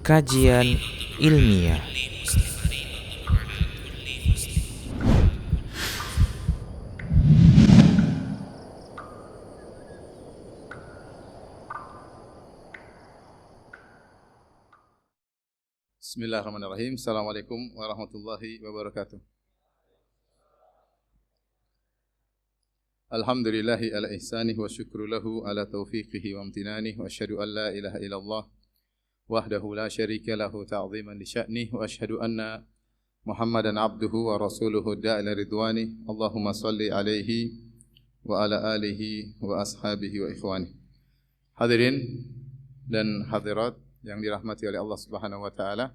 Kajian ilmiah. Bismillahirrahmanirrahim. Assalamualaikum warahmatullahi wabarakatuh. Alhamdulillahi ala ihsanih wa syukru lahu ala taufiqihi wa amtinanih wa asyhadu an la ilaha illallah wahdahu la syarika lahu ta'ziman li sya'nih wa asyhadu anna Muhammadan abduhu wa rasuluhu da'ila ridwanih. Allahumma salli alaihi wa ala alihi wa ashabihi wa ikhwanih. Hadirin dan hadirat yang dirahmati oleh Allah Subhanahu wa taala.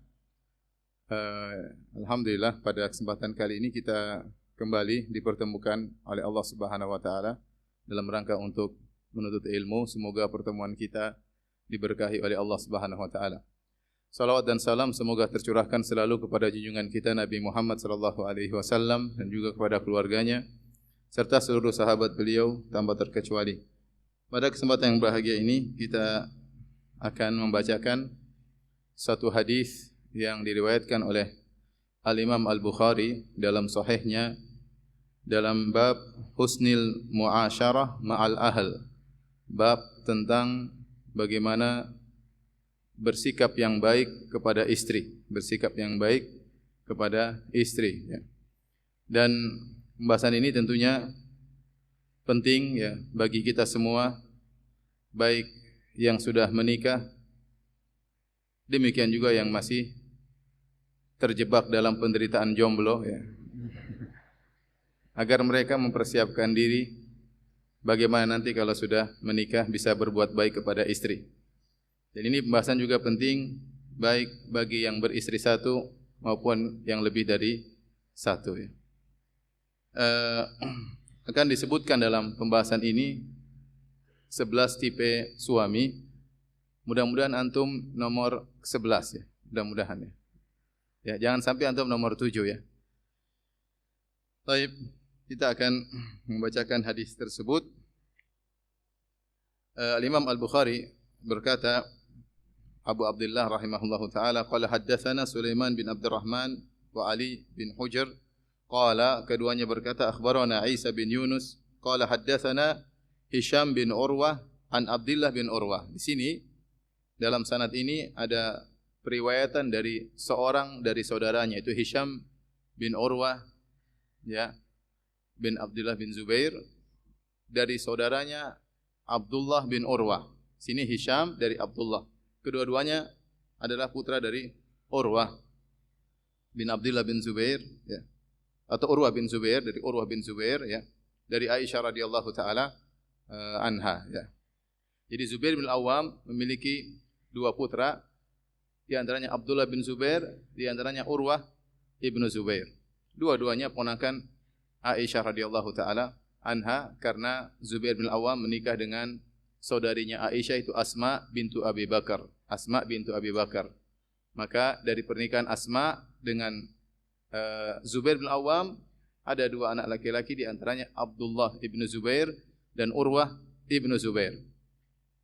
Alhamdulillah pada kesempatan kali ini kita kembali dipertemukan oleh Allah Subhanahu wa taala dalam rangka untuk menuntut ilmu. Semoga pertemuan kita diberkahi oleh Allah Subhanahu wa taala. Salawat dan salam semoga tercurahkan selalu kepada junjungan kita Nabi Muhammad sallallahu alaihi wasallam dan juga kepada keluarganya serta seluruh sahabat beliau tanpa terkecuali. Pada kesempatan yang bahagia ini kita akan membacakan satu hadis yang diriwayatkan oleh Al-Imam Al-Bukhari dalam sahihnya dalam bab husnil mu'asyarah ma'al ahl, bab tentang bagaimana bersikap yang baik kepada istri, bersikap yang baik kepada istri ya. Dan pembahasan ini tentunya penting ya bagi kita semua, baik yang sudah menikah, demikian juga yang masih terjebak dalam penderitaan jomblo ya. Agar mereka mempersiapkan diri bagaimana nanti kalau sudah menikah bisa berbuat baik kepada istri. Dan ini pembahasan juga penting baik bagi yang beristri satu maupun yang lebih dari satu ya. Akan disebutkan dalam pembahasan ini 11 tipe suami. Mudah-mudahan antum nomor 11 ya. Mudah-mudahan ya. Ya, jangan sampai antum nomor 7 ya. Baik, kita akan membacakan hadis tersebut. Al-Imam Al-Bukhari berkata, Abu Abdullah rahimahullahu taala qala haddatsana Sulaiman bin Abdurrahman wa Ali bin Hujr qala, keduanya berkata akhbarana Isa bin Yunus qala haddatsana Hisham bin Urwah an Abdullah bin Urwah. Di sini dalam sanad ini ada periwayatan dari seorang dari saudaranya, itu Hisham bin Urwah ya bin Abdullah bin Zubair, dari saudaranya Abdullah bin Urwah. Sini Hisham dari Abdullah. Kedua-duanya adalah putra dari Urwah bin Abdullah bin Zubair ya. Atau Urwah bin Zubair, dari Urwah bin Zubair ya, dari Aisyah radhiyallahu taala anha ya. Jadi Zubair bin Awam memiliki dua putra, di antaranya Abdullah bin Zubair, di antaranya Urwah ibnu Zubair. Dua-duanya ponakan Aisyah radhiyallahu taala anha, karena Zubair bin Awam menikah dengan saudarinya Aisyah, itu Asma bintu Abi Bakar. Asma bintu Abi Bakar. Maka dari pernikahan Asma dengan Zubair bin Awam ada dua anak laki-laki, di antaranya Abdullah ibnu Zubair dan Urwah ibnu Zubair.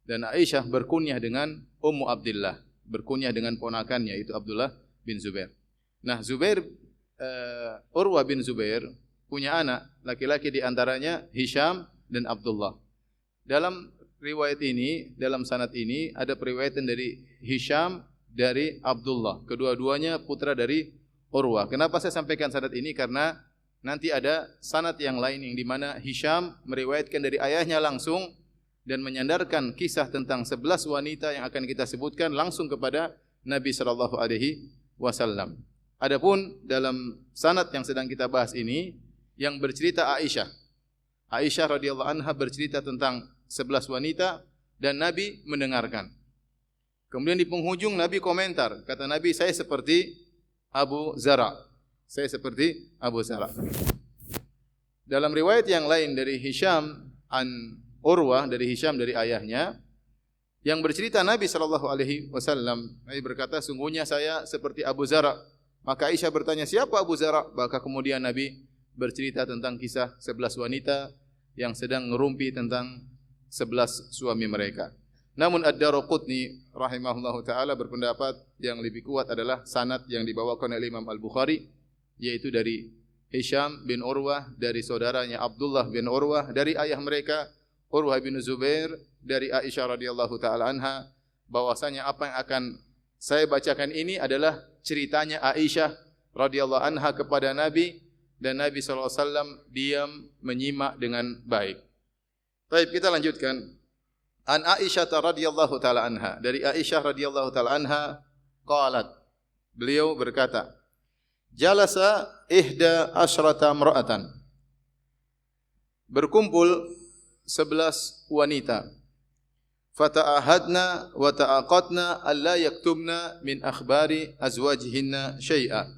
Dan Aisyah berkunyah dengan Ummu Abdillah, berkunyah dengan ponakannya itu Abdullah bin Zubair. Nah, Urwah bin Zubair punya anak laki-laki, di antaranya Hisham dan Abdullah. Dalam riwayat ini, dalam sanad ini ada periwayatan dari Hisham dari Abdullah. Kedua-duanya putra dari Urwah. Kenapa saya sampaikan sanad ini? Karena nanti ada sanad yang lain yang di mana Hisham meriwayatkan dari ayahnya langsung dan menyandarkan kisah tentang 11 wanita yang akan kita sebutkan langsung kepada Nabi sallallahu alaihi wasallam. Adapun dalam sanad yang sedang kita bahas ini yang bercerita Aisyah. Aisyah radhiyallahu anha bercerita tentang 11 wanita dan Nabi mendengarkan. Kemudian di penghujung Nabi komentar, kata Nabi, saya seperti Abu Zara. Saya seperti Abu Zara. Dalam riwayat yang lain dari Hisham an Urwah, dari Hisham dari ayahnya, yang bercerita Nabi sallallahu alaihi wasallam, Nabi berkata, sungguhnya saya seperti Abu Zara. Maka Aisyah bertanya, siapa Abu Zara? Maka kemudian Nabi bercerita tentang kisah 11 wanita yang sedang ngerumpi tentang 11 suami mereka. Namun Ad-Daraqutni rahimahullahu taala berpendapat yang lebih kuat adalah sanad yang dibawakan oleh Imam Al-Bukhari, yaitu dari Hisham bin Urwah, dari saudaranya Abdullah bin Urwah, dari ayah mereka Urwah bin Zubair, dari Aisyah radhiyallahu taala anha, bahwasanya apa yang akan saya bacakan ini adalah ceritanya Aisyah radhiyallahu anha kepada Nabi, dan Nabi sallallahu alaihi wasallam diam menyimak dengan baik. Baik, kita lanjutkan. An Aisyah radhiyallahu taala anha, dari Aisyah radhiyallahu taala anha qalat, beliau berkata, jalasa ihda asyrata imra'atan, berkumpul 11 wanita, fata'ahadna wa ta'aqadna alla yaktubna min akhbari azwajihinna syai'a.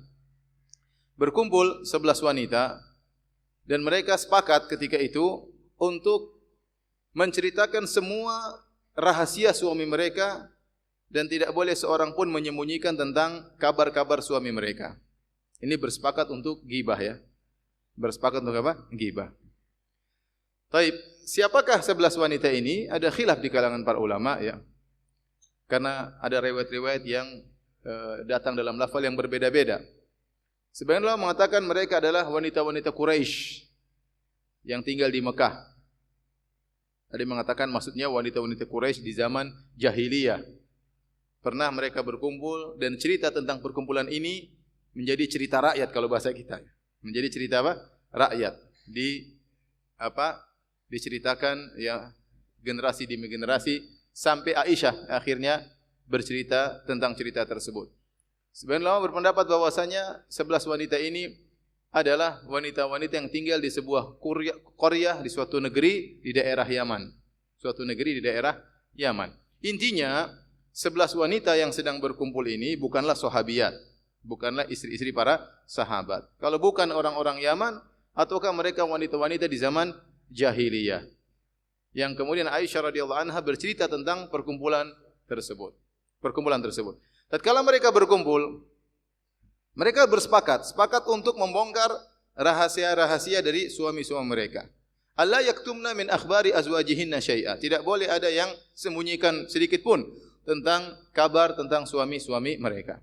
Berkumpul 11 wanita dan mereka sepakat ketika itu untuk menceritakan semua rahasia suami mereka dan tidak boleh seorang pun menyembunyikan tentang kabar-kabar suami mereka. Ini bersepakat untuk ghibah ya. Bersepakat untuk apa? Ghibah. Baik, siapakah 11 wanita ini? Ada khilaf di kalangan para ulama ya. Karena ada riwayat-riwayat yang datang dalam lafal yang berbeda-beda. Sebagian ulama mengatakan mereka adalah wanita-wanita Quraisy yang tinggal di Mekah. Ada yang mengatakan maksudnya wanita-wanita Quraisy di zaman jahiliyah. Pernah mereka berkumpul dan cerita tentang perkumpulan ini menjadi cerita rakyat kalau bahasa kita. Menjadi cerita apa? Rakyat. Diceritakan ya generasi demi generasi sampai Aisyah akhirnya bercerita tentang cerita tersebut. Sebagian ulama berpendapat bahwasanya 11 wanita ini adalah wanita-wanita yang tinggal di sebuah qaryah di suatu negeri di daerah Yaman. Suatu negeri di daerah Yaman. Intinya 11 wanita yang sedang berkumpul ini bukanlah sahabiyat, bukanlah istri-istri para sahabat. Kalau bukan orang-orang Yaman, ataukah mereka wanita-wanita di zaman jahiliyah. Yang kemudian Aisyah radhiyallahu anha bercerita tentang perkumpulan tersebut. Tatkala mereka berkumpul, mereka sepakat untuk membongkar rahasia-rahasia dari suami-suami mereka. Alla yaktumna min akhbari azwajihinna syai'a. Tidak boleh ada yang sembunyikan sedikit pun tentang kabar tentang suami-suami mereka.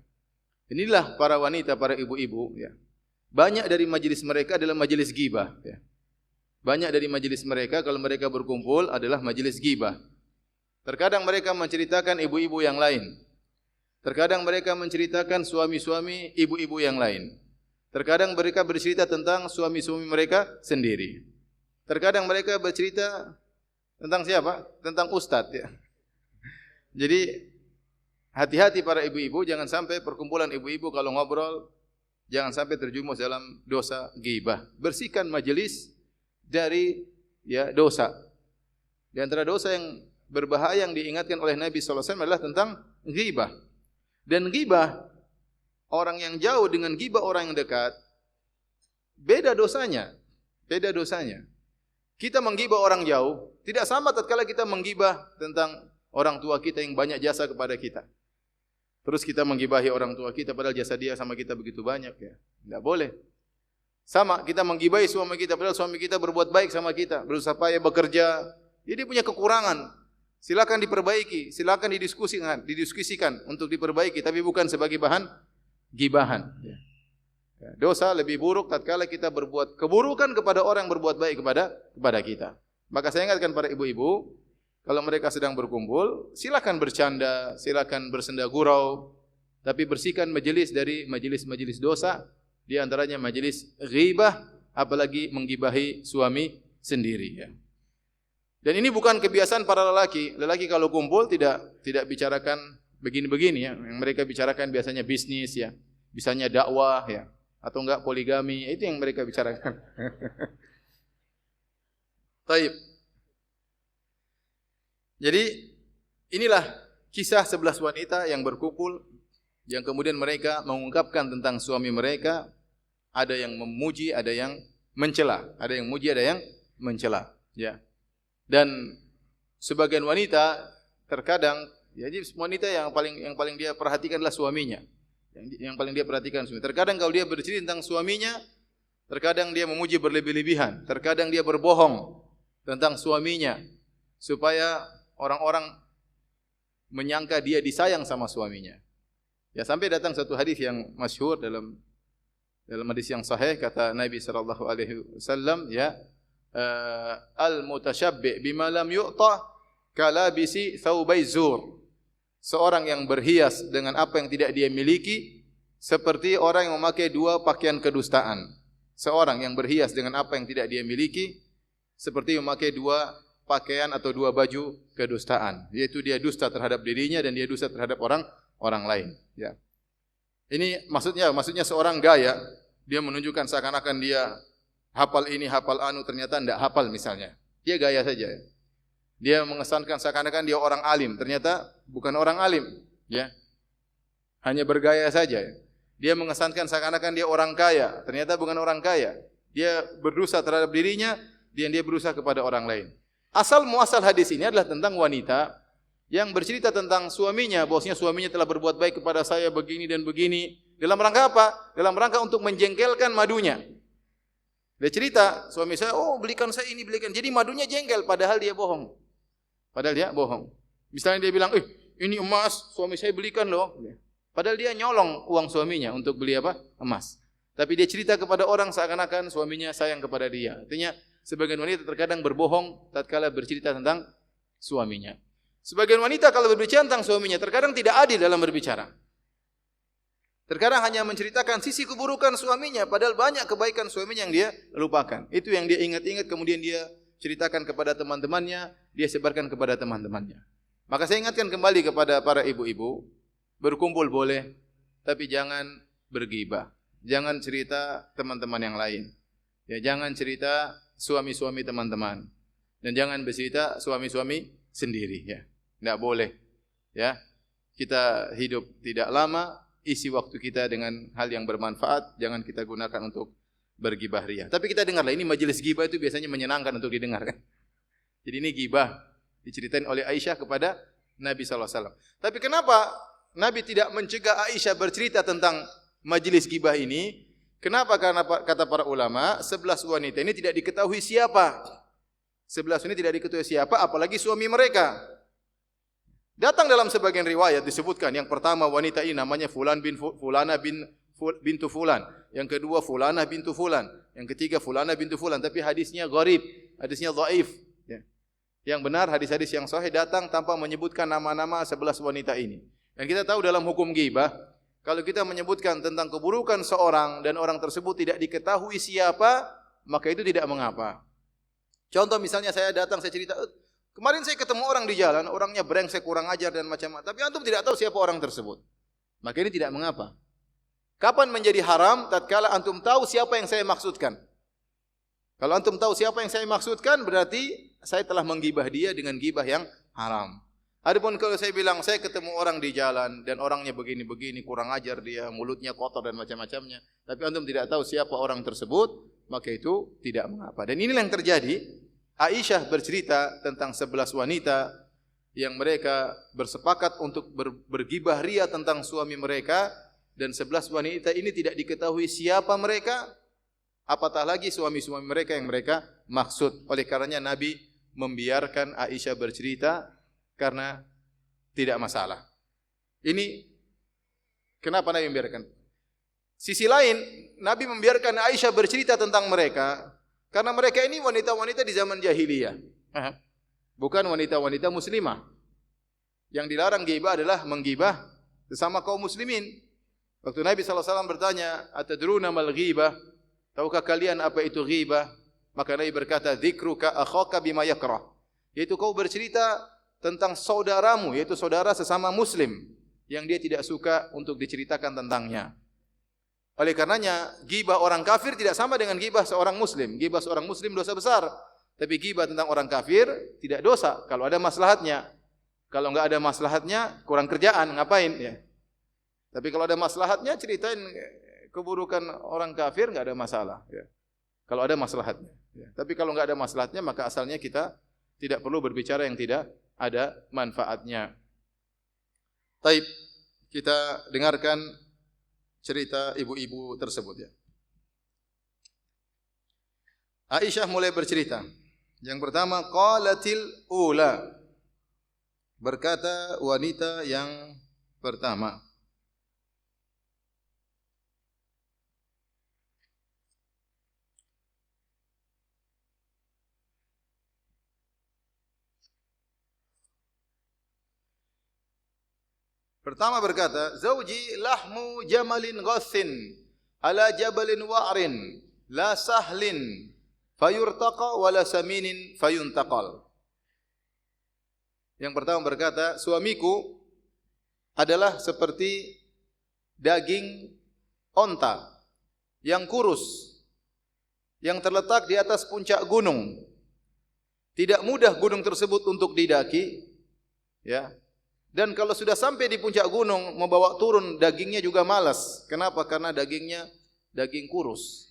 Inilah para wanita, para ibu-ibu ya. Banyak dari majelis mereka adalah majelis ghibah ya. Banyak dari majelis mereka kalau mereka berkumpul adalah majelis ghibah. Terkadang mereka menceritakan ibu-ibu yang lain. Terkadang mereka menceritakan suami-suami ibu-ibu yang lain. Terkadang mereka bercerita tentang suami-suami mereka sendiri. Terkadang mereka bercerita tentang siapa? Tentang ustadz ya. Jadi hati-hati para ibu-ibu, jangan sampai perkumpulan ibu-ibu kalau ngobrol jangan sampai terjumus dalam dosa ghibah. Bersihkan majelis dari ya dosa. Di antara dosa yang berbahaya yang diingatkan oleh Nabi sallallahu alaihi wasallam adalah tentang ghibah. Dan ghibah orang yang jauh dengan ghibah orang yang dekat beda dosanya. Beda dosanya. Kita menggibah orang jauh tidak sama tatkala kita menggibah tentang orang tua kita yang banyak jasa kepada kita. Terus kita menggibahi orang tua kita padahal jasa dia sama kita begitu banyak ya. Tidak boleh. Sama kita menggibahi suami kita padahal suami kita berbuat baik sama kita, berusaha payah bekerja. Jadi punya kekurangan. Silakan diperbaiki, silakan didiskusikan untuk diperbaiki, tapi bukan sebagai bahan gibahan. Dosa lebih buruk tatkala kita berbuat keburukan kepada orang yang berbuat baik kepada kita. Maka saya ingatkan para ibu-ibu, kalau mereka sedang berkumpul, silakan bercanda, silakan bersenda gurau, tapi bersihkan majelis dari majelis-majelis dosa, di antaranya majelis ghibah, apalagi menggibahi suami sendiri ya. Dan ini bukan kebiasaan para lelaki. Lelaki kalau kumpul tidak bicarakan begini-begini ya. Yang mereka bicarakan biasanya bisnis ya, bisanya dakwah ya, atau enggak poligami. Itu yang mereka bicarakan. Baik. Jadi inilah kisah 11 wanita yang berkumpul, yang kemudian mereka mengungkapkan tentang suami mereka. Ada yang memuji, ada yang mencela. Ada yang memuji, ada yang mencela. Ya. Dan sebagian wanita terkadang, jadi wanita yang paling dia perhatikan adalah suaminya. Yang paling dia perhatikan suaminya. Terkadang kalau dia bercerita tentang suaminya, terkadang dia memuji berlebih-lebihan, terkadang dia berbohong tentang suaminya supaya orang-orang menyangka dia disayang sama suaminya. Ya, sampai datang satu hadis yang masyhur dalam hadis yang sahih, kata Nabi sallallahu alaihi wasallam, ya, al-mutashabbi' bima lam yu'ta kalabisi thawbai zur. Seorang yang berhias dengan apa yang tidak dia miliki seperti orang yang memakai dua pakaian kedustaan. Seorang yang berhias dengan apa yang tidak dia miliki seperti memakai dua pakaian atau dua baju kedustaan, yaitu dia dusta terhadap dirinya dan dia dusta terhadap orang lain, ya. Ini maksudnya seorang gaya, dia menunjukkan seakan-akan dia hafal ini, hafal anu, ternyata tidak hafal misalnya. Dia gaya saja. Dia mengesankan seakan-akan dia orang alim, ternyata bukan orang alim, ya. Hanya bergaya saja. Dia mengesankan seakan-akan dia orang kaya, ternyata bukan orang kaya. Dia berdosa terhadap dirinya dan dia berusaha kepada orang lain. Asal muasal hadis ini adalah tentang wanita yang bercerita tentang suaminya, bahwasanya suaminya telah berbuat baik kepada saya begini dan begini. Dalam rangka apa? Dalam rangka untuk menjengkelkan madunya. Dia cerita, suami saya, oh belikan saya ini, belikan. Jadi madunya jengkel, padahal dia bohong. Misalnya dia bilang, ini emas, suami saya belikan loh. Padahal dia nyolong uang suaminya untuk beli apa? Emas. Tapi dia cerita kepada orang seakan-akan suaminya sayang kepada dia. Artinya, sebagian wanita terkadang berbohong tatkala bercerita tentang suaminya. Sebagian wanita kalau berbicara tentang suaminya terkadang tidak adil dalam berbicara. Terkadang hanya menceritakan sisi keburukan suaminya, padahal banyak kebaikan suaminya yang dia lupakan. Itu yang dia ingat-ingat, kemudian dia ceritakan kepada teman-temannya, dia sebarkan kepada teman-temannya. Maka saya ingatkan kembali kepada para ibu-ibu, berkumpul boleh, tapi jangan bergibah. Jangan cerita teman-teman yang lain. Ya, jangan cerita suami-suami teman-teman. Dan jangan bercerita suami-suami sendiri, ya. Tidak boleh. Ya. Kita hidup tidak lama, isi waktu kita dengan hal yang bermanfaat, jangan kita gunakan untuk bergibah ria. Tapi kita dengarlah, ini majelis gibah itu biasanya menyenangkan untuk didengarkan. Jadi ini gibah diceritain oleh Aisyah kepada Nabi sallallahu alaihi wasallam. Tapi kenapa Nabi tidak mencegah Aisyah bercerita tentang majelis gibah ini? Kenapa? Karena kata para ulama, 11 wanita ini tidak diketahui siapa. 11 ini tidak diketahui siapa, apalagi suami mereka. Datang dalam sebagian riwayat disebutkan, yang pertama wanita ini namanya Fulana bintu Fulan, yang kedua Fulanah bintu Fulan, yang ketiga Fulanah bintu Fulan, tapi hadisnya gharib, hadisnya dhaif, ya. Yang benar hadis-hadis yang sahih datang tanpa menyebutkan nama-nama 11 wanita ini. Dan kita tahu dalam hukum ghibah, kalau kita menyebutkan tentang keburukan seorang dan orang tersebut tidak diketahui siapa, maka itu tidak mengapa. Contoh misalnya saya datang, saya cerita, kemarin saya ketemu orang di jalan, orangnya brengsek, kurang ajar dan macam-macam, tapi antum tidak tahu siapa orang tersebut. Maka ini tidak mengapa. Kapan menjadi haram? Tatkala antum tahu siapa yang saya maksudkan. Kalau antum tahu siapa yang saya maksudkan, berarti saya telah menggibah dia dengan gibah yang haram. Adapun kalau saya bilang saya ketemu orang di jalan dan orangnya begini-begini, kurang ajar dia, mulutnya kotor dan macam-macamnya, tapi antum tidak tahu siapa orang tersebut, maka itu tidak mengapa. Dan inilah yang terjadi. Aisyah bercerita tentang 11 wanita yang mereka bersepakat untuk bergibah ria tentang suami mereka, dan 11 wanita ini tidak diketahui siapa mereka, apatah lagi suami-suami mereka yang mereka maksud. Oleh karenanya Nabi membiarkan Aisyah bercerita karena tidak masalah. Ini kenapa Nabi membiarkan? Sisi lain, Nabi membiarkan Aisyah bercerita tentang mereka karena mereka ini wanita-wanita di zaman jahiliyah. Bukan wanita-wanita muslimah. Yang dilarang ghibah adalah menggibah sesama kaum muslimin. Waktu Nabi SAW bertanya, atadruna mal ghibah? Tahukah kalian apa itu ghibah? Maka Nabi berkata, dzikruka akhaka bima yakrah. Yaitu kau bercerita tentang saudaramu, yaitu saudara sesama muslim yang dia tidak suka untuk diceritakan tentangnya. Oleh karenanya, ghibah orang kafir tidak sama dengan ghibah seorang muslim. Ghibah seorang muslim dosa besar. Tapi ghibah tentang orang kafir tidak dosa kalau ada maslahatnya. Kalau enggak ada maslahatnya, kurang kerjaan, ngapain ya? Tapi kalau ada maslahatnya, ceritain keburukan orang kafir, enggak ada masalah. Ya. Kalau ada maslahatnya. Ya. Tapi kalau enggak ada maslahatnya, maka asalnya kita tidak perlu berbicara yang tidak ada manfaatnya. Taib, kita dengarkan cerita ibu-ibu tersebut. Ya. Aisyah mulai bercerita. Yang pertama, qalatil ula. Berkata wanita yang pertama, pertama berkata, "Zauji lahmu jamalin ghassin ala jabalin wa'rin la sahlin fayurtaqa wala saminin fayuntaqal." Yang pertama berkata, suamiku adalah seperti daging onta yang kurus yang terletak di atas puncak gunung. Tidak mudah gunung tersebut untuk didaki, ya. Dan kalau sudah sampai di puncak gunung, membawa turun dagingnya juga malas. Kenapa? Karena dagingnya daging kurus.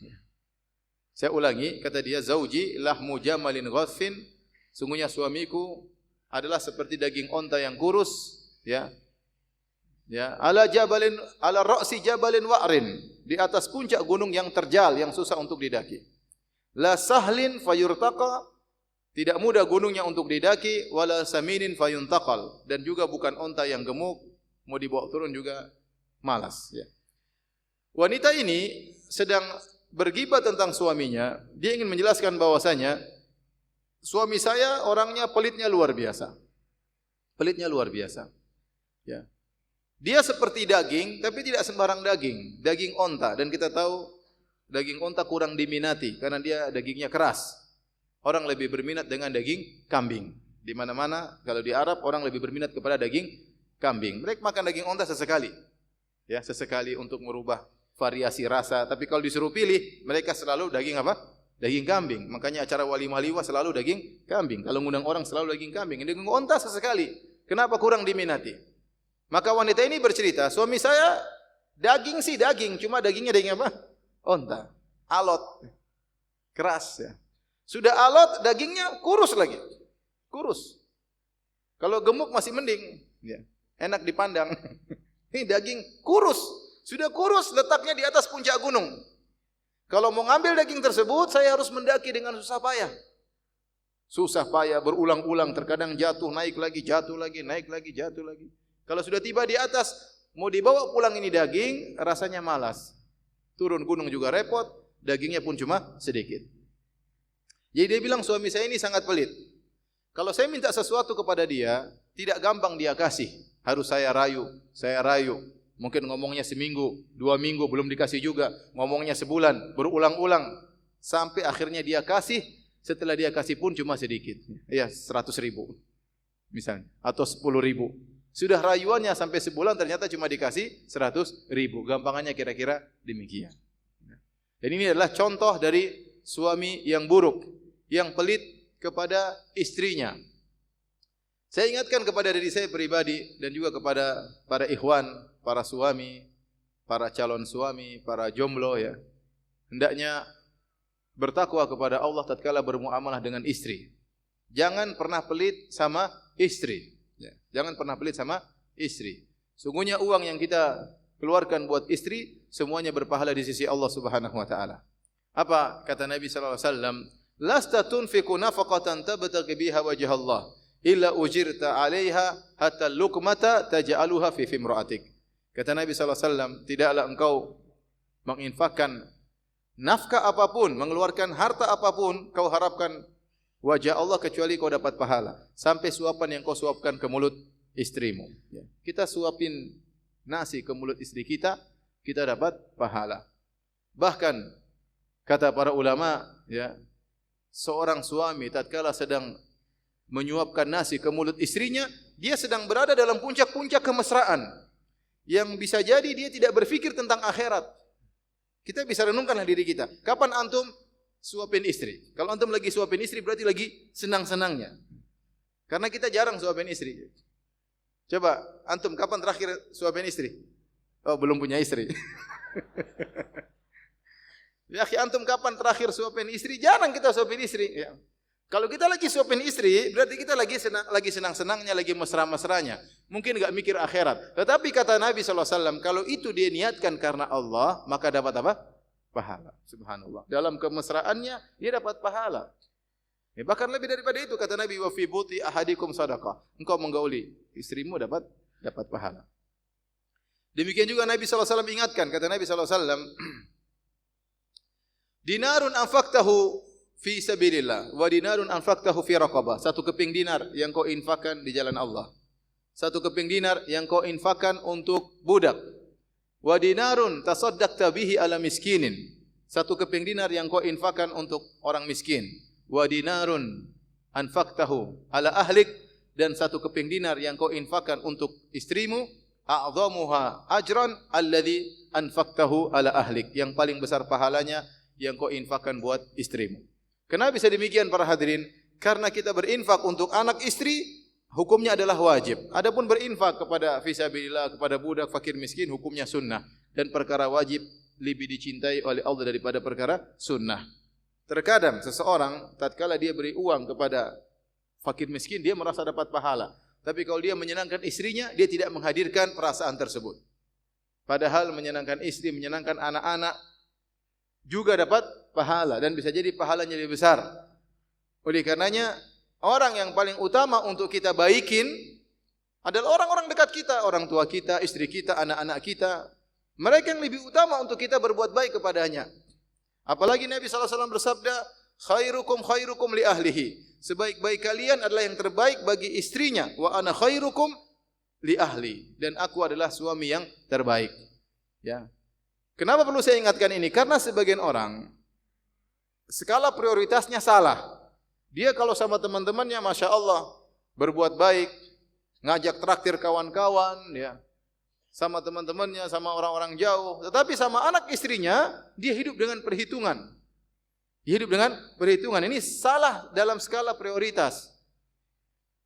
Saya ulangi, kata dia, "Zauji lahmu jamalin ghassin." Sungguhnya suamiku adalah seperti daging onta yang kurus, ya. Ya, ala ra'si jabalin wa'rin, di atas puncak gunung yang terjal, yang susah untuk didaki. La sahlin fayurtaqa, tidak mudah gunungnya untuk didaki, wala saminin fayuntaqal, dan juga bukan onta yang gemuk, mau dibawa turun juga malas, ya. Wanita ini sedang bergibah tentang suaminya. Dia ingin menjelaskan bahwasanya suami saya orangnya pelitnya luar biasa. Pelitnya luar biasa. Ya. Dia seperti daging, tapi tidak sembarang daging. Daging onta, dan kita tahu daging onta kurang diminati karena dia dagingnya keras. Orang lebih berminat dengan daging kambing. Di mana-mana kalau di Arab orang lebih berminat kepada daging kambing. Mereka makan daging onta sesekali. Ya, sesekali untuk merubah variasi rasa, tapi kalau disuruh pilih, mereka selalu daging apa? Daging kambing. Makanya acara walimah liwah selalu daging kambing. Kalau ngundang orang selalu daging kambing. Daging onta sesekali. Kenapa kurang diminati? Maka wanita ini bercerita, suami saya daging sih daging, cuma dagingnya daging apa? Onta. Alot. Keras, ya. Sudah alot, dagingnya kurus lagi. Kurus. Kalau gemuk masih mending, ya. Enak dipandang. Ini daging kurus. Sudah kurus, letaknya di atas puncak gunung. Kalau mau ngambil daging tersebut, saya harus mendaki dengan susah payah. Susah payah, berulang-ulang, terkadang jatuh, naik lagi, jatuh lagi, naik lagi, jatuh lagi. Kalau sudah tiba di atas, mau dibawa pulang ini daging, rasanya malas. Turun gunung juga repot, dagingnya pun cuma sedikit. Jadi dia bilang, suami saya ini sangat pelit. Kalau saya minta sesuatu kepada dia, tidak gampang dia kasih. Harus saya rayu, saya rayu. Mungkin ngomongnya seminggu, 2 minggu belum dikasih juga. Ngomongnya sebulan, berulang-ulang. Sampai akhirnya dia kasih, setelah dia kasih pun cuma sedikit. Ya, 100.000 misalnya, atau 10.000. Sudah rayuannya sampai sebulan ternyata cuma dikasih 100.000. Gampangannya kira-kira demikian. Dan ini adalah contoh dari suami yang buruk, yang pelit kepada istrinya. Saya ingatkan kepada diri saya pribadi dan juga kepada para ikhwan, para suami, para calon suami, para jomblo, ya. Hendaknya bertakwa kepada Allah tatkala bermuamalah dengan istri. Jangan pernah pelit sama istri. Ya. Jangan pernah pelit sama istri. Sungguhnya uang yang kita keluarkan buat istri semuanya berpahala di sisi Allah Subhanahu wa taala. Apa kata Nabi sallallahu alaihi wasallam? Lasta tunfiqu nafaqatan tabtaghi biha wajha Allah illa ujirta 'alaiha hatta luqmata taj'aluha fi fimra'atik. Kata Nabi sallallahu alaihi wasallam, tidaklah engkau menginfakkan nafkah apapun, mengeluarkan harta apapun kau harapkan wajah Allah kecuali kau dapat pahala. Sampai suapan yang kau suapkan ke mulut istrimu. Ya. Kita suapin nasi ke mulut istri kita, kita dapat pahala. Bahkan kata para ulama, ya, seorang suami tatkala sedang menyuapkan nasi ke mulut istrinya, dia sedang berada dalam puncak-puncak kemesraan. Yang bisa jadi dia tidak berfikir tentang akhirat. Kita bisa renungkanlah diri kita. Kapan antum suapin istri? Kalau antum lagi suapin istri berarti lagi senang-senangnya. Karena kita jarang suapin istri. Coba antum kapan terakhir suapin istri? Oh, belum punya istri. Ya, antum kapan terakhir suapin istri? Jarang kita suapin istri. Ya. Kalau kita lagi suapin istri, berarti kita lagi senang-senangnya, lagi mesra-mesranya. Mungkin enggak mikir akhirat. Tetapi kata Nabi SAW, kalau itu dia niatkan karena Allah, maka dapat apa? Pahala. Subhanallah. Dalam kemesraannya, dia dapat pahala. Ya, bahkan lebih daripada itu kata Nabi, wa fi buti ahadikum sadaqah. Engkau menggauli istrimu dapat pahala. Demikian juga Nabi SAW ingatkan, kata Nabi SAW, dinarun anfaqtahu fi sabilillah wa dinarun anfaqtahu fi raqabah. Satu keping dinar yang kau infakkan di jalan Allah. Satu keping dinar yang kau infakkan untuk budak. Wa dinarun tasaddaqta bihi ala miskinin. Satu keping dinar yang kau infakkan untuk orang miskin. Wa dinarun anfaqtahu ala ahlik, dan satu keping dinar yang kau infakkan untuk istrimu. A'dhamuha ajran alladhi anfaqtahu ala ahlik. Yang paling besar pahalanya yang kau infakkan buat istrimu. Kenapa bisa demikian para hadirin? Karena kita berinfak untuk anak istri, hukumnya adalah wajib. Adapun berinfak kepada fisabilillah, kepada budak, fakir, miskin, hukumnya sunnah. Dan perkara wajib lebih dicintai oleh Allah daripada perkara sunnah. Terkadang seseorang tatkala dia beri uang kepada fakir miskin, dia merasa dapat pahala. Tapi kalau dia menyenangkan istrinya, dia tidak menghadirkan perasaan tersebut. Padahal menyenangkan istri, menyenangkan anak-anak juga dapat pahala dan bisa jadi pahalanya lebih besar. Oleh karenanya, orang yang paling utama untuk kita baikin adalah orang-orang dekat kita, orang tua kita, istri kita, anak-anak kita. Mereka yang lebih utama untuk kita berbuat baik kepadanya. Apalagi Nabi SAW bersabda, khairukum khairukum li ahlihi. Sebaik-baik kalian adalah yang terbaik bagi istrinya. Wa ana khairukum li ahli. Dan aku adalah suami yang terbaik. Ya. Kenapa perlu saya ingatkan ini? Karena sebagian orang skala prioritasnya salah. Dia kalau sama teman-temannya, masya Allah, berbuat baik, ngajak traktir kawan-kawan, ya, sama teman-temannya, sama orang-orang jauh. Tetapi sama anak istrinya, dia hidup dengan perhitungan. Hidup dengan perhitungan. Ini salah dalam skala prioritas.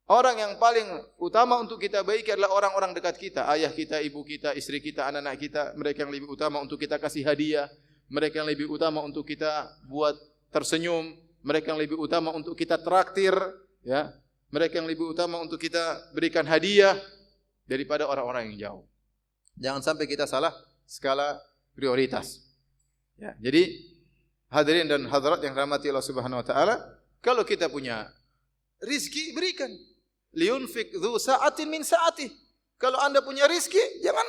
Orang yang paling utama untuk kita baiki adalah orang-orang dekat kita. Ayah kita, ibu kita, istri kita, anak-anak kita. Mereka yang lebih utama untuk kita kasih hadiah. Mereka yang lebih utama untuk kita buat tersenyum. Mereka yang lebih utama untuk kita traktir. Ya. Mereka yang lebih utama untuk kita berikan hadiah daripada orang-orang yang jauh. Jangan sampai kita salah skala prioritas. Ya. Jadi hadirin dan hadirat yang rahmati Allah Subhanahu wa taala, kalau kita punya rizki, berikan. Liunfik dzu sa'atin min sa'atih. Kalau Anda punya rizki, jangan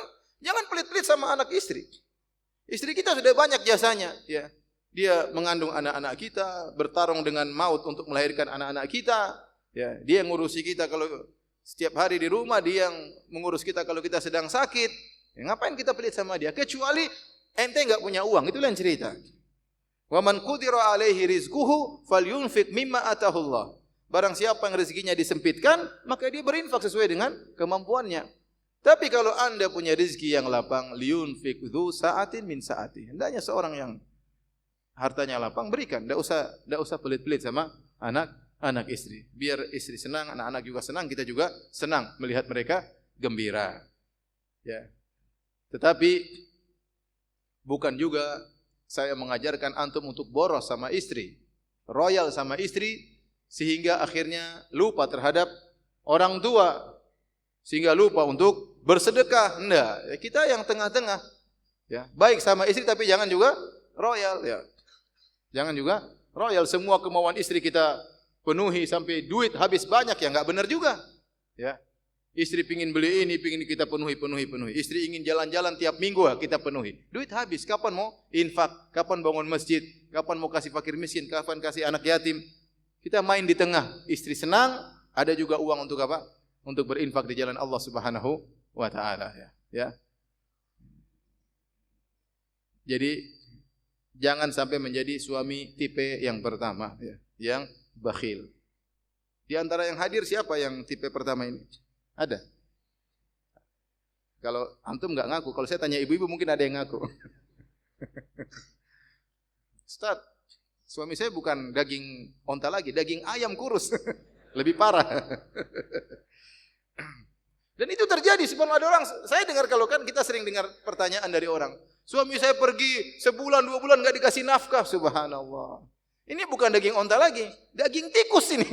pelit-pelit sama anak istri. Istri kita sudah banyak jasanya, ya. Dia mengandung anak-anak kita, bertarung dengan maut untuk melahirkan anak-anak kita, ya. Dia yang ngurusi kita kalau setiap hari di rumah, dia yang mengurus kita kalau kita sedang sakit. Ya, ngapain kita pelit sama dia? Kecuali ente enggak punya uang, itu lain cerita. Wa man qudira alaihi rizquhu falyunfiq mimma atahullah. Barang siapa yang rezekinya disempitkan, maka dia berinfak sesuai dengan kemampuannya. Tapi kalau Anda punya rezeki yang lapang, liyunfiq dzu sa'atin min sa'ati. Hendaknya seorang yang hartanya lapang berikan, enggak usah pelit-pelit sama anak istri. Biar istri senang, anak-anak juga senang, kita juga senang melihat mereka gembira. Ya. Tetapi bukan juga saya mengajarkan antum untuk boros sama istri, royal sama istri, sehingga akhirnya lupa terhadap orang tua, sehingga lupa untuk bersedekah. Enggak, ya, kita yang tengah-tengah, ya, baik sama istri tapi jangan juga royal, ya, jangan juga royal. Semua kemauan istri kita penuhi sampai duit habis banyak, ya enggak benar juga, ya. Istri pingin beli ini, pingin kita penuhi. Istri ingin jalan-jalan tiap minggu, kita penuhi. Duit habis, kapan mau infak? Kapan bangun masjid? Kapan mau kasih fakir miskin? Kapan kasih anak yatim? Kita main di tengah. Istri senang, ada juga uang untuk apa? Untuk berinfak di jalan Allah Subhanahu wa taala, ya. Jadi jangan sampai menjadi suami tipe yang pertama, ya, yang bakhil. Di antara yang hadir siapa yang tipe pertama ini? Ada? Kalau antum enggak ngaku, kalau saya tanya ibu-ibu mungkin ada yang ngaku. Ustaz, suami saya bukan daging onta lagi, daging ayam kurus. Lebih parah. Dan itu terjadi, subhanallah, ada orang, saya dengar kalau kan kita sering dengar pertanyaan dari orang. Suami saya pergi sebulan, 2 bulan enggak dikasih nafkah, subhanallah. Ini bukan daging onta lagi, daging tikus ini.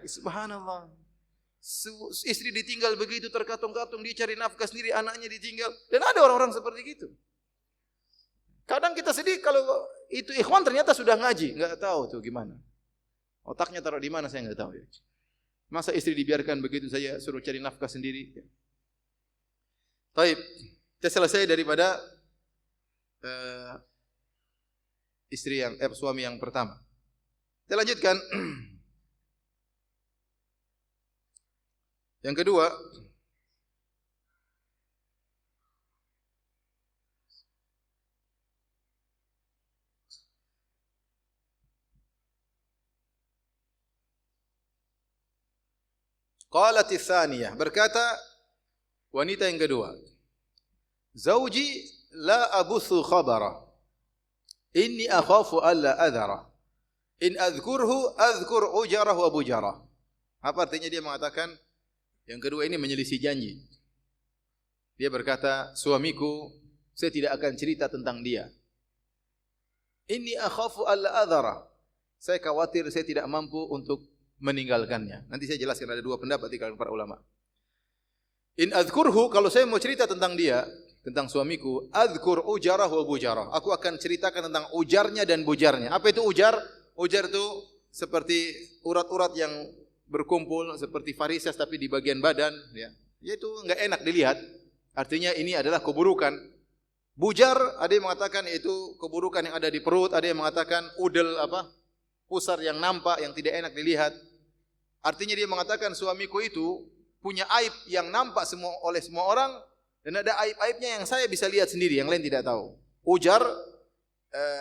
Subhanallah. Istri ditinggal begitu terkatung-katung, dia cari nafkah sendiri, anaknya ditinggal. Dan ada orang-orang seperti itu. Kadang kita sedih kalau itu ikhwan ternyata sudah ngaji, enggak tahu tuh gimana. Otaknya taruh di mana saya enggak tahu ya. Masa istri dibiarkan begitu saja suruh cari nafkah sendiri? Baik, kita selesai daripada suami yang pertama. Kita lanjutkan. Yang kedua, qalat ats-tsaniyah, berkata wanita yang kedua, zauji la abuthu khabara, inni akhafu alla adhara, in adhkurhu adhkur ujarah wa bujarah. Apa artinya dia mengatakan yang kedua ini menyelisih janji. Dia berkata, suamiku, saya tidak akan cerita tentang dia. Inni akhafu alla adhara, saya khawatir saya tidak mampu untuk meninggalkannya. Nanti saya jelaskan, ada dua pendapat di kalangan para ulama. In adhkurhu, kalau saya mau cerita tentang dia, tentang suamiku, adhkur ujarah wa bujarah. Aku akan ceritakan tentang ujarnya dan bujarnya. Apa itu ujar? Ujar itu seperti urat-urat yang berkumpul, seperti varises tapi di bagian badan, ya. Yaitu enggak enak dilihat. Artinya ini adalah keburukan. Bujar, ada yang mengatakan itu keburukan yang ada di perut, ada yang mengatakan udel pusar yang nampak, yang tidak enak dilihat. Artinya dia mengatakan suamiku itu punya aib yang nampak oleh semua orang, dan ada aib-aibnya yang saya bisa lihat sendiri, yang lain tidak tahu. Ujar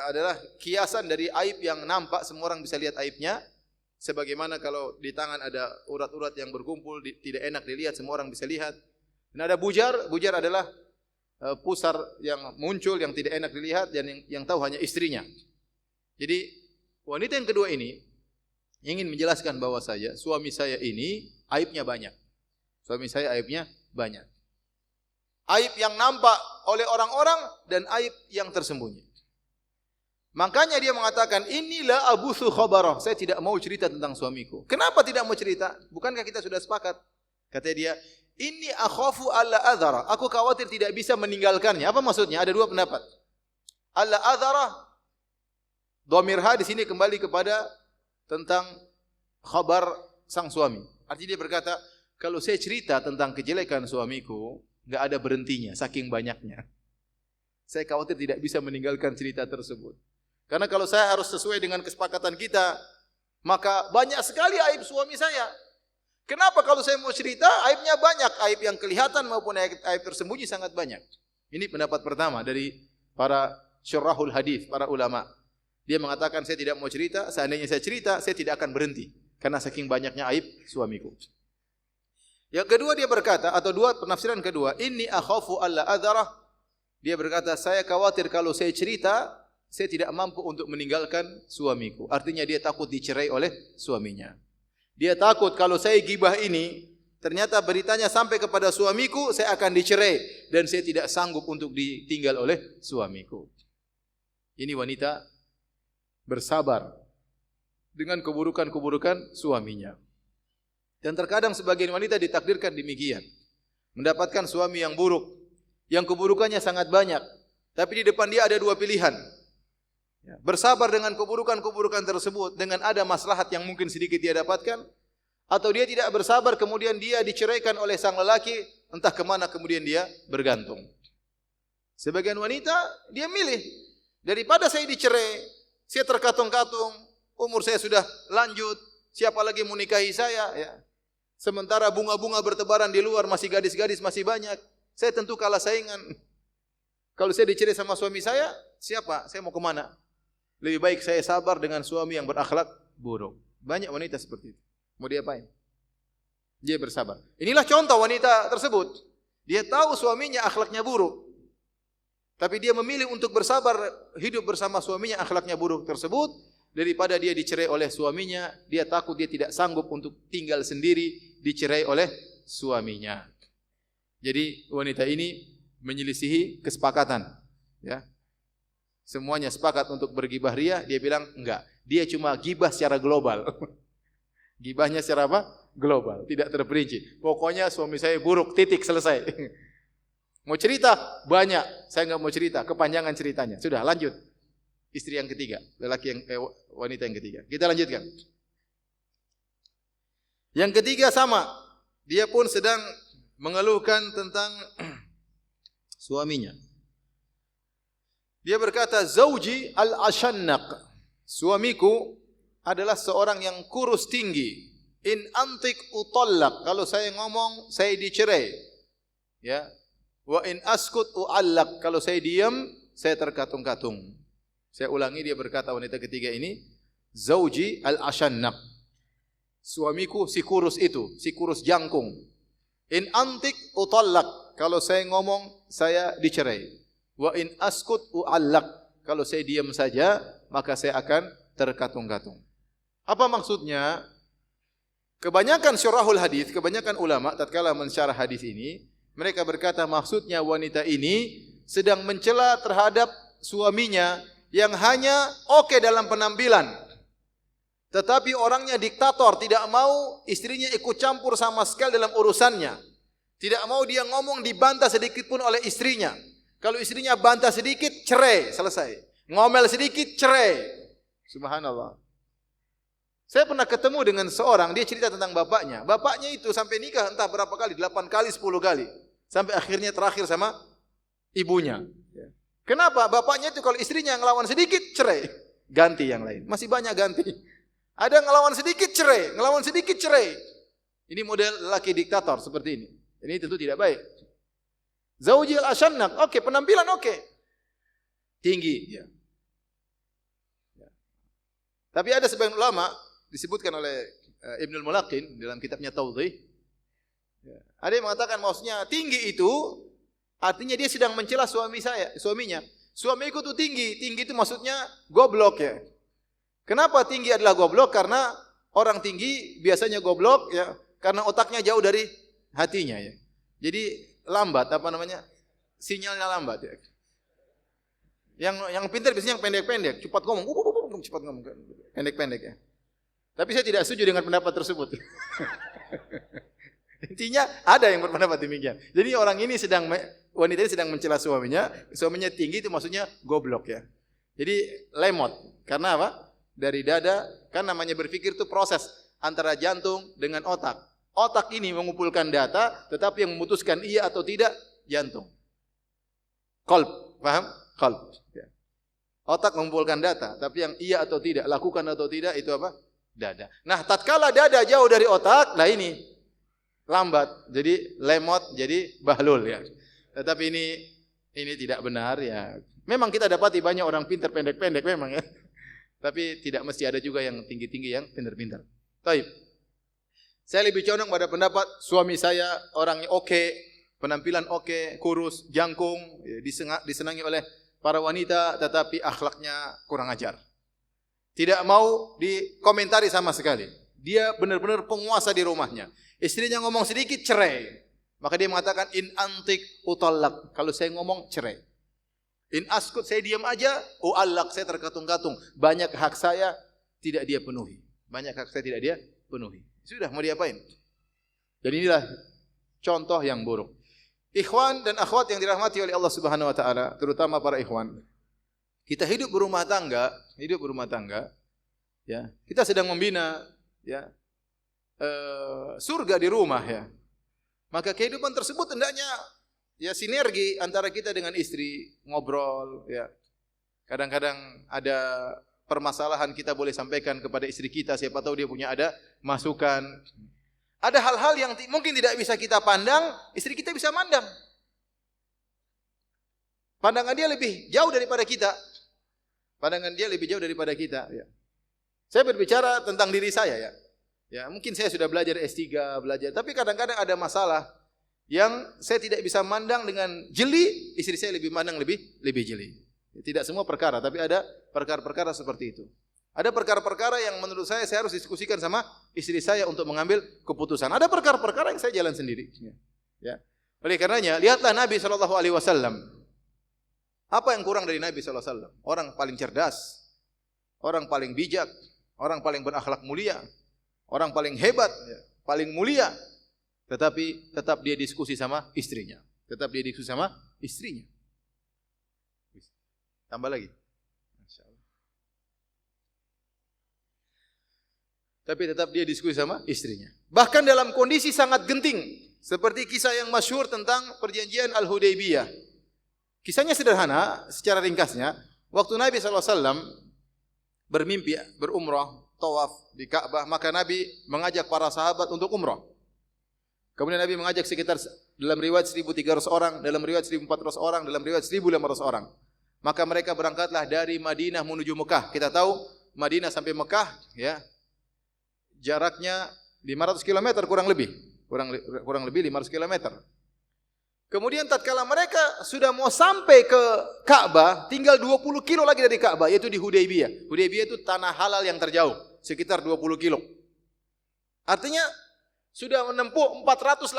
adalah kiasan dari aib yang nampak, semua orang bisa lihat aibnya. Sebagaimana kalau di tangan ada urat-urat yang berkumpul, tidak enak dilihat, semua orang bisa lihat. Dan ada bujar, bujar adalah pusar yang muncul, yang tidak enak dilihat, dan yang tahu hanya istrinya. Jadi wanita yang kedua ini ingin menjelaskan bahwa suami saya ini aibnya banyak. Suami saya aibnya banyak. Aib yang nampak oleh orang-orang dan aib yang tersembunyi. Makanya dia mengatakan, inilah abuthu khabarah. Saya tidak mau cerita tentang suamiku. Kenapa tidak mau cerita? Bukankah kita sudah sepakat? Kata dia, inni akhafu alla adhara. Aku khawatir tidak bisa meninggalkannya. Apa maksudnya? Ada dua pendapat. Alla adhara, dhamirha di sini kembali kepada tentang khabar sang suami. Artinya dia berkata, kalau saya cerita tentang kejelekan suamiku, enggak ada berhentinya, saking banyaknya. Saya khawatir tidak bisa meninggalkan cerita tersebut. Karena kalau saya harus sesuai dengan kesepakatan kita, maka banyak sekali aib suami saya. Kenapa kalau saya mau cerita, aibnya banyak. Aib yang kelihatan maupun aib tersembunyi sangat banyak. Ini pendapat pertama dari para syurahul hadis, para ulama. Dia mengatakan, saya tidak mau cerita, seandainya saya cerita, saya tidak akan berhenti. Karena saking banyaknya aib suamiku. Yang kedua dia berkata, atau dua penafsiran kedua, inni akhafu alla adharah. Dia berkata, saya khawatir kalau saya cerita, saya tidak mampu untuk meninggalkan suamiku. Artinya dia takut dicerai oleh suaminya. Dia takut kalau saya gibah ini, ternyata beritanya sampai kepada suamiku, saya akan dicerai. Dan saya tidak sanggup untuk ditinggal oleh suamiku. Ini wanita bersabar dengan keburukan-keburukan suaminya. Dan terkadang sebagian wanita ditakdirkan demikian. Mendapatkan suami yang buruk, yang keburukannya sangat banyak. Tapi di depan dia ada dua pilihan. Bersabar dengan keburukan-keburukan tersebut, dengan ada maslahat yang mungkin sedikit dia dapatkan, atau dia tidak bersabar, kemudian dia diceraikan oleh sang lelaki, entah kemana kemudian dia bergantung. Sebagian wanita, dia milih, daripada saya dicerai, saya terkatung-katung, umur saya sudah lanjut, siapa lagi mau nikahi saya, ya. Sementara bunga-bunga bertebaran di luar, masih gadis-gadis masih banyak, saya tentu kalah saingan. Kalau saya dicerai sama suami saya, siapa? Saya mau kemana? Lebih baik saya sabar dengan suami yang berakhlak buruk. Banyak wanita seperti itu. Mau diapain? Dia bersabar. Inilah contoh wanita tersebut. Dia tahu suaminya akhlaknya buruk. Tapi dia memilih untuk bersabar hidup bersama suaminya akhlaknya buruk tersebut. Daripada dia dicerai oleh suaminya, dia takut dia tidak sanggup untuk tinggal sendiri, dicerai oleh suaminya. Jadi wanita ini menyelisihi kesepakatan. Ya. Semuanya sepakat untuk bergibah ria, dia bilang enggak. Dia cuma gibah secara global. Gibahnya secara apa? Global, tidak terperinci. Pokoknya suami saya buruk, titik, selesai. Mau cerita? Banyak. Saya enggak mau cerita, kepanjangan ceritanya. Sudah, lanjut. Istri yang ketiga, wanita yang ketiga. Kita lanjutkan. Yang ketiga sama, dia pun sedang mengeluhkan tentang suaminya. Dia berkata, "Zauji al-ashannaq." Suamiku adalah seorang yang kurus tinggi. In antik utallaq. Kalau saya ngomong, saya dicerai. Ya. Wa in askut uallaq. Kalau saya diam, saya terkatung-katung. Saya ulangi, dia berkata wanita ketiga ini, "Zauji al-ashannaq." Suamiku si kurus itu, si kurus jangkung. In antik utallaq. Kalau saya ngomong, saya dicerai. Wa in askut uallaq. Kalau saya diam saja, maka saya akan terkatung-katung. Apa maksudnya? Kebanyakan syurahul hadis, kebanyakan ulama tatkala mensyarah hadis ini, mereka berkata maksudnya wanita ini sedang mencela terhadap suaminya yang hanya oke dalam penampilan. Tetapi orangnya diktator, tidak mau istrinya ikut campur sama sekali dalam urusannya. Tidak mau dia ngomong dibantah sedikit pun oleh istrinya. Kalau istrinya bantah sedikit, cerai, selesai. Ngomel sedikit, cerai. Subhanallah. Saya pernah ketemu dengan seorang, dia cerita tentang bapaknya. Bapaknya itu sampai nikah entah berapa kali, 8 kali, 10 kali. Sampai akhirnya terakhir sama ibunya. Kenapa? Bapaknya itu kalau istrinya ngelawan sedikit, cerai. Ganti yang lain. Masih banyak ganti. Ada ngelawan sedikit, cerai. Ngelawan sedikit, cerai. Ini model lelaki diktator seperti ini. Ini tentu tidak baik. Zauji al-ashannaq, oke, penampilan oke. Tinggi. Ya. Tapi ada sebagian ulama, disebutkan oleh Ibnul Mulaqin dalam kitabnya Tawdhih. Ada yang mengatakan maksudnya tinggi itu artinya dia sedang mencela suaminya. Suamiku itu tinggi, tinggi itu maksudnya goblok ya. Kenapa tinggi adalah goblok? Karena orang tinggi biasanya goblok ya, karena otaknya jauh dari hatinya ya. Jadi lambat, apa namanya? Sinyalnya lambat ya. Yang pintar biasanya yang pendek-pendek, cepat ngomong, cepat ngomong, pendek-pendek ya. Tapi saya tidak setuju dengan pendapat tersebut. Intinya ada yang berpendapat demikian. Jadi orang ini wanita ini sedang mencela suaminya tinggi itu maksudnya goblok ya. Jadi lemot. Karena apa? Dari dada, kan namanya berpikir itu proses antara jantung dengan otak. Otak ini mengumpulkan data, tetapi yang memutuskan iya atau tidak, jantung. Qalb, paham? Qalb. Ya. Otak mengumpulkan data, tapi yang iya atau tidak, lakukan atau tidak, itu apa? Dada. Nah, tatkala dada jauh dari otak, nah ini lambat, jadi lemot, jadi bahlul ya. Tetapi ini tidak benar ya. Memang kita dapati banyak orang pintar pendek-pendek memang ya. Tapi tidak mesti ada juga yang tinggi-tinggi yang pintar-pintar. Baik. Saya lebih condong pada pendapat suami saya orangnya oke, penampilan oke, kurus, jangkung, disenangi oleh para wanita, tetapi akhlaknya kurang ajar. Tidak mau dikomentari sama sekali. Dia benar-benar penguasa di rumahnya. Istrinya ngomong sedikit, cerai. Maka dia mengatakan, in antik utallak. Kalau saya ngomong, cerai. In askut, saya diam aja, uallak, saya terkatung-katung. Banyak hak saya tidak dia penuhi. Banyak hak saya tidak dia penuhi. Sudah, mau diapain? Dan inilah contoh yang buruk. Ikhwan dan akhwat yang dirahmati oleh Allah Subhanahu wa taala, terutama para ikhwan. Kita hidup berumah tangga, ya. Kita sedang membina ya surga di rumah ya. Maka kehidupan tersebut hendaknya ya sinergi antara kita dengan istri, ngobrol ya. Kadang-kadang ada permasalahan kita boleh sampaikan kepada istri kita, siapa tahu dia punya ada masukan. Ada hal-hal yang mungkin tidak bisa kita pandang, istri kita bisa mandang. Pandangan dia lebih jauh daripada kita. Ya. Saya berbicara tentang diri saya ya. Ya, mungkin saya sudah belajar S3, tapi kadang-kadang ada masalah yang saya tidak bisa mandang dengan jeli, istri saya lebih mandang lebih jeli. Tidak semua perkara, tapi ada perkara-perkara seperti itu. Ada perkara-perkara yang menurut saya harus diskusikan sama istri saya untuk mengambil keputusan. Ada perkara-perkara yang saya jalan sendiri. Ya. Oleh karenanya, lihatlah Nabi SAW. Apa yang kurang dari Nabi SAW? Orang paling cerdas, orang paling bijak, orang paling berakhlak mulia, orang paling hebat, paling mulia. Tetapi tetap dia diskusi sama istrinya. Tambah lagi. tapi tetap dia diskusi sama istrinya. Bahkan dalam kondisi sangat genting, seperti kisah yang masyhur tentang perjanjian Al-Hudaybiyah. Kisahnya sederhana, secara ringkasnya, waktu Nabi SAW bermimpi berumrah, tawaf di Ka'bah, maka Nabi mengajak para sahabat untuk umrah. Kemudian Nabi mengajak sekitar dalam riwayat 1.300 orang, dalam riwayat 1.400 orang, dalam riwayat 1.500 orang. Maka mereka berangkatlah dari Madinah menuju Mekah. Kita tahu Madinah sampai Mekah, ya, jaraknya 500 km kurang lebih. Kurang lebih 500 km. Kemudian tatkala mereka sudah mau sampai ke Ka'bah, tinggal 20 kilo lagi dari Ka'bah, yaitu di Hudaybiyah. Hudaybiyah itu tanah halal yang terjauh, sekitar 20 kilo. Artinya sudah menempuh 480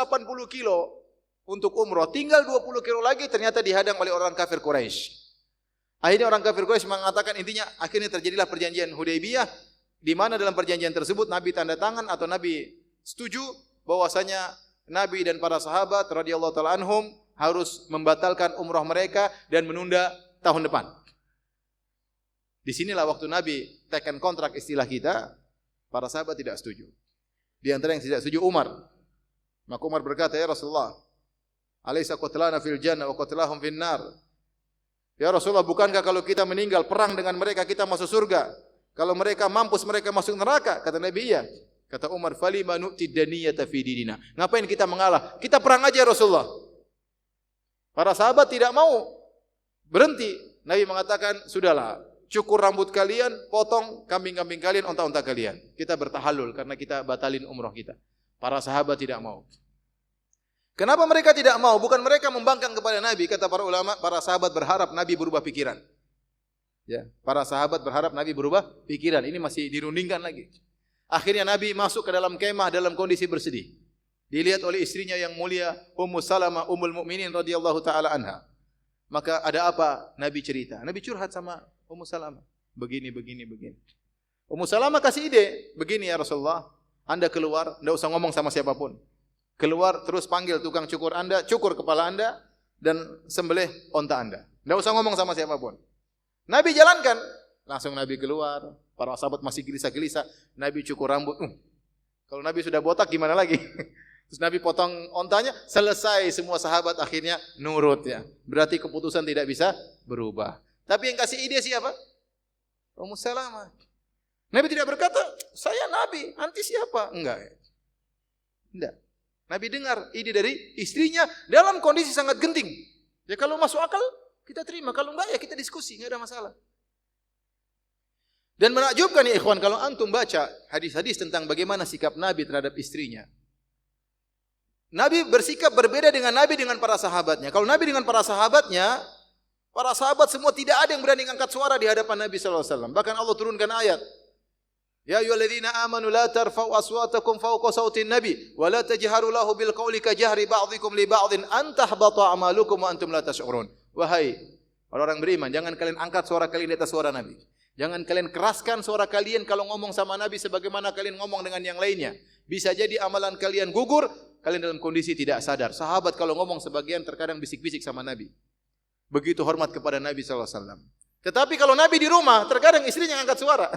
kilo untuk umroh. Tinggal 20 kilo lagi ternyata dihadang oleh orang kafir Quraisy. Akhirnya orang kafir Quraisy mengatakan, intinya akhirnya terjadilah perjanjian Hudaybiyah, di mana dalam perjanjian tersebut Nabi tanda tangan atau Nabi setuju bahwasanya Nabi dan para sahabat radhiyallahu taala anhum harus membatalkan umrah mereka dan menunda tahun depan. Di sinilah waktu Nabi tekan kontrak, istilah kita, para sahabat tidak setuju. Di antara yang tidak setuju Umar. Maka Umar berkata, "Ya Rasulullah, alaysa qatlana fil jannah wa qatlahum fin nar?" Ya Rasulullah, bukankah kalau kita meninggal perang dengan mereka kita masuk surga? Kalau mereka mampus mereka masuk neraka? Kata Nabi, iya. Kata Umar, "Falima nu'ti daniyata fi dinina?" Ngapain kita mengalah? Kita perang aja Rasulullah. Para sahabat tidak mau berhenti. Nabi mengatakan, "Sudahlah, cukur rambut kalian, potong kambing-kambing kalian, onta-onta kalian. Kita bertahalul karena kita batalin umrah kita." Para sahabat tidak mau. Kenapa mereka tidak mau? Bukan mereka membangkang kepada Nabi, kata para ulama, para sahabat berharap Nabi berubah pikiran. Ya, para sahabat berharap Nabi berubah pikiran. Ini masih dirundingkan lagi. Akhirnya Nabi masuk ke dalam kemah dalam kondisi bersedih. Dilihat oleh istrinya yang mulia, Ummu Salamah Ummul Mukminin radhiyallahu taala anha. Maka ada apa? Nabi cerita. Nabi curhat sama Ummu Salamah. Begini. Ummu Salamah kasih ide. Begini ya Rasulullah, Anda keluar, tidak usah ngomong sama siapapun. Keluar terus panggil tukang cukur Anda, cukur kepala Anda dan sembelih onta Anda. Tidak usah ngomong sama siapapun. Nabi jalankan. Langsung Nabi keluar. Para sahabat masih gelisah-gelisah. Nabi cukur rambut. Kalau Nabi sudah botak gimana lagi? Terus Nabi potong ontanya, selesai semua sahabat akhirnya nurut ya. Berarti keputusan tidak bisa berubah. Tapi yang kasih ide siapa? Ummu Salamah. Nabi tidak berkata, "Saya Nabi, anti siapa?" Enggak. Nabi dengar ide dari istrinya dalam kondisi sangat genting. Ya kalau masuk akal kita terima, kalau enggak ya kita diskusi, enggak ada masalah. Dan menakjubkan ya ikhwan, kalau antum baca hadis-hadis tentang bagaimana sikap Nabi terhadap istrinya. Nabi bersikap berbeda dengan Nabi dengan para sahabatnya. Kalau Nabi dengan para sahabatnya, para sahabat semua tidak ada yang berani angkat suara di hadapan Nabi sallallahu alaihi wasallam. Bahkan Allah turunkan ayat, "Ya ayyuhalladzina amanu la tarfa'u aswatakum fawqa sautin nabi wa la tajharu lahu bil qawli ka jahri ba'dhikum li ba'dhin an tahbata a'malukum wa antum la tash'urun." Wahai orang-orang beriman, jangan kalian angkat suara kalian di atas suara Nabi. Jangan kalian keraskan suara kalian kalau ngomong sama Nabi sebagaimana kalian ngomong dengan yang lainnya. Bisa jadi amalan kalian gugur, kalian dalam kondisi tidak sadar. Sahabat kalau ngomong sebagian terkadang bisik-bisik sama Nabi. Begitu hormat kepada Nabi sallallahu alaihi wasallam. Tetapi kalau Nabi di rumah, terkadang istrinya angkat suara.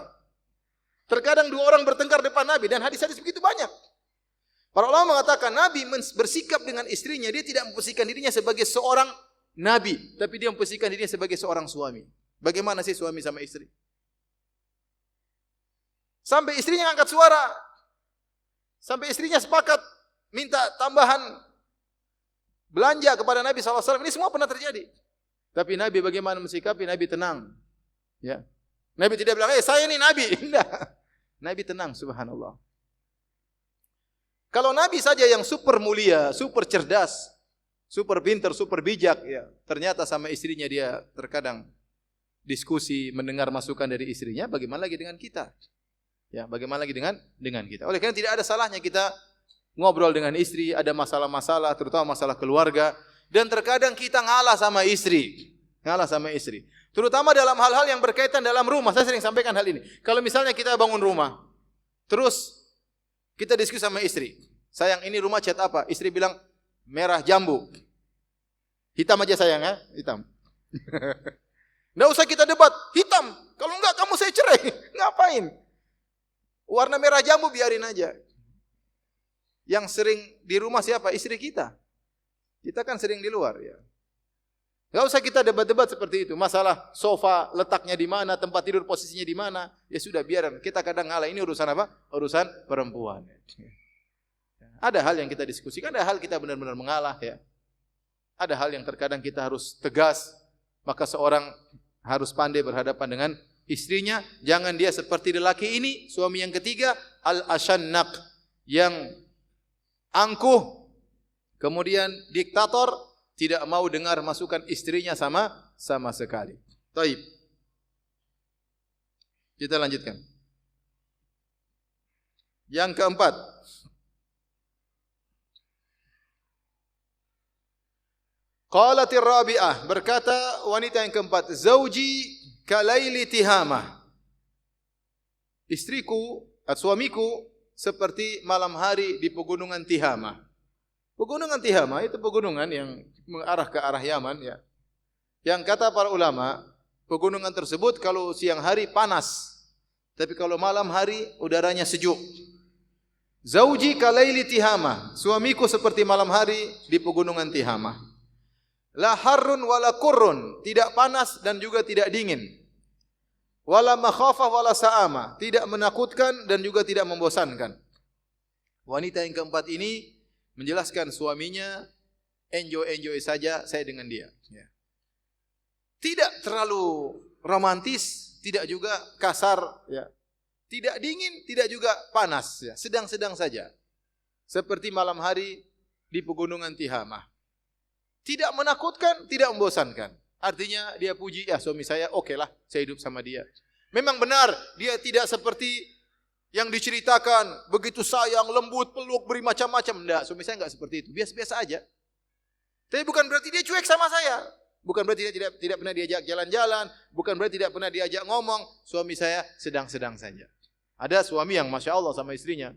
Terkadang dua orang bertengkar depan Nabi dan hadis-hadis begitu banyak. Para ulama mengatakan Nabi bersikap dengan istrinya, dia tidak memposisikan dirinya sebagai seorang nabi, tapi dia memposisikan dirinya sebagai seorang suami. Bagaimana sih suami sama istri? Sampai istrinya angkat suara. Sampai istrinya sepakat minta tambahan belanja kepada Nabi SAW. Ini semua pernah terjadi. Tapi Nabi bagaimana mensikapi? Nabi tenang. Ya. Nabi tidak bilang, saya ini Nabi. Tidak. Nabi tenang, subhanallah. Kalau Nabi saja yang super mulia, super cerdas, super pintar, super bijak, ya, ternyata sama istrinya dia terkadang diskusi, mendengar masukan dari istrinya, bagaimana lagi dengan kita? Ya, bagaimana lagi dengan kita? Oleh karena tidak ada salahnya kita ngobrol dengan istri, ada masalah-masalah, terutama masalah keluarga, dan terkadang kita ngalah sama istri. Terutama dalam hal-hal yang berkaitan dalam rumah. Saya sering sampaikan hal ini. Kalau misalnya kita bangun rumah, terus kita diskusi sama istri. Sayang, ini rumah cat apa? Istri bilang merah jambu. Hitam aja sayang ya, hitam. Nggak usah kita debat, hitam. Kalau enggak kamu saya cerai. Ngapain? Warna merah jambu biarin aja. Yang sering di rumah siapa? Istri kita. Kita kan sering di luar ya. Gak usah kita debat-debat seperti itu. Masalah sofa letaknya di mana, tempat tidur posisinya di mana. Ya sudah biaran. Kita kadang ngalah. Ini urusan apa? Urusan perempuan. Ada hal yang kita diskusikan, ada hal kita benar-benar mengalah ya. Ada hal yang terkadang kita harus tegas. Maka seorang harus pandai berhadapan dengan istrinya. Jangan dia seperti lelaki ini, suami yang ketiga, al-ashannaq, yang angkuh, kemudian diktator, tidak mau dengar masukan istrinya sama sekali. Taib. Kita lanjutkan. Yang keempat. Qalatir rabi'ah, berkata wanita yang keempat, zauji kalaili tihamah. Istriku, suamiku seperti malam hari di pegunungan Tihamah. Pegunungan Tihamah itu pegunungan yang mengarah ke arah Yaman ya. Yang kata para ulama, pegunungan tersebut kalau siang hari panas, tapi kalau malam hari udaranya sejuk. Zauji kalaili Tihamah, suamiku seperti malam hari di pegunungan Tihamah. La harrun wala kurrun, tidak panas dan juga tidak dingin. Wala makhafah wala sa'ama, tidak menakutkan dan juga tidak membosankan. Wanita yang keempat ini menjelaskan suaminya enjoy saja saya dengan dia. Ya. Tidak terlalu romantis, tidak juga kasar, ya. Tidak dingin, tidak juga panas, ya. Sedang-sedang saja. Seperti malam hari di pegunungan Tihamah. Tidak menakutkan, tidak membosankan. Artinya dia puji, ya suami saya okelah, saya hidup sama dia. Memang benar, dia tidak seperti yang diceritakan, begitu sayang, lembut, peluk, beri macam-macam. Enggak, suami saya enggak seperti itu. Biasa-biasa aja. Tapi bukan berarti dia cuek sama saya. Bukan berarti dia tidak pernah diajak jalan-jalan. Bukan berarti tidak pernah diajak ngomong. Suami saya sedang-sedang saja. Ada suami yang Masya Allah sama istrinya.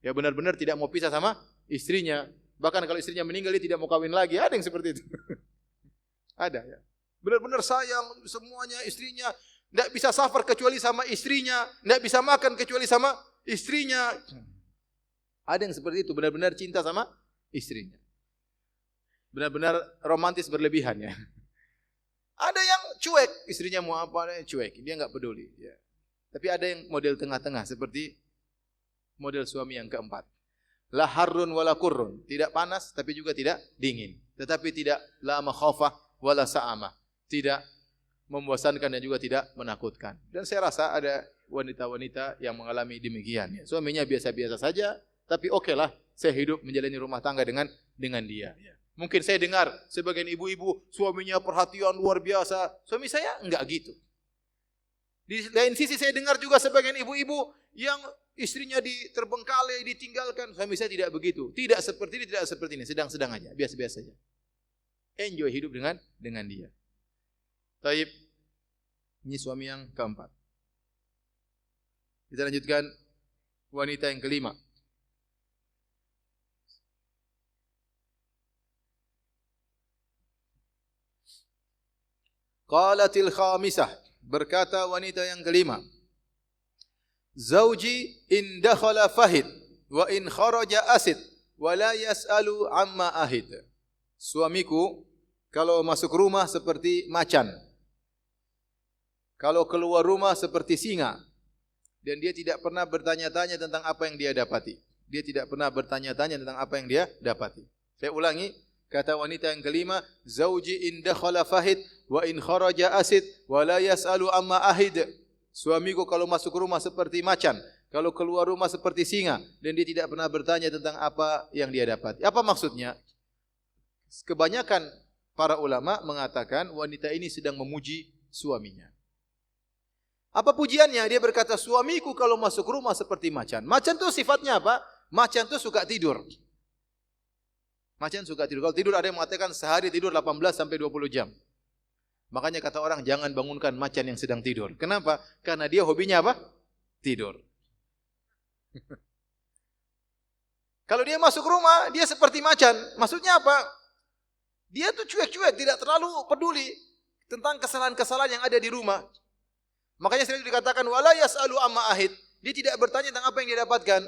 Ya benar-benar tidak mau pisah sama istrinya. Bahkan kalau istrinya meninggal, dia tidak mau kawin lagi. Ada yang seperti itu. Ada ya. Benar-benar sayang semuanya istrinya. Tidak bisa safar kecuali sama istrinya. Tidak bisa makan kecuali sama istrinya. Ada yang seperti itu. Benar-benar cinta sama istrinya. Benar-benar romantis berlebihan ya. Ada yang cuek. Istrinya mau apa, cuek. Dia enggak peduli. Ya. Tapi ada yang model tengah-tengah. Seperti model suami yang keempat. La harrun wala kurrun. Tidak panas tapi juga tidak dingin. Tetapi tidak la makhafah wala sa'amah. Tidak membosankan dan juga tidak menakutkan. Dan saya rasa ada wanita-wanita yang mengalami demikian. Ya. Suaminya biasa-biasa saja, tapi okelah saya hidup menjalani rumah tangga dengan dia. Ya. Mungkin saya dengar sebagian ibu-ibu suaminya perhatian luar biasa. Suami saya enggak gitu. Di lain sisi saya dengar juga sebagian ibu-ibu yang istrinya terbengkalai, ditinggalkan. Suami saya tidak begitu. Tidak seperti ini, tidak seperti ini. Sedang-sedang aja, biasa-biasa saja. Enjoy hidup dengan dia. Taib. Ini suami yang keempat. Kita lanjutkan wanita yang kelima. Qalatil khamisah, berkata wanita yang kelima. Zauji in dakhala fahid wa in kharaja asid wa la yas'alu amma ahid. Suamiku kalau masuk rumah seperti macan. Kalau keluar rumah seperti singa. Dan dia tidak pernah bertanya-tanya tentang apa yang dia dapati. Dia tidak pernah bertanya-tanya tentang apa yang dia dapati. Saya ulangi, kata wanita yang kelima, zauji in dakhala fahid wa in kharaja asid wa la yas'alu amma ahid. Suamiku kalau masuk rumah seperti macan, kalau keluar rumah seperti singa, dan dia tidak pernah bertanya tentang apa yang dia dapati. Apa maksudnya? Kebanyakan para ulama mengatakan wanita ini sedang memuji suaminya. Apa pujiannya? Dia berkata, suamiku kalau masuk rumah seperti macan. Macan itu sifatnya apa? Macan itu suka tidur. Macan suka tidur. Kalau tidur ada yang mengatakan sehari tidur 18 sampai 20 jam. Makanya kata orang jangan bangunkan macan yang sedang tidur. Kenapa? Karena dia hobinya apa? Tidur. Kalau dia masuk rumah, dia seperti macan. Maksudnya apa? Dia tuh cuek-cuek, tidak terlalu peduli tentang kesalahan-kesalahan yang ada di rumah. Makanya sering dikatakan wala yasalu amma ahid. Dia tidak bertanya tentang apa yang dia dapatkan.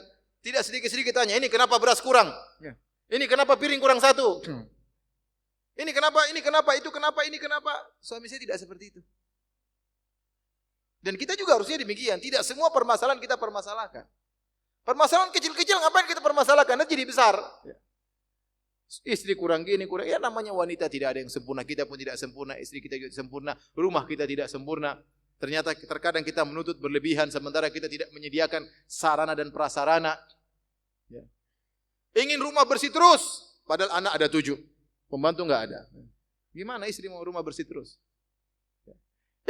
Tidak sedikit-sedikit tanya, ini kenapa beras kurang? Ini kenapa piring kurang satu? Ini kenapa, itu kenapa, ini kenapa? Suami saya tidak seperti itu. Dan kita juga harusnya demikian. Tidak semua permasalahan kita permasalahkan. Permasalahan kecil-kecil ngapain kita permasalahkan? Nanti jadi besar. Istri kurang gini, kurang. Ya namanya wanita tidak ada yang sempurna. Kita pun tidak sempurna. Istri kita juga sempurna. Rumah kita tidak sempurna. Ternyata terkadang kita menuntut berlebihan. Sementara kita tidak menyediakan sarana dan prasarana. Ya. Ingin rumah bersih terus. Padahal anak ada 7. Pembantu enggak ada. Gimana istri mau rumah bersih terus? Ya.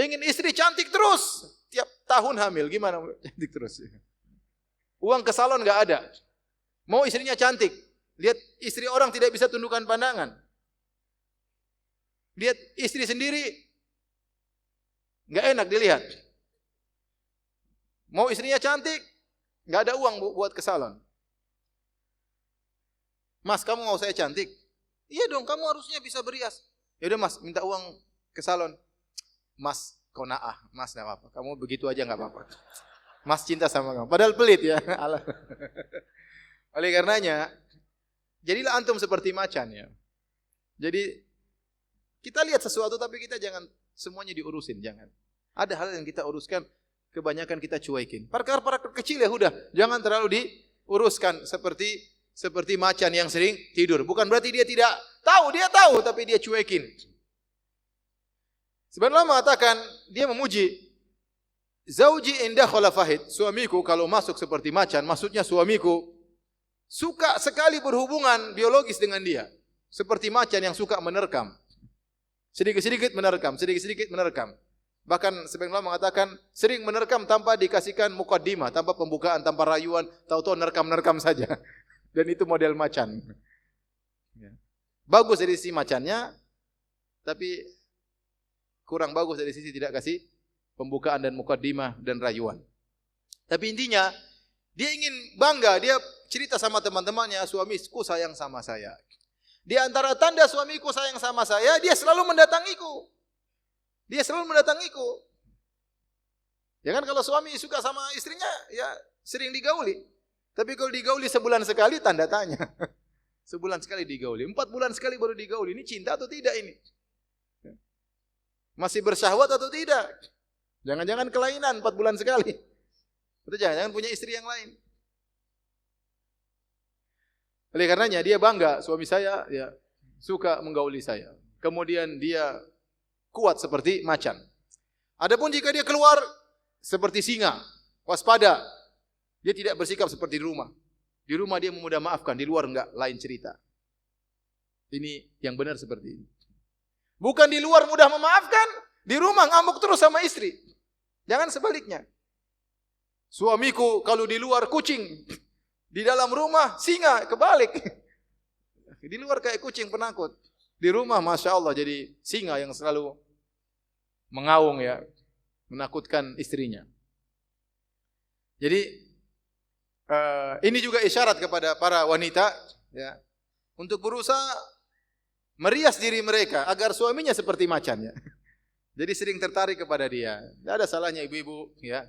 Ingin istri cantik terus. Tiap tahun hamil. Gimana cantik terus? Uang ke salon enggak ada. Mau istrinya cantik. Lihat istri orang tidak bisa tundukkan pandangan. Lihat istri sendiri enggak enak dilihat. Mau istrinya cantik, enggak ada uang buat ke salon. Mas, kamu mau saya cantik? Iya dong, kamu harusnya bisa berias. Ya udah Mas, minta uang ke salon. Mas, kau naah, Mas enggak apa-apa. Kamu begitu aja enggak apa-apa. Mas cinta sama kamu. Padahal pelit ya. Oleh karenanya, jadilah antum seperti macan ya. Jadi kita lihat sesuatu tapi kita jangan semuanya diurusin, jangan. Ada hal yang kita uruskan, kebanyakan kita cuekin. Perkara-perkara kecil ya udah, jangan terlalu diuruskan seperti macan yang sering tidur. Bukan berarti dia tidak tahu, dia tahu tapi dia cuekin. Sebenarnya mengatakan dia memuji Zauji indah khala fahid, suamiku kalau masuk seperti macan, maksudnya suamiku suka sekali berhubungan biologis dengan dia. Seperti macan yang suka menerkam. Sedikit-sedikit menerkam, sedikit-sedikit menerkam. Bahkan sebagian ulama mengatakan sering menerkam tanpa dikasihkan mukaddimah, tanpa pembukaan, tanpa rayuan, tahu-tahu nerkam-nerkam saja. Dan itu model macan. Bagus dari sisi macannya, tapi kurang bagus dari sisi tidak kasih pembukaan dan mukaddimah dan rayuan. Tapi intinya, dia ingin bangga, dia cerita sama teman-temannya, suamiku sayang sama saya. Di antara tanda suamiku sayang sama saya, dia selalu mendatangiku. Dia selalu mendatangiku. Ya kan kalau suami suka sama istrinya, ya sering digauli. Tapi kalau digauli sebulan sekali, tanda tanya. Sebulan sekali digauli, 4 bulan sekali baru digauli. Ini cinta atau tidak ini? Masih bersyahwat atau tidak? Jangan-jangan kelainan 4 bulan sekali. Atau jangan-jangan punya istri yang lain. Oleh karenanya dia bangga, suami saya ya suka menggauli saya. Kemudian dia kuat seperti macan. Adapun jika dia keluar seperti singa, waspada. Dia tidak bersikap seperti di rumah. Di rumah dia memudah maafkan, di luar enggak, lain cerita. Ini yang benar seperti ini. Bukan di luar mudah memaafkan, di rumah ngamuk terus sama istri. Jangan sebaliknya. Suamiku kalau di luar kucing, di dalam rumah singa, kebalik. Di luar kayak kucing penakut. Di rumah Masya Allah jadi singa yang selalu mengaung ya, menakutkan istrinya. Jadi ini juga isyarat kepada para wanita ya, untuk berusaha merias diri mereka agar suaminya seperti macan ya. Jadi sering tertarik kepada dia. Tidak ada salahnya ibu-ibu ya.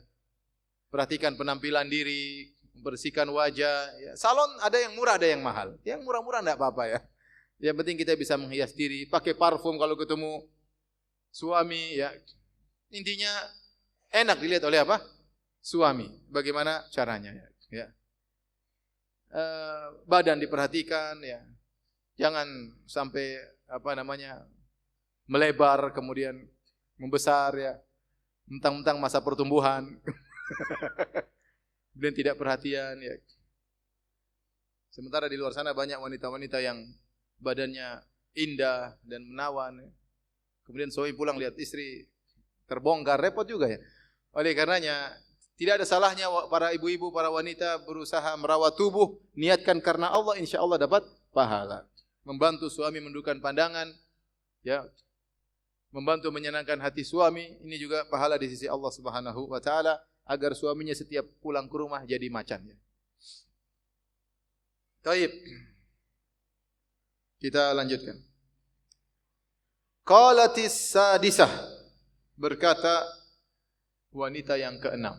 Perhatikan penampilan diri, bersihkan wajah. Ya. Salon ada yang murah, ada yang mahal. Yang murah-murah tidak apa-apa ya. Yang penting kita bisa menghias diri, pakai parfum kalau ketemu suami ya. Intinya enak dilihat oleh apa? Suami. Bagaimana caranya ya. Badan diperhatikan ya. Jangan sampai melebar kemudian membesar ya. Mentang-mentang masa pertumbuhan. Dan tidak perhatian ya. Sementara di luar sana banyak wanita-wanita yang badannya indah dan menawan ya. Kemudian suami pulang lihat istri terbongkar, repot juga ya. Oleh karenanya tidak ada salahnya para ibu-ibu, para wanita berusaha merawat tubuh, niatkan karena Allah, insya Allah dapat pahala. Membantu suami menundukkan pandangan ya. Membantu menyenangkan hati suami, ini juga pahala di sisi Allah Subhanahu wa taala agar suaminya setiap pulang ke rumah jadi macannya. Baik. Kita lanjutkan. Qalatis sadisah, berkata wanita yang keenam.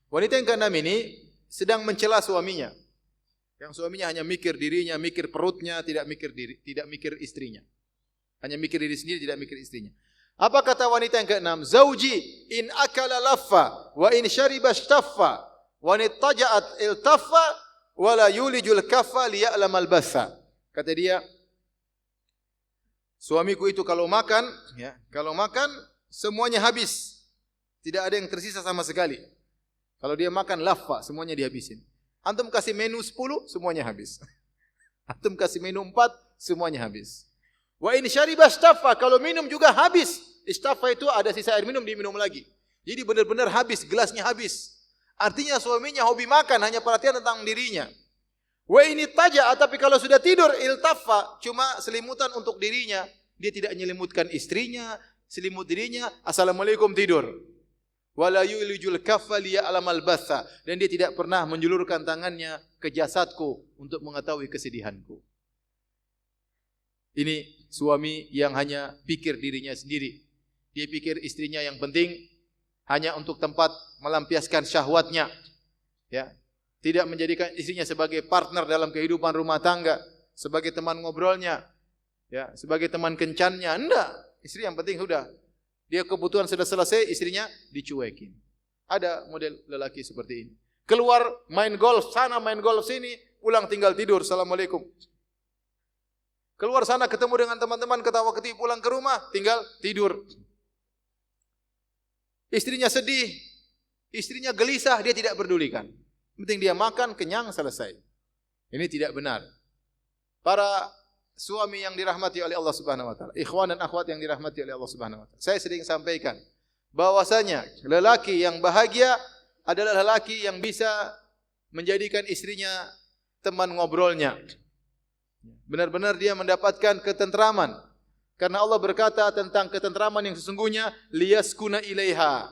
Wanita yang keenam ini sedang mencela suaminya. Yang suaminya hanya mikir dirinya, mikir perutnya, tidak mikir istrinya. Hanya mikir diri sendiri, tidak mikir istrinya. Apa kata wanita yang keenam? Zauji in akala laffa wa in syariba shtaffa wa in taja'at iltaffa wa la yulijul kaffa liya'lamal batha. Kata dia, suamiku itu kalau makan semuanya habis. Tidak ada yang tersisa sama sekali. Kalau dia makan laffa, semuanya dihabisin. Antum kasih menu 10, semuanya habis. Antum kasih menu 4, semuanya habis. Wa in syariba istaffa, kalau minum juga habis. Istaffa itu ada sisa air minum, diminum lagi. Jadi benar-benar habis, gelasnya habis. Artinya suaminya hobi makan, hanya perhatian tentang dirinya. Wa ini taja, tapi kalau sudah tidur, iltaffa, cuma selimutan untuk dirinya. Dia tidak menyelimutkan istrinya, selimut dirinya, assalamualaikum tidur. Wala yulijul kaffa liya'lamal batha, dan dia tidak pernah menjulurkan tangannya ke jasadku untuk mengetahui kesedihanku. Ini suami yang hanya pikir dirinya sendiri. Dia pikir istrinya yang penting hanya untuk tempat melampiaskan syahwatnya. Ya. Tidak menjadikan istrinya sebagai partner dalam kehidupan rumah tangga, sebagai teman ngobrolnya, ya, sebagai teman kencannya. Enggak. Istri yang penting sudah. Dia kebutuhan sudah selesai, istrinya dicuekin. Ada model lelaki seperti ini. Keluar main golf sana, main golf sini, pulang tinggal tidur, assalamualaikum. Keluar sana ketemu dengan teman-teman, ketawa ketiwi, pulang ke rumah, tinggal tidur. Istrinya sedih, istrinya gelisah, dia tidak pedulikan. Penting dia makan, kenyang, selesai. Ini tidak benar. Para suami yang dirahmati oleh Allah Subhanahu wa taala, ikhwan dan akhwat yang dirahmati oleh Allah Subhanahu wa taala. Saya sering sampaikan bahwasanya lelaki yang bahagia adalah lelaki yang bisa menjadikan istrinya teman ngobrolnya. Benar-benar dia mendapatkan ketentraman. Karena Allah berkata tentang ketentraman yang sesungguhnya, liyaskuna ilaiha,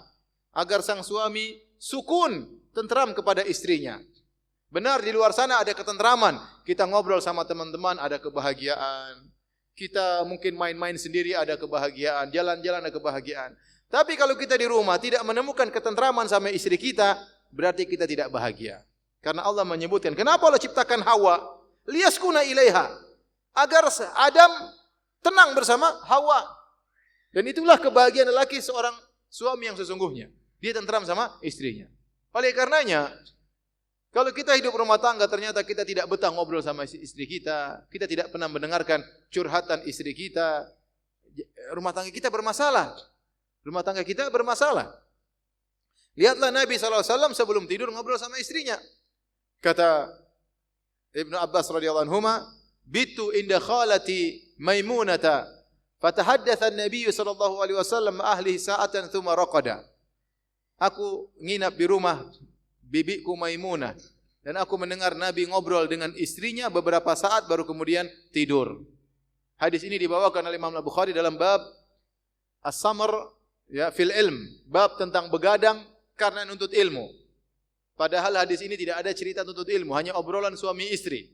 agar sang suami sukun, tentram kepada istrinya. Benar di luar sana ada ketentraman. Kita ngobrol sama teman-teman ada kebahagiaan. Kita mungkin main-main sendiri ada kebahagiaan. Jalan-jalan ada kebahagiaan. Tapi kalau kita di rumah tidak menemukan ketentraman sama istri kita, berarti kita tidak bahagia. Karena Allah menyebutkan, kenapa Allah ciptakan Hawa? Liyaskuna ilaiha. Agar Adam tenang bersama Hawa. Dan itulah kebahagiaan lelaki seorang suami yang sesungguhnya. Dia tentram sama istrinya. Oleh karenanya, kalau kita hidup rumah tangga ternyata kita tidak betah ngobrol sama istri kita, kita tidak pernah mendengarkan curhatan istri kita, rumah tangga kita bermasalah. Rumah tangga kita bermasalah. Lihatlah Nabi SAW sebelum tidur ngobrol sama istrinya. Kata Ibnu Abbas radhiyallahu anhuma, "Bitu inda khalati Maimunata, fatahaddatsa an-nabiy sallallahu alaihi wasallam ahli sa'atan thumma raqada." Aku nginap di rumah bibiku Maimunah dan aku mendengar Nabi ngobrol dengan istrinya beberapa saat baru kemudian tidur. Hadis ini dibawakan oleh Imam Al-Bukhari dalam bab As-Samr ya fil ilm, bab tentang begadang karena nuntut ilmu. Padahal hadis ini tidak ada cerita nuntut ilmu, hanya obrolan suami istri.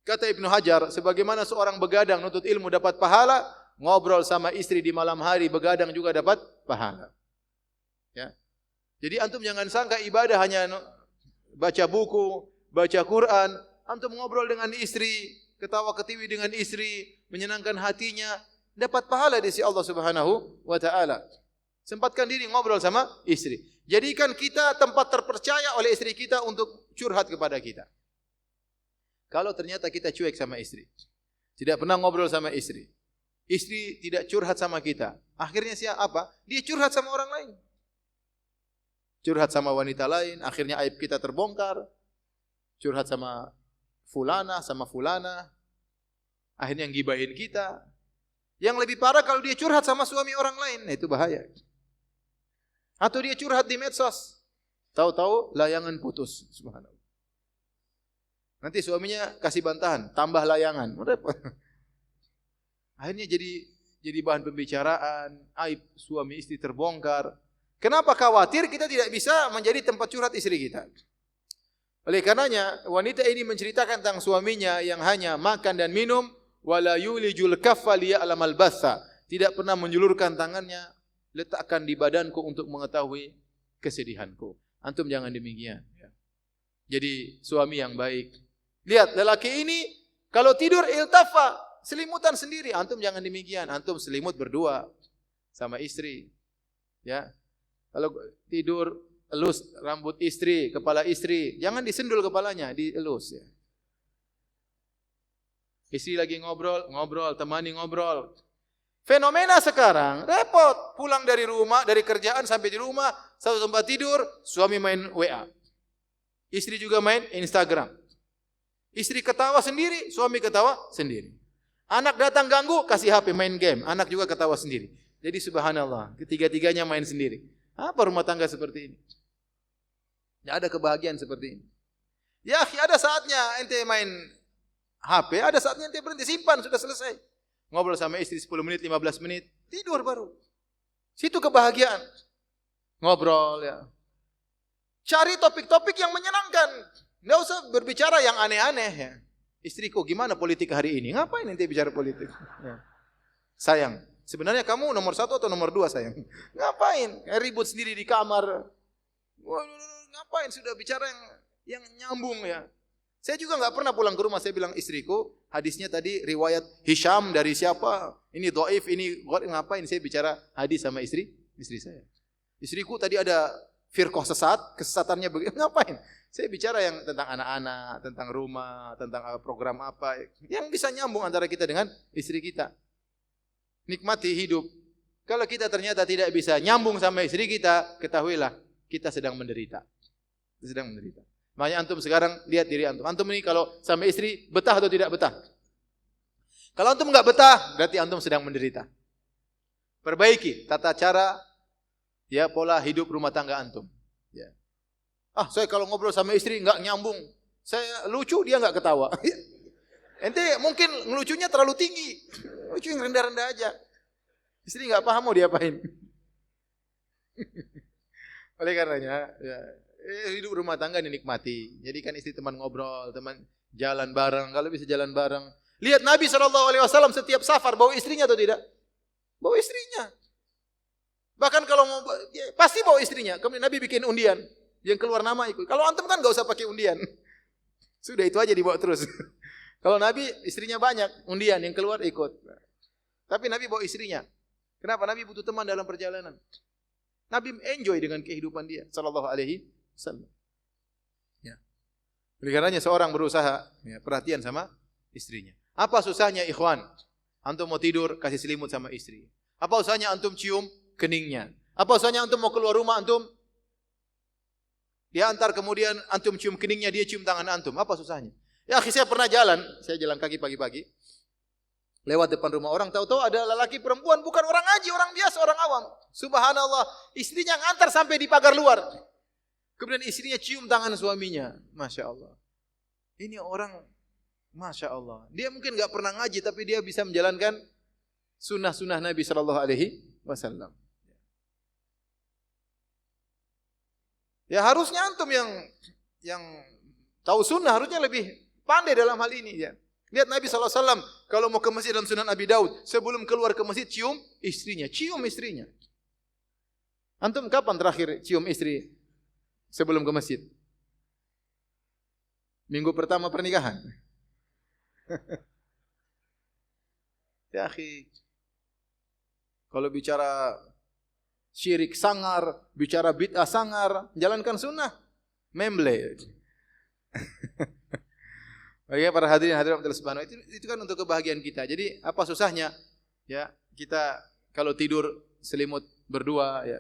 Kata Ibnu Hajar, sebagaimana seorang begadang nuntut ilmu dapat pahala, ngobrol sama istri di malam hari begadang juga dapat pahala. Ya. Jadi antum jangan sangka ibadah hanya baca buku, baca Quran, antum ngobrol dengan istri, ketawa ketiwi dengan istri, menyenangkan hatinya, dapat pahala di sisi Allah Subhanahu wa taala. Sempatkan diri ngobrol sama istri. Jadikan kita tempat terpercaya oleh istri kita untuk curhat kepada kita. Kalau ternyata kita cuek sama istri, tidak pernah ngobrol sama istri, istri tidak curhat sama kita, akhirnya siapa? Dia curhat sama orang lain. Curhat sama wanita lain, akhirnya aib kita terbongkar. Curhat sama fulana, akhirnya ngibahin kita. Yang lebih parah kalau dia curhat sama suami orang lain, itu bahaya. Atau dia curhat di medsos, tahu-tahu layangan putus, subhanallah. Nanti suaminya kasih bantahan, tambah layangan. Akhirnya jadi bahan pembicaraan, aib suami istri terbongkar. Kenapa khawatir kita tidak bisa menjadi tempat curhat istri kita? Oleh karenanya, wanita ini menceritakan tentang suaminya yang hanya makan dan minum, wala yulijul kaffa liya'lamal batha, tidak pernah menjulurkan tangannya, letakkan di badanku untuk mengetahui kesedihanku. Antum jangan demikian. Jadi suami yang baik. Lihat lelaki ini kalau tidur iltafa, selimutan sendiri. Antum jangan demikian. Antum selimut berdua sama istri. Ya. Kalau tidur elus rambut istri, kepala istri, jangan disendul kepalanya, dielus ya. Istri lagi ngobrol, temani ngobrol. Fenomena sekarang, repot. Pulang dari rumah, dari kerjaan sampai di rumah, satu tempat tidur, suami main WA. Istri juga main Instagram. Istri ketawa sendiri, suami ketawa sendiri. Anak datang ganggu, kasih HP main game. Anak juga ketawa sendiri. Jadi subhanallah, ketiga-tiganya main sendiri. Apa rumah tangga seperti ini? Tidak ada kebahagiaan seperti ini. Ya, ada saatnya ente main HP, ada saatnya ente berhenti, simpan, sudah selesai. Ngobrol sama istri 10 menit, 15 menit, tidur baru. Situ kebahagiaan. Ngobrol ya. Cari topik-topik yang menyenangkan. Tidak usah berbicara yang aneh-aneh ya. Istriku, gimana politik hari ini? Ngapain ente bicara politik? Ya. Sayang, sebenarnya kamu nomor 1 atau nomor 2 sayang? Ngapain? Ribut sendiri di kamar. Ngapain sudah bicara yang nyambung ya? Saya juga nggak pernah pulang ke rumah, saya bilang istriku, hadisnya tadi riwayat Hisham dari siapa? Ini dhaif, ini ngapain saya bicara hadis sama istri saya. Istriku tadi ada firqah sesat, kesesatannya begitu, ngapain? Saya bicara yang tentang anak-anak, tentang rumah, tentang program apa, yang bisa nyambung antara kita dengan istri kita. Nikmati hidup. Kalau kita ternyata tidak bisa nyambung sama istri kita, ketahuilah kita sedang menderita. Kita sedang menderita. Makanya antum sekarang lihat diri antum. Antum ini kalau sama istri betah atau tidak betah? Kalau antum enggak betah, berarti antum sedang menderita. Perbaiki tata cara ya pola hidup rumah tangga antum. Ya. Saya kalau ngobrol sama istri enggak nyambung. Saya lucu, dia enggak ketawa. Ente mungkin ngelucunya terlalu tinggi. Lucu yang rendah-rendah aja. Istri enggak paham mau diapain. Oleh karenanya, ya, hidup rumah tangga dinikmati. Jadikan istri teman ngobrol, teman jalan bareng. Kalau bisa jalan bareng. Lihat Nabi SAW setiap safar bawa istrinya atau tidak? Bawa istrinya. Bahkan kalau mau, ya, pasti bawa istrinya. Kemudian Nabi bikin undian. Yang keluar nama ikut. Kalau antum kan gak usah pakai undian. Sudah itu aja dibawa terus. Kalau Nabi istrinya banyak, undian yang keluar ikut. Tapi Nabi bawa istrinya. Kenapa? Nabi butuh teman dalam perjalanan. Nabi enjoy dengan kehidupan dia sallallahu alaihi wasallam. Ya. Oleh karenanya seorang berusaha ya, perhatian sama istrinya. Apa susahnya ikhwan? Antum mau tidur kasih selimut sama istri. Apa usahanya antum cium keningnya? Apa usahanya antum mau keluar rumah antum dia antar kemudian antum cium keningnya, dia cium tangan antum. Apa susahnya? Ya, saya pernah saya jalan kaki pagi-pagi. Lewat depan rumah orang, tahu-tahu ada lelaki perempuan, bukan orang ngaji, orang biasa, orang awam. Subhanallah, istrinya ngantar sampai di pagar luar. Kemudian istrinya cium tangan suaminya. Masya Allah. Ini orang, Masya Allah. Dia mungkin gak pernah ngaji, tapi dia bisa menjalankan sunnah-sunnah Nabi SAW. Ya harusnya antum yang tahu sunnah, harusnya lebih pandai dalam hal ini. Ya. Lihat Nabi SAW, kalau mau ke masjid dalam Sunan Abi Daud, sebelum keluar ke masjid, cium istrinya. Antum kapan terakhir cium istri sebelum ke masjid? Minggu pertama pernikahan. Ya akhi, kalau bicara syirik sangar, bicara bid'ah sangar, jalankan sunnah, memble. Bagi para hadirin Allah Subhanahu itu kan untuk kebahagiaan kita. Jadi apa susahnya ya kita kalau tidur selimut berdua ya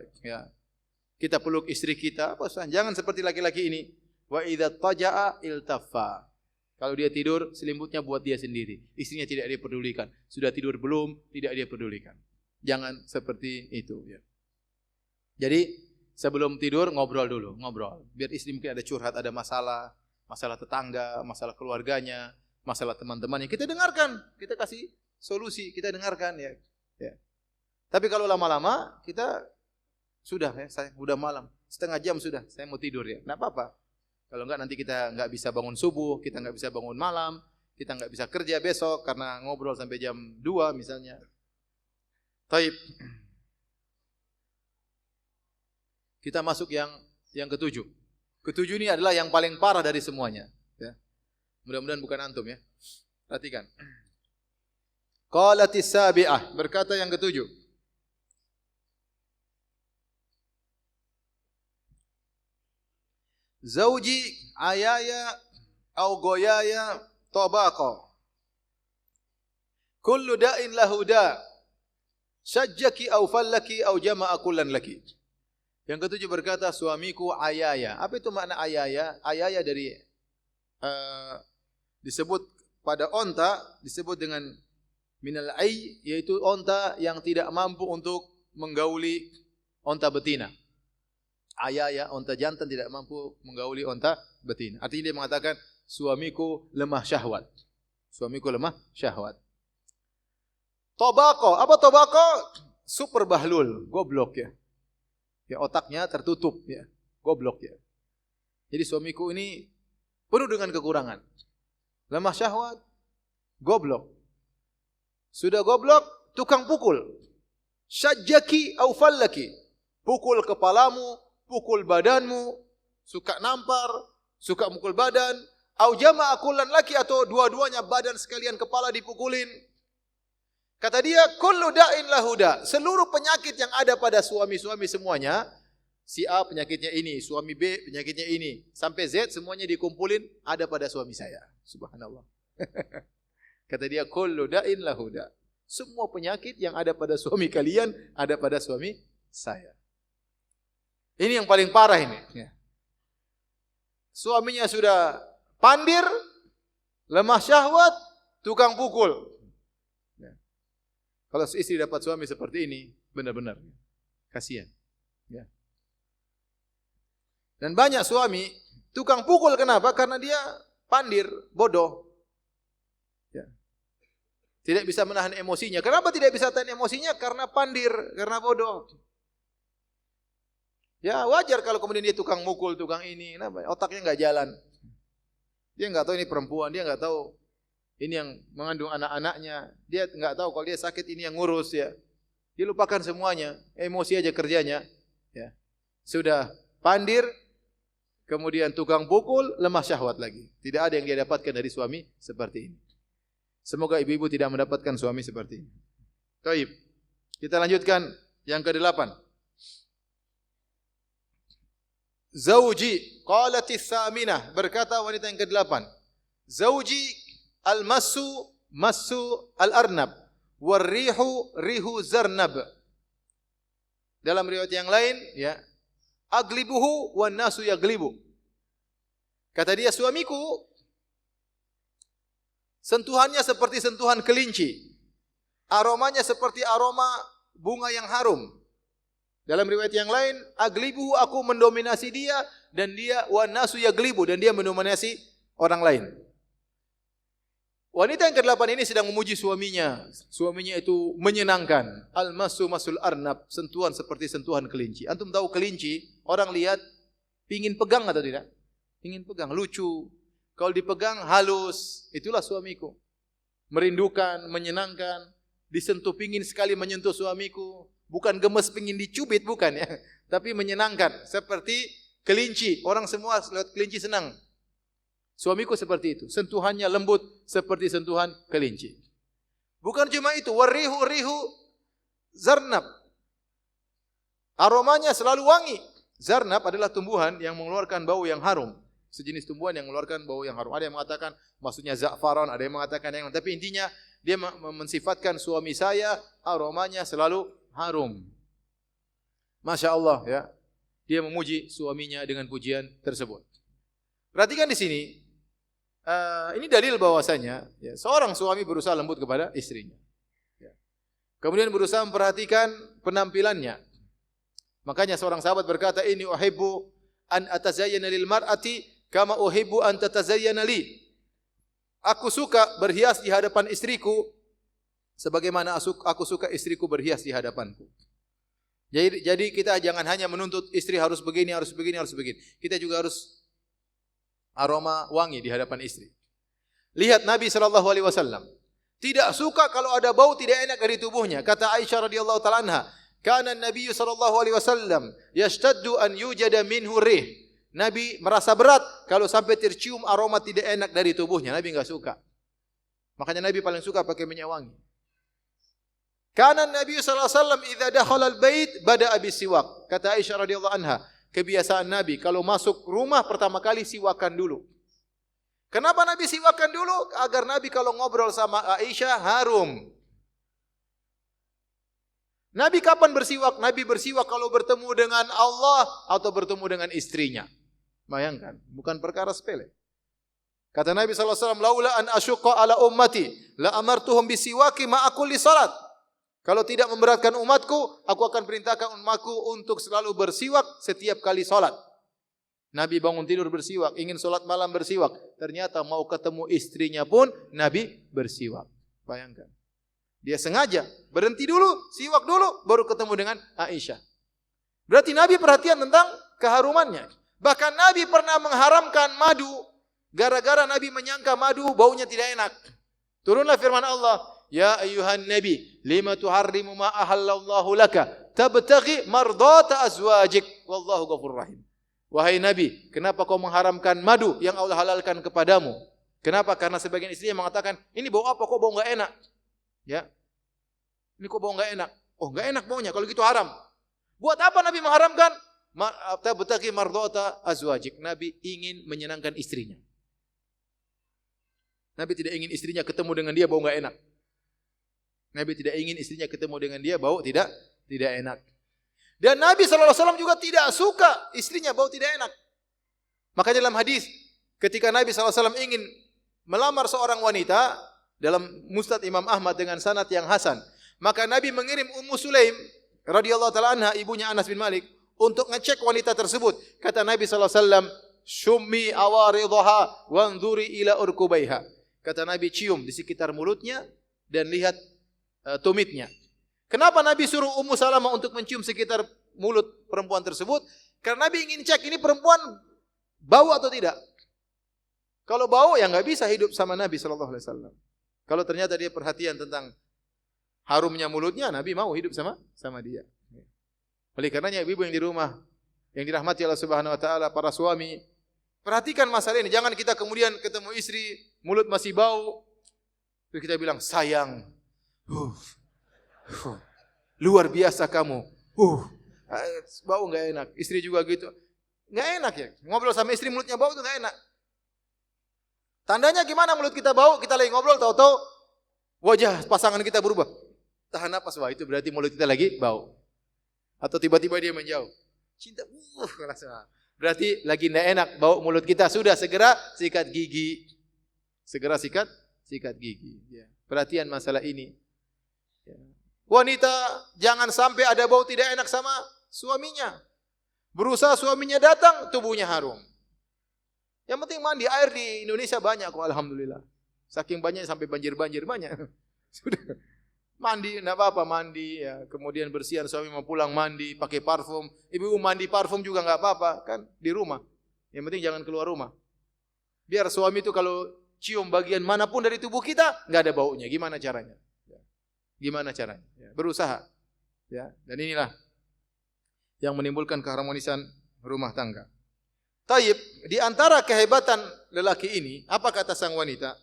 kita peluk istri kita, apa susah? Jangan seperti laki-laki ini. Wa idza taja'a iltaffa. Kalau dia tidur selimutnya buat dia sendiri. Istrinya tidak dia pedulikan. Sudah tidur belum? Tidak dia pedulikan. Jangan seperti itu ya. Jadi sebelum tidur ngobrol dulu, ngobrol. Biar istri mungkin ada curhat, ada masalah tetangga, masalah keluarganya, masalah teman-temannya. Kita dengarkan, kita kasih solusi, kita dengarkan ya. Tapi kalau lama-lama kita sudah saya udah malam, setengah jam sudah, saya mau tidur ya. Enggak apa-apa. Kalau enggak nanti kita enggak bisa bangun subuh, kita enggak bisa bangun malam, kita enggak bisa kerja besok karena ngobrol sampai jam 2 misalnya. Taib. Kita masuk yang Yang ketujuh. Ketujuh ini adalah yang paling parah dari semuanya. Ya. Mudah-mudahan bukan antum ya. Perhatikan. Qalatis sabi'ah, berkata yang ketujuh. Zauji ayaya au goyaya tabaqa. Kullu da'in lahu da'. Syajjaki au fallaki au jama'a kullan laki. Yang ketujuh berkata, suamiku ayaya. Apa itu makna ayaya? Ayaya dari disebut pada onta, disebut dengan minal ay, yaitu onta yang tidak mampu untuk menggauli onta betina. Ayaya, onta jantan tidak mampu menggauli onta betina. Artinya dia mengatakan, suamiku lemah syahwat. Suamiku lemah syahwat. Tobako, apa tobako? Super bahlul, goblok ya. Ya otaknya tertutup ya, goblok ya. Jadi suamiku ini penuh dengan kekurangan. Lemah syahwat, goblok. Sudah goblok, tukang pukul. Syajjaki au fallaki. Pukul kepalamu, pukul badanmu, suka nampar, suka mukul badan, au jama'a kullan laki, atau dua-duanya badan sekalian kepala dipukulin. Kata dia, kullu da'in lahu da'. Seluruh penyakit yang ada pada suami-suami semuanya, si A penyakitnya ini, suami B penyakitnya ini, sampai Z semuanya dikumpulin ada pada suami saya. Subhanallah. Kata dia, kullu da'in lahu da'. Semua penyakit yang ada pada suami kalian ada pada suami saya. Ini yang paling parah ini. Suaminya sudah pandir, lemah syahwat, tukang pukul. Kalau istri dapat suami seperti ini, benar-benar kasihan. Ya. Dan banyak suami tukang pukul, kenapa? Karena dia pandir, bodoh. Ya. Tidak bisa menahan emosinya. Kenapa tidak bisa tahan emosinya? Karena pandir, karena bodoh. Ya wajar kalau kemudian dia tukang mukul, tukang ini, otaknya nggak jalan. Dia nggak tahu ini perempuan, dia nggak tahu ini yang mengandung anak-anaknya. Dia enggak tahu kalau dia sakit ini yang ngurus ya. Dia lupakan semuanya, emosi aja kerjanya. Ya. Sudah pandir, kemudian tukang pukul, lemah syahwat lagi. Tidak ada yang dia dapatkan dari suami seperti ini. Semoga ibu-ibu tidak mendapatkan suami seperti ini. Baik. Kita lanjutkan yang ke-8. Zauji qalatis saminah, berkata wanita yang ke-8. Zauji al-massu massu al-arnab war-rihu rihu zarnab. Dalam riwayat yang lain ya, aglibuhu wan nasu yaglibu. Kata dia, suamiku sentuhannya seperti sentuhan kelinci, aromanya seperti aroma bunga yang harum. Dalam riwayat yang lain, aglibuhu, aku mendominasi dia, dan dia wan nasu yaglibu, dan dia mendominasi orang lain. Wanita yang ke-8 ini sedang memuji suaminya. Suaminya itu menyenangkan. Al-masu masul arnab, sentuhan seperti sentuhan kelinci. Antum tahu kelinci, orang lihat pingin pegang atau tidak? Pingin pegang, lucu. Kalau dipegang halus, itulah suamiku. Merindukan, menyenangkan, disentuh, pingin sekali menyentuh suamiku. Bukan gemes pingin dicubit, bukan ya. Tapi menyenangkan, seperti kelinci. Orang semua lihat kelinci senang. Suamiku seperti itu, sentuhannya lembut seperti sentuhan kelinci. Bukan cuma itu, rihu zarnab. Aromanya selalu wangi. Zarnab adalah tumbuhan yang mengeluarkan bau yang harum. Sejenis tumbuhan yang mengeluarkan bau yang harum. Ada yang mengatakan maksudnya za'faran, ada yang mengatakan yang lain. Tapi intinya dia mensifatkan suami saya aromanya selalu harum. Masya Allah ya. Dia memuji suaminya dengan pujian tersebut. Perhatikan di sini. Ini dalil bahwasanya ya, seorang suami berusaha lembut kepada istrinya. Ya. Kemudian berusaha memperhatikan penampilannya. Makanya seorang sahabat berkata, "Inni uhibbu an atazayyana lil mar'ati kama uhibbu an tatazayyana li." Aku suka berhias di hadapan istriku sebagaimana aku suka istriku berhias di hadapanku. Jadi kita jangan hanya menuntut istri harus begini, harus begini, harus begini. Kita juga harus aroma wangi di hadapan istri. Lihat Nabi SAW tidak suka kalau ada bau tidak enak dari tubuhnya. Kata Aisyah radhiyallahu taala anha, Kana Nabi sallallahu alaihi wasallam yashtaddu an yujada minhu rih. Nabi merasa berat kalau sampai tercium aroma tidak enak dari tubuhnya. Nabi enggak suka. Makanya Nabi paling suka pakai minyak wangi. Kana Nabi sallallahu alaihi wasallam idza dakhala al-bait bada'a bis-siwak. Kata Aisyah radhiyallahu anha, kebiasaan Nabi kalau masuk rumah pertama kali siwakan dulu. Kenapa Nabi siwakan dulu? Agar Nabi kalau ngobrol sama Aisyah harum. Nabi kapan bersiwak? Nabi bersiwak kalau bertemu dengan Allah atau bertemu dengan istrinya. Bayangkan, bukan perkara sepele. Kata Nabi sallallahu alaihi wasallam, "Laula an asyqa ala ummati, la amartuhum bisiwaki ma'a kulli salat." Kalau tidak memberatkan umatku, aku akan perintahkan umatku untuk selalu bersiwak setiap kali salat. Nabi bangun tidur bersiwak, ingin salat malam bersiwak. Ternyata mau ketemu istrinya pun Nabi bersiwak. Bayangkan. Dia sengaja berhenti dulu, siwak dulu, baru ketemu dengan Aisyah. Berarti Nabi perhatian tentang keharumannya. Bahkan Nabi pernah mengharamkan madu, gara-gara Nabi menyangka madu baunya tidak enak. Turunlah firman Allah, "Ya ayyuhan nabi, lima tuharrimu ma ahallallahu laka, tabtaghi mardata azwajik, wallahu ghafurur rahim." Wahai Nabi, kenapa kau mengharamkan madu yang Allah halalkan kepadamu? Kenapa? Karena sebagian istri yang mengatakan, "Ini bau apa? Kok bau enggak enak?" Ya. Ini kok bau enggak enak? Oh, enggak enak baunya, kalau gitu haram. Buat apa Nabi mengharamkan? Tabtaghi mardata azwajik. Nabi ingin menyenangkan istrinya. Nabi tidak ingin istrinya ketemu dengan dia bau enggak enak. Nabi tidak ingin istrinya ketemu dengan dia bau tidak enak. Dan Nabi SAW juga tidak suka istrinya bau tidak enak. Makanya dalam hadis, ketika Nabi SAW ingin melamar seorang wanita, dalam Musnad Imam Ahmad dengan sanad yang hasan, maka Nabi mengirim Ummu Sulaim radhiyallahu taala anha, ibunya Anas bin Malik, untuk ngecek wanita tersebut. Kata Nabi SAW, "Shummi awaridhaha wanzuri ila urkubaiha." Kata Nabi, cium di sekitar mulutnya dan lihat tumitnya. Kenapa Nabi suruh Ummu Salamah untuk mencium sekitar mulut perempuan tersebut? Karena Nabi ingin cek ini perempuan bau atau tidak. Kalau bau ya enggak bisa hidup sama Nabi sallallahu alaihi wasallam. Kalau ternyata dia perhatian tentang harumnya mulutnya, Nabi mau hidup sama dia. Oleh karenanya ibu-ibu yang di rumah yang dirahmati Allah Subhanahu wa taala, para suami, perhatikan masalah ini. Jangan kita kemudian ketemu istri mulut masih bau, terus kita bilang, "Sayang, luar biasa kamu. Bau enggak enak." Istri juga gitu. Enggak enak ya. Ngobrol sama istri mulutnya bau itu enggak enak. Tandanya gimana mulut kita bau? Kita lagi ngobrol tahu-tahu wajah pasangan kita berubah. Tahan napas, wah itu berarti mulut kita lagi bau. Atau tiba-tiba dia menjauh. Cinta, berarti lagi enggak enak bau mulut kita. Sudah segera sikat gigi. Segera sikat gigi. Ya. Perhatian masalah ini. Ya. Wanita jangan sampai ada bau tidak enak sama suaminya. Berusaha suaminya datang, tubuhnya harum. Yang penting mandi, air di Indonesia banyak kok, alhamdulillah. Saking banyak sampai banjir-banjir banyak. Sudah mandi, enggak apa-apa mandi ya. Kemudian bersihan suami mau pulang mandi, pakai parfum. Ibu mandi parfum juga enggak apa-apa kan di rumah. Yang penting jangan keluar rumah. Biar suami itu kalau cium bagian manapun dari tubuh kita enggak ada baunya. Gimana caranya? Gimana caranya? Ya, berusaha. Ya, dan inilah yang menimbulkan keharmonisan rumah tangga. Taib, di antara kehebatan lelaki ini, apa kata sang wanita?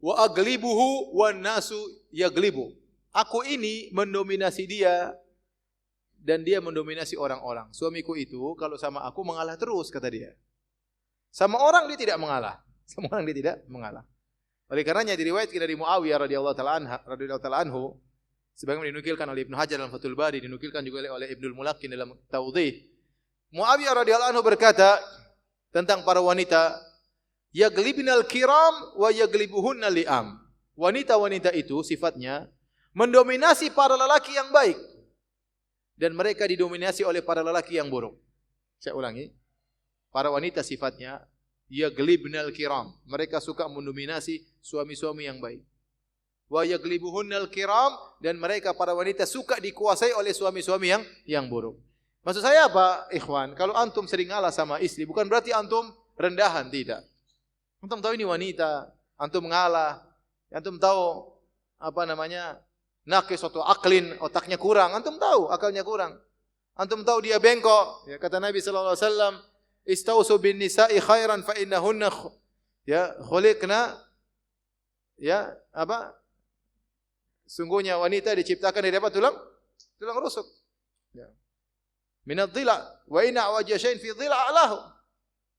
Wa aglibuhu wan nasu yaglibu. Aku ini mendominasi dia dan dia mendominasi orang-orang. Suamiku itu kalau sama aku mengalah terus, kata dia. Sama orang dia tidak mengalah. Sama orang dia tidak mengalah. Oleh karenanya diriwayatkan dari Muawiyah radhiyallahu taala anhu, sebagaimana dinukilkan oleh Ibnu Hajar dalam Fathul Bari, dinukilkan juga oleh Ibnul Mulaqqin dalam Tawdhih. Muawiyah radhiyallahu anhu berkata tentang para wanita, yaglibnal kiram wa yaglibuhunnal li'am. Wanita-wanita itu sifatnya mendominasi para lelaki yang baik dan mereka didominasi oleh para lelaki yang buruk. Saya ulangi. Para wanita sifatnya yaglibnal kiram. Mereka suka mendominasi suami-suami yang baik. Wa yaglibuhunnal kiram, dan mereka para wanita suka dikuasai oleh suami-suami yang buruk. Maksud saya apa, ikhwan? Kalau antum sering ngalah sama istri, bukan berarti antum rendahan, tidak. Antum tahu ini wanita, antum ngalah, antum tahu naqis atau aklin, otaknya kurang. Antum tahu akalnya kurang. Antum tahu dia bengkok. Ya, kata Nabi sallallahu alaihi wasallam, "Istausu bin nisa'i khairan fa innahunna khuliqna sungguhnya wanita diciptakan dari apa? Tulang rusuk. Ya. Minadh dhila wa inna awajja syai'in fi dhila a'lahu.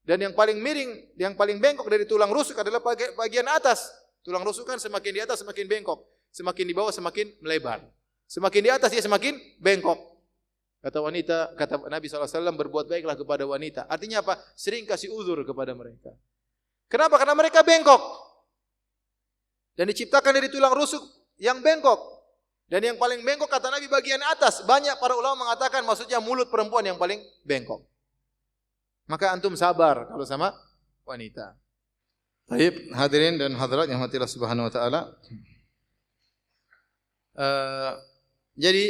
Dan yang paling miring, yang paling bengkok dari tulang rusuk adalah bagian atas. Tulang rusuk kan semakin di atas semakin bengkok, semakin di bawah semakin melebar. Semakin di atas dia semakin bengkok. Kata Nabi SAW, berbuat baiklah kepada wanita. Artinya apa? Sering kasih uzur kepada mereka. Kenapa? Karena mereka bengkok. Dan diciptakan dari tulang rusuk yang bengkok. Dan yang paling bengkok kata Nabi bagian atas. Banyak para ulama mengatakan maksudnya mulut perempuan yang paling bengkok. Maka antum sabar kalau sama wanita. Baik, hadirin dan hadirat yang Allah Subhanahu wa taala. Jadi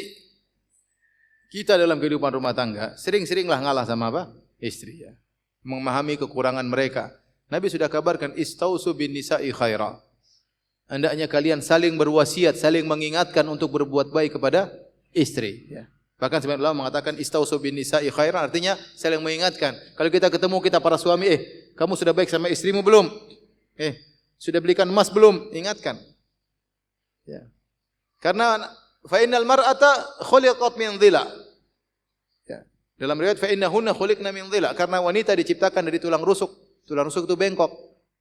kita dalam kehidupan rumah tangga sering-seringlah ngalah sama apa? Istri ya. Memahami kekurangan mereka. Nabi sudah kabarkan istausu bin nisa'i khaira. Hendaknya kalian saling berwasiat, saling mengingatkan untuk berbuat baik kepada istri ya. Bahkan sebagian ulama mengatakan istausu bin nisa'i khairan, artinya saling mengingatkan. Kalau kita ketemu kita para suami, kamu sudah baik sama istrimu belum? Sudah belikan emas belum? Ingatkan. Ya. Karena fa innal mar'ata khuliqat min dhila. Ya. Dalam riwayat fa innahunna khuliqna min dhila, karena wanita diciptakan dari tulang rusuk. Tulang rusuk itu bengkok.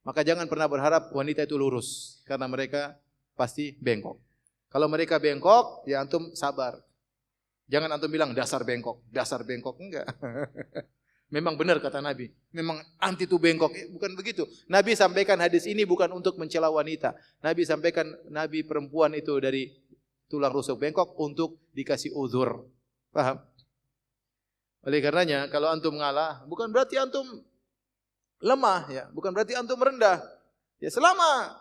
Maka jangan pernah berharap wanita itu lurus, karena mereka pasti bengkok. Kalau mereka bengkok, ya antum sabar. Jangan antum bilang dasar bengkok, enggak. Memang benar kata Nabi. Memang anti itu bengkok. Bukan begitu. Nabi sampaikan hadis ini bukan untuk mencela wanita. Nabi sampaikan Nabi perempuan itu dari tulang rusuk bengkok untuk dikasih uzur. Paham? Oleh karenanya kalau antum ngalah bukan berarti antum lemah ya, bukan berarti antum rendah. Ya selama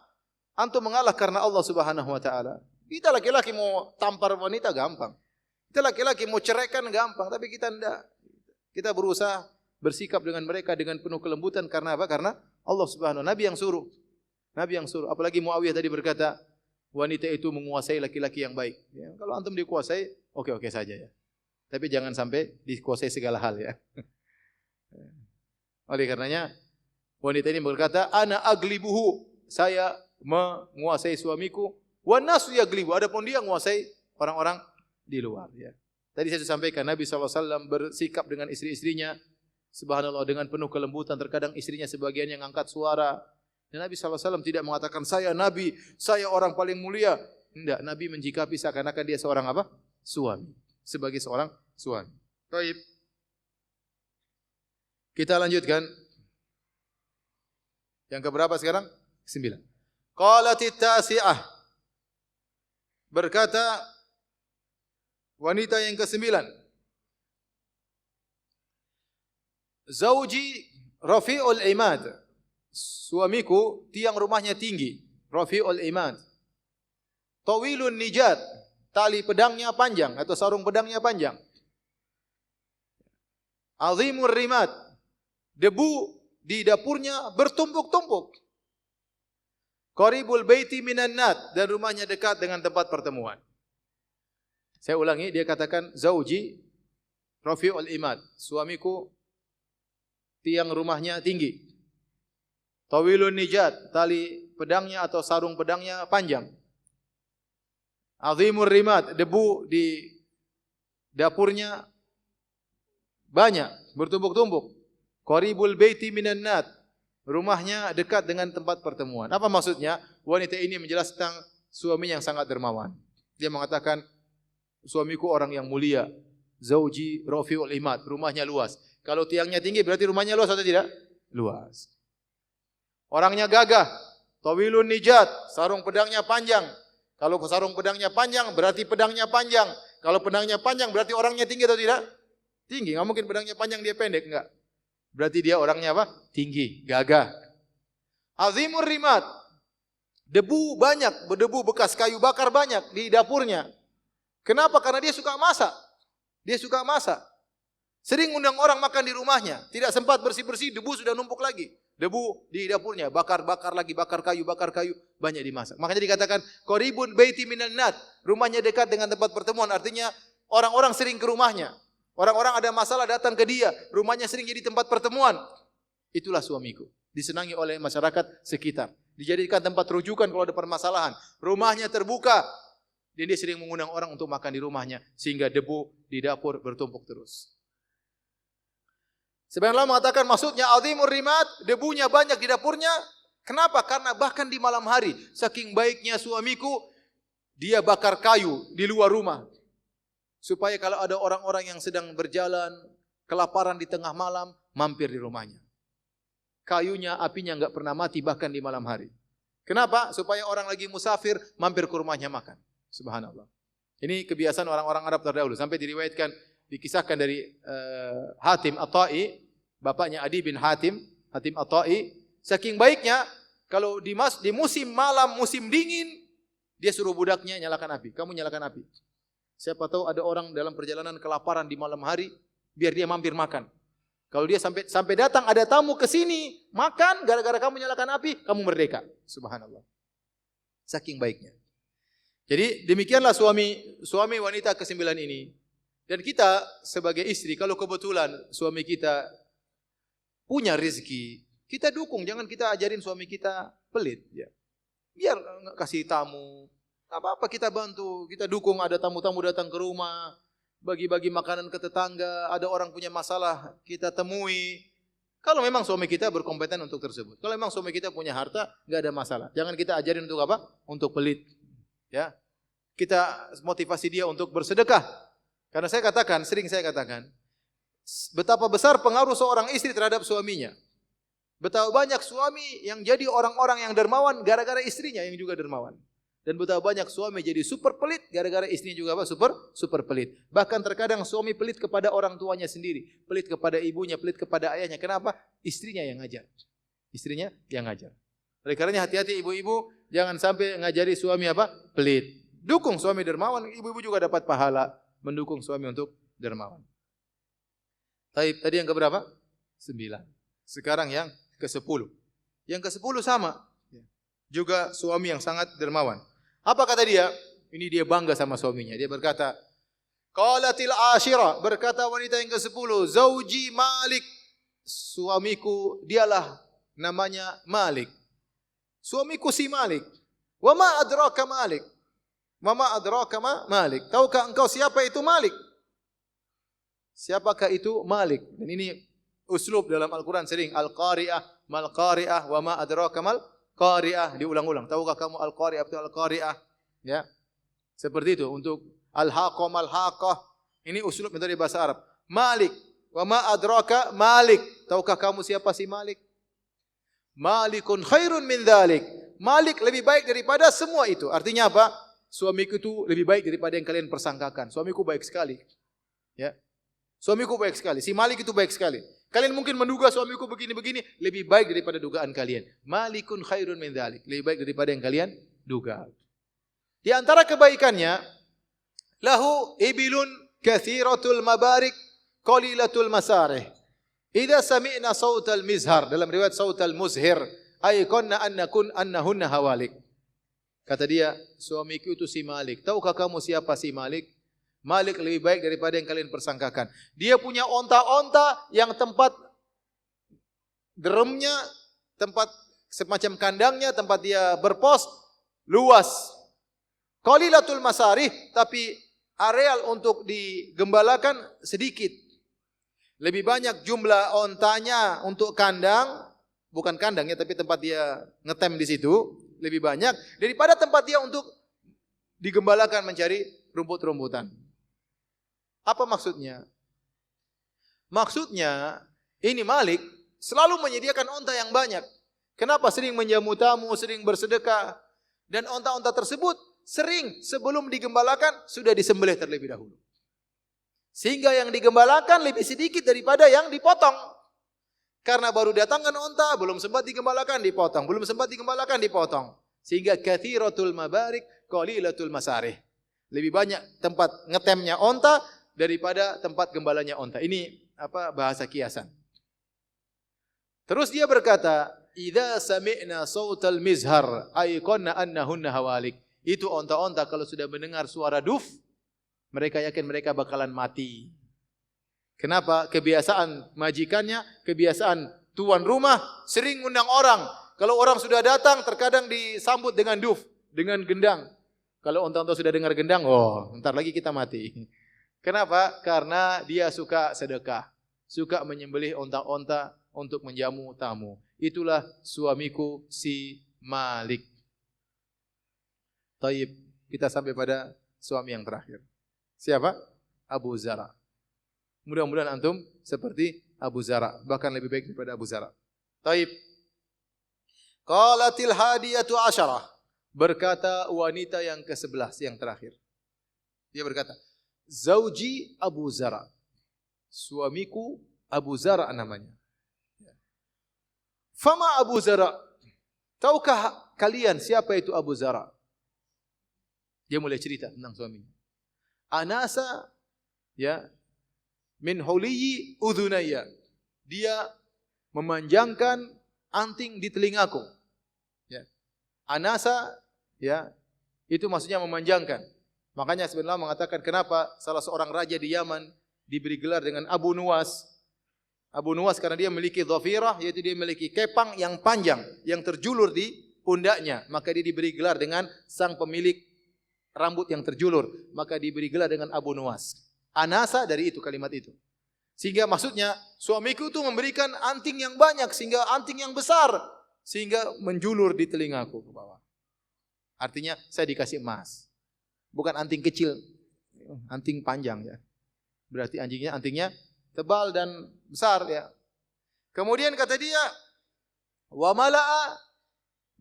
antum mengalah karena Allah Subhanahu wa taala. Kita laki-laki mau tampar wanita gampang. Kita laki-laki mau ceraikan gampang, tapi kita enggak. Kita berusaha bersikap dengan mereka dengan penuh kelembutan karena apa? Karena Allah Subhanahu wa taala. Nabi yang suruh. Apalagi Muawiyah tadi berkata, wanita itu menguasai laki-laki yang baik. Ya, kalau antum dikuasai, oke saja ya. Tapi jangan sampai dikuasai segala hal ya. Oleh karenanya wanita ini berkata, ana aglibuhu, saya menguasai suamiku, wa nasu yaglibu, adapun dia menguasai orang-orang di luar ya. Tadi saya sudah sampaikan Nabi SAW bersikap dengan istri-istrinya subhanallah dengan penuh kelembutan, terkadang istrinya sebagian yang angkat suara. Dan Nabi SAW tidak mengatakan saya Nabi, saya orang paling mulia. Tidak, Nabi menjikapi seakan-akan dia seorang apa? Suami. Sebagai seorang suami. Baik. Kita lanjutkan. Yang keberapa sekarang? 9. Qalatit tasi'ah. Berkata wanita yang ke-9. Zauji rafi'ul imad. Suamiku tiang rumahnya tinggi. Rafi'ul imad. Tawilun nijat. Tali pedangnya panjang atau sarung pedangnya panjang. Azimur rimat. Debu di dapurnya bertumpuk-tumpuk. Qaribul baiti minan nat, dan rumahnya dekat dengan tempat pertemuan. Saya ulangi, dia katakan zauji rafi'ul imad. Suamiku tiang rumahnya tinggi. Tawilun nijat, tali pedangnya atau sarung pedangnya panjang. Azimur rimat, debu di dapurnya banyak, bertumpuk-tumpuk. Qaribul baiti minan nat, rumahnya dekat dengan tempat pertemuan. Apa maksudnya? Wanita ini menjelaskan tentang suami yang sangat dermawan. Dia mengatakan, suamiku orang yang mulia. Zauji rafi'ul imad, rumahnya luas. Kalau tiangnya tinggi berarti rumahnya luas atau tidak? Luas. Orangnya gagah. Tawilun nijat, sarung pedangnya panjang. Kalau sarung pedangnya panjang berarti pedangnya panjang. Kalau pedangnya panjang berarti orangnya tinggi atau tidak? Tinggi. Enggak mungkin pedangnya panjang dia pendek, enggak. Berarti dia orangnya apa? Tinggi, gagah. Azimur rimat. Debu banyak, berdebu bekas kayu bakar banyak di dapurnya. Kenapa? Karena dia suka masak. Dia suka masak. Sering undang orang makan di rumahnya. Tidak sempat bersih-bersih, debu sudah numpuk lagi. debu di dapurnya, bakar lagi, bakar kayu, banyak dimasak. Makanya dikatakan qaribun baiti minan nat, rumahnya dekat dengan tempat pertemuan, artinya orang-orang sering ke rumahnya. Orang-orang ada masalah datang ke dia, rumahnya sering jadi tempat pertemuan. Itulah suamiku, disenangi oleh masyarakat sekitar. Dijadikan tempat rujukan kalau ada permasalahan. Rumahnya terbuka, dan dia sering mengundang orang untuk makan di rumahnya, sehingga debu di dapur bertumpuk terus. Sebagian ulama mengatakan maksudnya azimur rimat, debunya banyak di dapurnya. Kenapa? Karena bahkan di malam hari, saking baiknya suamiku, dia bakar kayu di luar rumah. Supaya kalau ada orang-orang yang sedang berjalan, kelaparan di tengah malam, mampir di rumahnya. Kayunya, apinya enggak pernah mati bahkan di malam hari. Kenapa? Supaya orang lagi musafir, mampir ke rumahnya makan. Subhanallah. Ini kebiasaan orang-orang Arab terdahulu. Sampai diriwayatkan, dikisahkan dari Hatim At-Tai, bapaknya Adi bin Hatim At-Tai, saking baiknya, kalau di musim malam, musim dingin, dia suruh budaknya nyalakan api. Kamu nyalakan api. Siapa tahu ada orang dalam perjalanan kelaparan di malam hari, biar dia mampir makan. Kalau dia sampai datang ada tamu ke sini, makan gara-gara kamu nyalakan api, kamu merdeka. Subhanallah. Saking baiknya. Jadi demikianlah suami wanita ke-9 ini. Dan kita sebagai istri, kalau kebetulan suami kita punya rezeki, kita dukung, jangan kita ajarin suami kita pelit. Ya. Biar kasih tamu, apa-apa kita bantu, kita dukung, ada tamu-tamu datang ke rumah, bagi-bagi makanan ke tetangga, ada orang punya masalah, kita temui. Kalau memang suami kita berkompeten untuk tersebut. Kalau memang suami kita punya harta, enggak ada masalah. Jangan kita ajarin untuk apa? Untuk pelit. Ya. Kita motivasi dia untuk bersedekah. Karena sering saya katakan, betapa besar pengaruh seorang istri terhadap suaminya. Betapa banyak suami yang jadi orang-orang yang dermawan gara-gara istrinya yang juga dermawan. Dan betapa banyak suami jadi super pelit gara-gara istrinya juga apa? Super pelit. Bahkan terkadang suami pelit kepada orang tuanya sendiri, pelit kepada ibunya, pelit kepada ayahnya. Kenapa? Istrinya yang ngajar. Istrinya yang ngajar. Oleh karenanya hati-hati ibu-ibu, jangan sampai ngajari suami apa? Pelit. Dukung suami dermawan, ibu-ibu juga dapat pahala mendukung suami untuk dermawan. Tadi yang keberapa? 9. Sekarang yang ke-10. Yang ke-10 sama. Juga suami yang sangat dermawan. Apa kata dia? Ini dia bangga sama suaminya. Dia berkata, qalatil ashira, berkata wanita yang ke-10, zauji Malik, suamiku dialah namanya Malik. Suamiku si Malik. Wa ma adraka Malik? Wa ma adraka Malik? Tahukah engkau siapa itu Malik? Siapakah itu Malik? Dan ini uslub dalam Al-Quran sering, al-qari'ah, mal-qari'ah, wa ma adraka qari'ah, diulang-ulang. Tahukah kamu al-qari'ah betul al-qari'ah? Ya. Seperti itu untuk al-haqqah mal-haqqah. Ini uslub dari bahasa Arab. Malik, wa ma adraka Malik. Tahukah kamu siapa si Malik? Malikun khairun min dzalik. Malik lebih baik daripada semua itu. Artinya apa? Suamiku itu lebih baik daripada yang kalian persangkakan. Suamiku baik sekali. Ya. Suamiku baik sekali. Si Malik itu baik sekali. Kalian mungkin menduga suamiku begini-begini, lebih baik daripada dugaan kalian. Malikun khairun min dzalik. Lebih baik daripada yang kalian duga. Di antara kebaikannya, lahu ibilun katsiratul mabarik qalilatul masarih. Idza sami'na sautal mizhar, dalam riwayat sautal muzhir, ayqanna annahunna hawalik. Kata dia, suamiku itu si Malik. Tahukah kamu siapa si Malik? Malik lebih baik daripada yang kalian persangkakan. Dia punya onta-onta yang tempat deremnya, tempat semacam kandangnya, tempat dia berpos, luas. Qalilatul masarih, tapi areal untuk digembalakan sedikit. Lebih banyak jumlah ontanya untuk kandang, bukan kandangnya, tapi tempat dia ngetem di situ, lebih banyak daripada tempat dia untuk digembalakan mencari rumput-rumputan. Apa maksudnya? Maksudnya, ini Malik selalu menyediakan onta yang banyak. Kenapa? Sering menjamu tamu, sering bersedekah. Dan onta-onta tersebut sering sebelum digembalakan sudah disembelih terlebih dahulu. Sehingga yang digembalakan lebih sedikit daripada yang dipotong. Karena baru datangkan onta, belum sempat digembalakan, dipotong. Belum sempat digembalakan, dipotong. Sehingga katsiratul mabarik, qalilatul masarih. Lebih banyak tempat ngetemnya onta daripada tempat gembalanya onta. Ini bahasa kiasan. Terus dia berkata, "Idza sami'na sautal mizhar ayqanna annahunna hawalik." Itu onta-onta kalau sudah mendengar suara duf, mereka yakin mereka bakalan mati. Kenapa? Kebiasaan majikannya, kebiasaan tuan rumah sering undang orang. Kalau orang sudah datang, terkadang disambut dengan duf, dengan gendang. Kalau onta-onta sudah dengar gendang, oh, ntar lagi kita mati. Kenapa? Karena dia suka sedekah, suka menyembelih onta-onta untuk menjamu tamu. Itulah suamiku si Malik. Taib, kita sampai pada suami yang terakhir. Siapa? Abu Zara. Mudah-mudahan antum seperti Abu Zara, bahkan lebih baik daripada Abu Zara. Taib. Qalatil hadiyatu asyarah. Berkata wanita yang ke-11, yang terakhir. Dia berkata, Zauji Abu Zara. Suamiku Abu Zara namanya. Fama Abu Zara. Tahukah kalian siapa itu Abu Zara? Dia mulai cerita tentang suaminya. Anasa ya min huliyi udhunayya. Dia memanjangkan anting di telingaku. Ya. Anasa ya itu maksudnya memanjangkan. Makanya sebenarnya mengatakan kenapa salah seorang raja di Yaman diberi gelar dengan Abu Nuwas. Abu Nuwas karena dia memiliki dhafirah, yaitu dia memiliki kepang yang panjang yang terjulur di pundaknya, maka dia diberi gelar dengan sang pemilik rambut yang terjulur, maka diberi gelar dengan Abu Nuwas. Anasa dari itu kalimat itu. Sehingga maksudnya suamiku itu memberikan anting yang banyak sehingga anting yang besar sehingga menjulur di telingaku ke bawah. Artinya saya dikasih emas. Bukan anting kecil, anting panjang ya. Berarti antingnya tebal dan besar ya. Kemudian kata dia, wa mala'a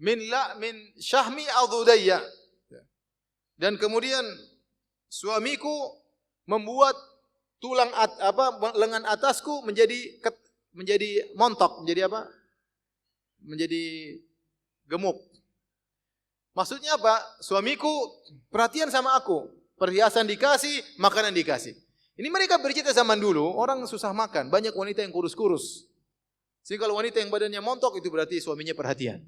min syahmi adudayya. Dan kemudian suamiku membuat tulang lengan atasku menjadi montok, menjadi apa? Menjadi gemuk. Maksudnya apa? Suamiku perhatian sama aku. Perhiasan dikasih, makanan dikasih. Ini mereka bercerita zaman dulu, orang susah makan. Banyak wanita yang kurus-kurus. Sehingga kalau wanita yang badannya montok, itu berarti suaminya perhatian.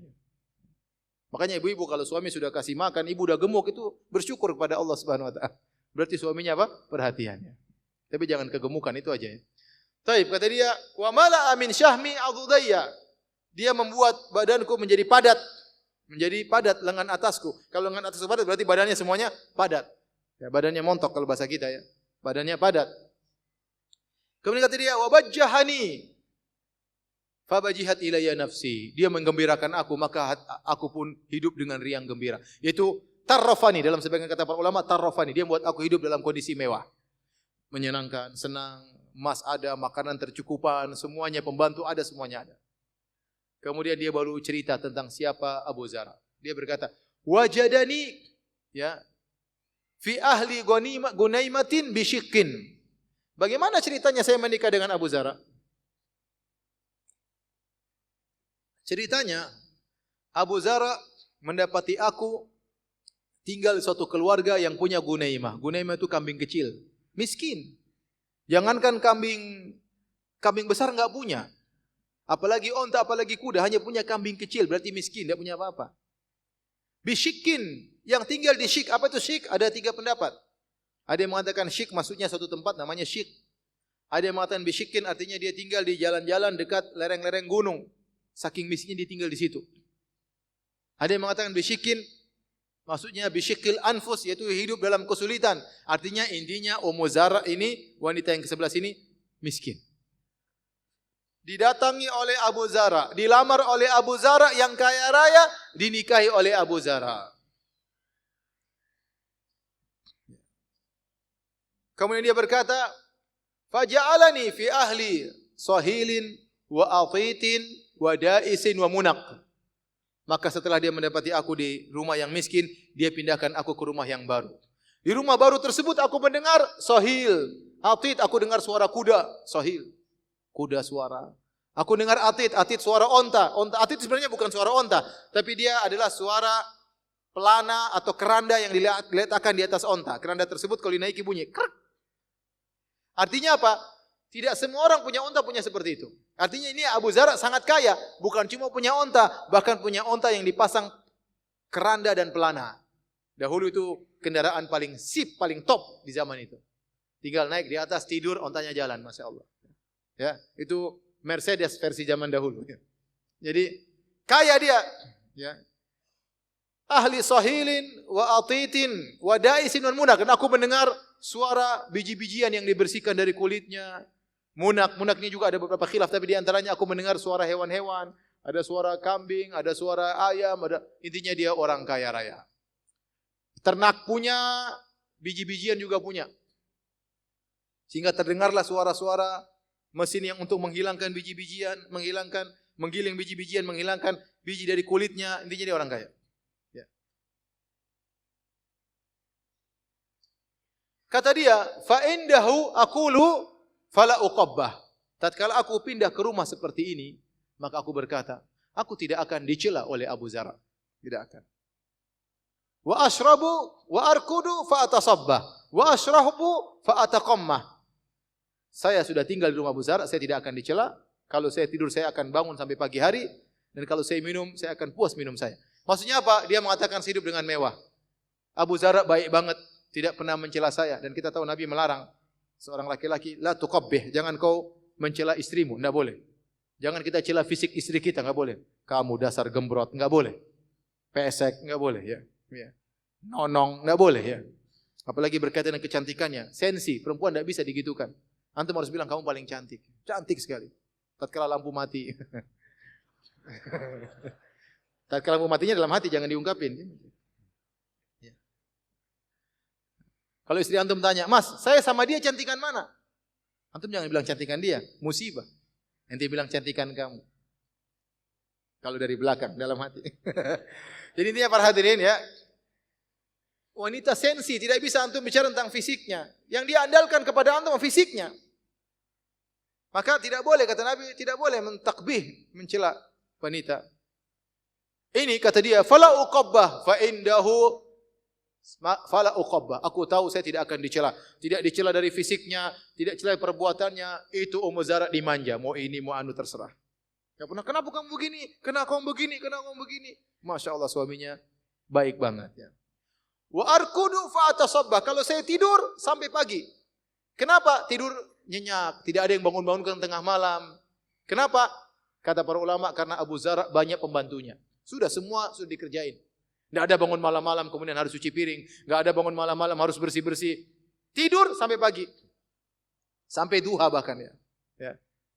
Makanya ibu-ibu kalau suami sudah kasih makan, ibu udah gemuk, itu bersyukur kepada Allah Subhanahu Wa Taala. Berarti suaminya apa? Perhatiannya. Tapi jangan kegemukan, itu aja ya. Taib, kata dia, wa mala amin syahmi adudayya. Dia membuat badanku menjadi padat. Menjadi padat lengan atasku. Kalau lengan atasku padat berarti badannya semuanya padat. Ya, badannya montok kalau bahasa kita ya. Badannya padat. Kemudian kata dia, wa bajjahani. Fabajihat ilayya nafsi. Dia menggembirakan aku, maka aku pun hidup dengan riang gembira. Yaitu tarrafani, dalam sebagian kata para ulama, tarrafani. Dia membuat aku hidup dalam kondisi mewah. Menyenangkan, senang, emas ada, makanan tercukupan, semuanya, pembantu ada, semuanya ada. Kemudian dia baru cerita tentang siapa Abu Zara. Dia berkata, wajadani ya fi ahli gunaimatin bishikin. Bagaimana ceritanya saya menikah dengan Abu Zara? Ceritanya Abu Zara mendapati aku tinggal di suatu keluarga yang punya gunaimah. Gunaimah itu kambing kecil, miskin. Jangankan kambing besar enggak punya. Apalagi onta, apalagi kuda, hanya punya kambing kecil, berarti miskin, tidak punya apa-apa. Bishikin, yang tinggal di syik, apa itu syik? Ada 3 pendapat. Ada yang mengatakan syik maksudnya suatu tempat namanya syik. Ada yang mengatakan bishikin artinya dia tinggal di jalan-jalan dekat lereng-lereng gunung. Saking miskinnya dia tinggal di situ. Ada yang mengatakan bishikin, maksudnya bishikil anfus, yaitu hidup dalam kesulitan. Artinya intinya Ummu Zara ini, wanita yang ke-11 ini, miskin. Didatangi oleh Abu Zara, dilamar oleh Abu Zara yang kaya raya, dinikahi oleh Abu Zara. Kemudian dia berkata, faja'alani fi ahli sahilin wa atitin wa da'isin wa munaq. Maka setelah dia mendapati aku di rumah yang miskin, dia pindahkan aku ke rumah yang baru. Di rumah baru tersebut aku mendengar sahil, atit, aku dengar suara kuda, sahil. Kuda suara. Aku dengar atit suara onta. Atit sebenarnya bukan suara onta, tapi dia adalah suara pelana atau keranda yang diletakkan di atas onta. Keranda tersebut kalau dinaiki bunyi krek. Artinya apa? Tidak semua orang punya onta punya seperti itu. Artinya ini Abu Zar sangat kaya, bukan cuma punya onta, bahkan punya onta yang dipasang keranda dan pelana. Dahulu itu kendaraan paling sip, paling top di zaman itu. Tinggal naik di atas, tidur, ontanya jalan, Masya Allah. Ya, itu Mercedes versi zaman dahulu. Jadi kaya dia. Ya. Ahli sahilin wa atitin wa daisin wa munak. Dan aku mendengar suara biji-bijian yang dibersihkan dari kulitnya. Munak ini juga ada beberapa khilaf, tapi di antaranya aku mendengar suara hewan-hewan, ada suara kambing, ada suara ayam, intinya dia orang kaya raya. Ternak punya, biji-bijian juga punya. Sehingga terdengarlah suara-suara mesin yang untuk menghilangkan biji-bijian, menggiling biji-bijian, menghilangkan biji dari kulitnya, intinya dia orang kaya. Ya. Kata dia, fa indahu aqulu fala uqabbah. Tatkala aku pindah ke rumah seperti ini, maka aku berkata, aku tidak akan dicela oleh Abu Zar. Tidak akan. Wa ashrabu wa arkudu fa atasabbah wa ashrabu fa ataqammah. Saya sudah tinggal di rumah Abu Zar, saya tidak akan dicela. Kalau saya tidur, saya akan bangun sampai pagi hari. Dan kalau saya minum, saya akan puas minum saya. Maksudnya apa? Dia mengatakan hidup dengan mewah. Abu Zar baik banget, tidak pernah mencela saya. Dan kita tahu Nabi melarang seorang laki-laki, la tuqabbih, jangan kau mencela istrimu, enggak boleh. Jangan kita cela fisik istri kita, enggak boleh. Kamu dasar gembrot, enggak boleh. Pesek, enggak boleh ya. Ya. Nonong, enggak boleh ya. Apalagi berkaitan dengan kecantikannya. Sensi, perempuan enggak bisa digitukan. Antum harus bilang kamu paling cantik. Cantik sekali. Tatkala lampu mati. Tatkala lampu matinya dalam hati, jangan diungkapin. Ya. Kalau istri antum tanya, Mas, saya sama dia cantikan mana? Antum jangan bilang cantikan dia, musibah. Nanti bilang cantikan kamu. Kalau dari belakang, dalam hati. Jadi intinya para hadirin ya, wanita sensi, tidak bisa antum bicara tentang fisiknya. Yang dia andalkan kepada antum fisiknya. Maka tidak boleh, kata Nabi, tidak boleh mentakbih, mencela wanita. Ini kata dia, fala uqabbah fa indahu fala uqabbah. Aku tahu saya tidak akan dicela. Tidak dicela dari fisiknya, tidak dicela perbuatannya. Itu Ummu Zara dimanja, mau ini mau anu terserah. Enggak pernah, kenapa kamu begini? Kenapa kamu begini? Kenapa kamu begini? Masya Allah suaminya baik banget ya. Wa arkudu fa atasabbah. Kalau saya tidur sampai pagi. Kenapa tidur nyenyak? Tidak ada yang bangun-bangunkan tengah malam. Kenapa? Kata para ulama karena Abu Zar banyak pembantunya. Sudah semua sudah dikerjain. Tidak ada bangun malam-malam kemudian harus cuci piring. Tidak ada bangun malam-malam harus bersih-bersih. Tidur sampai pagi. Sampai duha bahkan ya. Ya.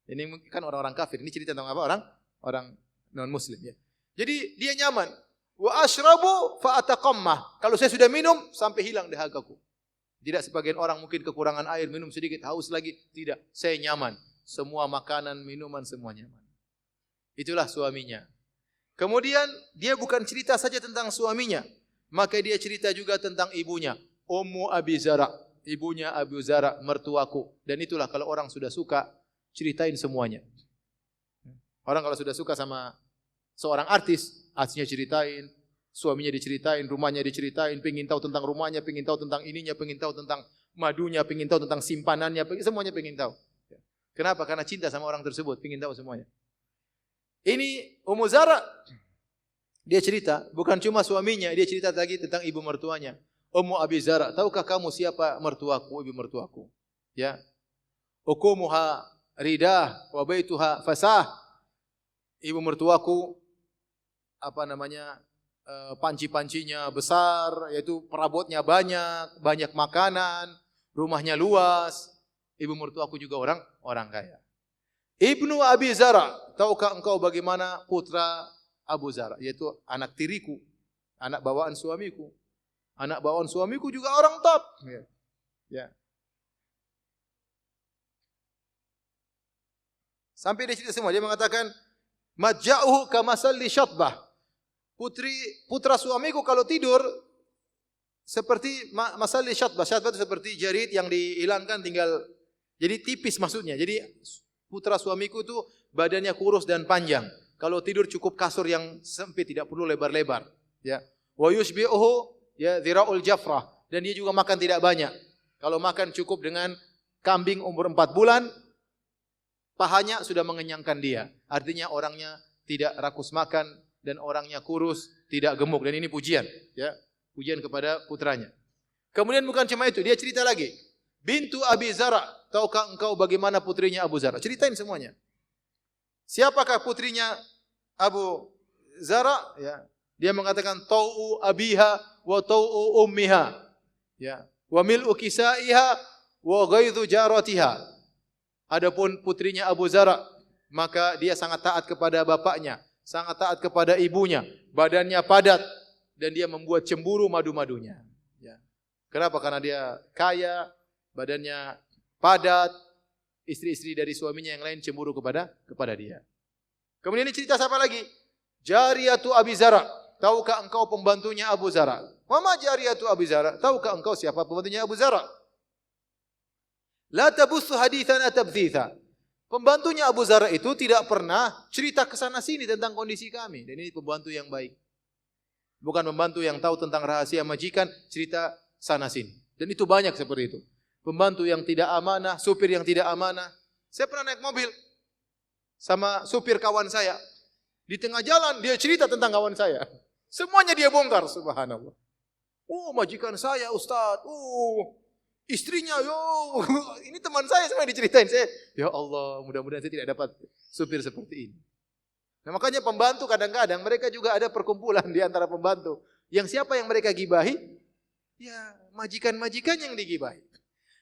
Ini kan orang-orang kafir. Ini cerita tentang apa? Orang non-muslim ya. Jadi dia nyaman. Wa ashrabu fa ataqammah. Kalau saya sudah minum sampai hilang dahagaku. Tidak sebagian orang mungkin kekurangan air, minum sedikit, haus lagi. Tidak, saya nyaman. Semua makanan, minuman semua nyaman. Itulah suaminya. Kemudian dia bukan cerita saja tentang suaminya, maka dia cerita juga tentang ibunya, Ummu Abi Zara, ibunya Abu Zara, mertuaku. Dan itulah kalau orang sudah suka, ceritain semuanya. Orang kalau sudah suka sama seorang artis, artisnya ceritain, suaminya diceritain, rumahnya diceritain, pengen tahu tentang rumahnya, pengen tahu tentang ininya, pengen tahu tentang madunya, pengen tahu tentang simpanannya, semuanya pengen tahu. Kenapa? Karena cinta sama orang tersebut, pengen tahu semuanya. Ini Ummu Zara, dia cerita, bukan cuma suaminya, dia cerita lagi tentang ibu mertuanya. Ummu Abi Zara, tahukah kamu siapa mertuaku, ibu mertuaku? Ya. Ukumuha ridah wa baituha fasah. Ibu mertuaku panci-pancinya besar, yaitu perabotnya banyak makanan, rumahnya luas. Ibu mertuaku juga orang kaya. Ibnu Abi Zara, tahukah engkau bagaimana putra Abu Zara, yaitu anak tiriku, anak bawaan suamiku. Anak bawaan suamiku juga orang top. Ya. Sampai dia cerita semua, dia mengatakan, Majja'uhu kamasalli syatbah. Putra suamiku kalau tidur seperti masalli syatbah. Syatbah itu seperti jarit yang dihilangkan tinggal, jadi tipis maksudnya. Jadi putra suamiku itu badannya kurus dan panjang. Kalau tidur cukup kasur yang sempit, tidak perlu lebar-lebar. Ya. Wa yushbi'uhu ya dhira'ul jafrah. Dan dia juga makan tidak banyak. Kalau makan cukup dengan kambing umur 4 bulan, pahanya sudah mengenyangkan dia. Artinya orangnya tidak rakus makan dan orangnya kurus, tidak gemuk. Dan ini pujian, ya, pujian kepada putranya. Kemudian bukan cuma itu, dia cerita lagi. Bintu Abi Zara, tahukah engkau bagaimana putrinya Abu Zara? Ceritain semuanya. Siapakah putrinya Abu Zara? Ya, dia mengatakan tau'u abiha wa tau'u ummiha. Ya, wa mil'u kisaiha wa ghaidhu jaratiha. Adapun putrinya Abu Zara, maka dia sangat taat kepada bapaknya, sangat taat kepada ibunya, badannya padat dan dia membuat cemburu madu-madunya. Ya. Kenapa? Karena dia kaya, badannya padat, istri-istri dari suaminya yang lain cemburu kepada dia. Kemudian ini cerita siapa lagi? Jariyatu Abi Zara. Tahukah engkau pembantunya Abu Zara? Mama Jariyatu Abi Zara. Tahukah engkau siapa pembantunya Abu Zara? La tabussu hadithana tabthitha. Pembantunya Abu Zara itu tidak pernah cerita ke sana sini tentang kondisi kami. Dan ini pembantu yang baik. Bukan pembantu yang tahu tentang rahasia majikan, cerita sana sini. Dan itu banyak seperti itu. Pembantu yang tidak amanah, supir yang tidak amanah. Saya pernah naik mobil sama supir kawan saya. Di tengah jalan dia cerita tentang kawan saya. Semuanya dia bongkar, subhanallah. Oh, majikan saya Ustaz. Oh, istrinya, yo, ini teman saya semua diceritain. Saya, ya Allah, mudah-mudahan saya tidak dapat supir seperti ini. Nah, makanya pembantu kadang-kadang mereka juga ada perkumpulan di antara pembantu. Yang siapa yang mereka gibahi? Ya, majikan-majikan yang digibahi.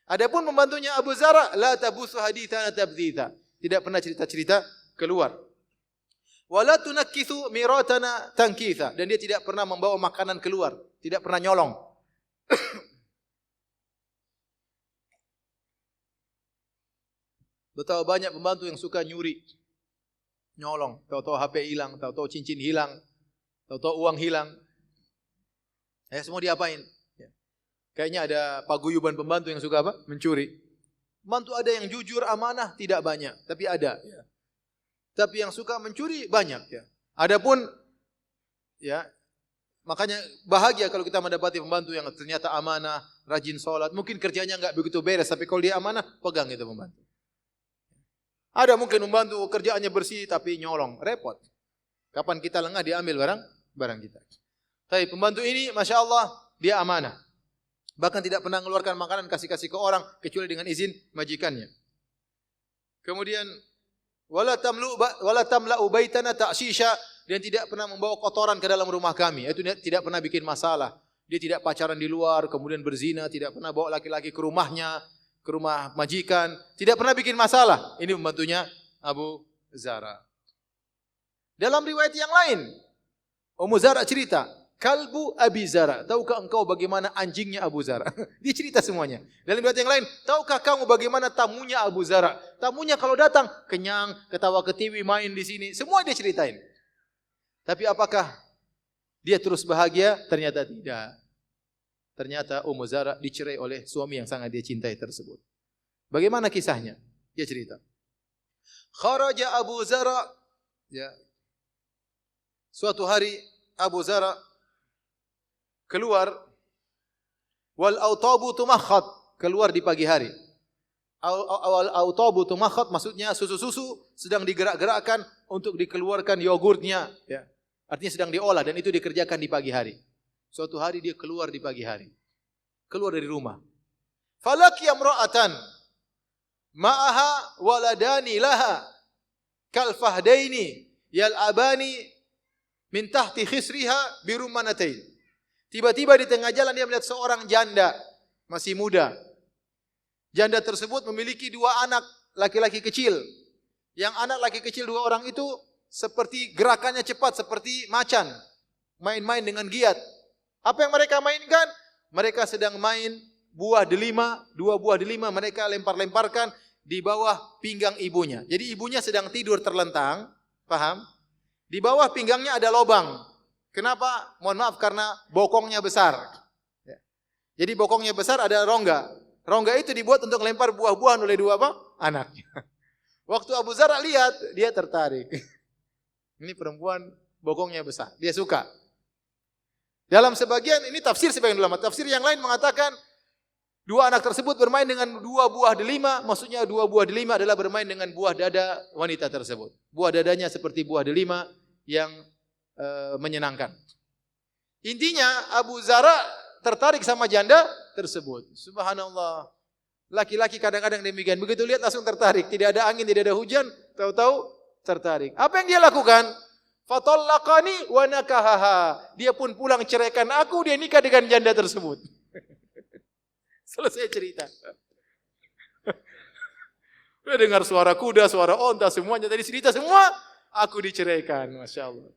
Adapun pembantunya Abu Zara, la tabutsu hadithana tabdhitha. Tidak pernah cerita-cerita keluar. Wala tunakkithu miratana tankitha. Dan dia tidak pernah membawa makanan keluar, tidak pernah nyolong. Betapa banyak pembantu yang suka nyuri, nyolong, tahu-tahu HP hilang, tahu-tahu cincin hilang, tahu-tahu uang hilang. Semua diapain? Ya. Kayaknya ada paguyuban pembantu yang suka apa? Mencuri. Pembantu ada yang jujur, amanah, tidak banyak, tapi ada. Ya. Tapi yang suka mencuri banyak. Ya. Adapun, ya, makanya bahagia kalau kita mendapati pembantu yang ternyata amanah, rajin sholat. Mungkin kerjanya enggak begitu beres, tapi kalau dia amanah, pegang itu pembantu. Ada mungkin membantu kerjaannya bersih tapi nyolong, repot. Kapan kita lengah dia ambil barang kita. Tapi pembantu ini Masya Allah dia amanah. Bahkan tidak pernah mengeluarkan makanan kasih-kasih ke orang kecuali dengan izin majikannya. Kemudian wala tamla'u baitana ta'shisha, dia tidak pernah membawa kotoran ke dalam rumah kami. Itu tidak pernah bikin masalah. Dia tidak pacaran di luar, kemudian berzina, tidak pernah bawa laki-laki ke rumahnya, ke rumah majikan, tidak pernah bikin masalah. Ini pembantunya Abu Zara. Dalam riwayat yang lain, Ummu Zara cerita, kalbu Abi Zara. Tahukah engkau bagaimana anjingnya Abu Zara? Dia cerita semuanya. Dalam riwayat yang lain, tahukah kamu bagaimana tamunya Abu Zara? Tamunya kalau datang, kenyang, ketawa ketiwi, main di sini. Semua dia ceritain. Tapi apakah dia terus bahagia? Ternyata tidak. Ternyata Ummu Zara dicerai oleh suami yang sangat dia cintai tersebut. Bagaimana kisahnya? Dia cerita. Kharaja Abu Zara, ya. Suatu hari Abu Zara keluar, wal autabu tumakhat, keluar di pagi hari. Wal autabu tumakhat maksudnya susu-susu sedang digerak-gerakkan untuk dikeluarkan yogurtnya, ya. Artinya sedang diolah dan itu dikerjakan di pagi hari. Suatu hari dia keluar di pagi hari. Keluar dari rumah. Falaqiya imra'atan ma'aha waladani laha kal fahdaini yal'abani min tahti khisriha birumanatain. Tiba-tiba di tengah jalan dia melihat seorang janda masih muda. Janda tersebut memiliki dua anak laki-laki kecil. Yang anak laki kecil dua orang itu seperti gerakannya cepat seperti macan, main-main dengan giat. Apa yang mereka mainkan? Mereka sedang main buah delima, dua buah delima mereka lempar-lemparkan di bawah pinggang ibunya. Jadi ibunya sedang tidur terlentang, paham? Di bawah pinggangnya ada lubang. Kenapa? Mohon maaf karena bokongnya besar. Jadi bokongnya besar ada rongga. Rongga itu dibuat untuk lempar buah-buahan oleh dua apa? Anaknya. Waktu Abu Zara lihat, dia tertarik. Ini perempuan bokongnya besar, dia suka. Dalam sebagian, ini tafsir sebagian ulama. Tafsir yang lain mengatakan, Dua anak tersebut bermain dengan dua buah delima, maksudnya dua buah delima adalah bermain dengan buah dada wanita tersebut. Buah dadanya seperti buah delima yang menyenangkan. Intinya Abu Zara tertarik sama janda tersebut. Subhanallah. Laki-laki kadang-kadang demikian. Begitu lihat langsung tertarik. Tidak ada angin, tidak ada hujan. Tahu-tahu tertarik. Apa yang dia lakukan? Fatallaqani wa nakahaha. Dia pun pulang ceraikan aku, dia nikah dengan janda tersebut. Selesai cerita. Dia dengar suara kuda, suara onta, semuanya tadi cerita semua. Aku diceraikan, Masya Allah.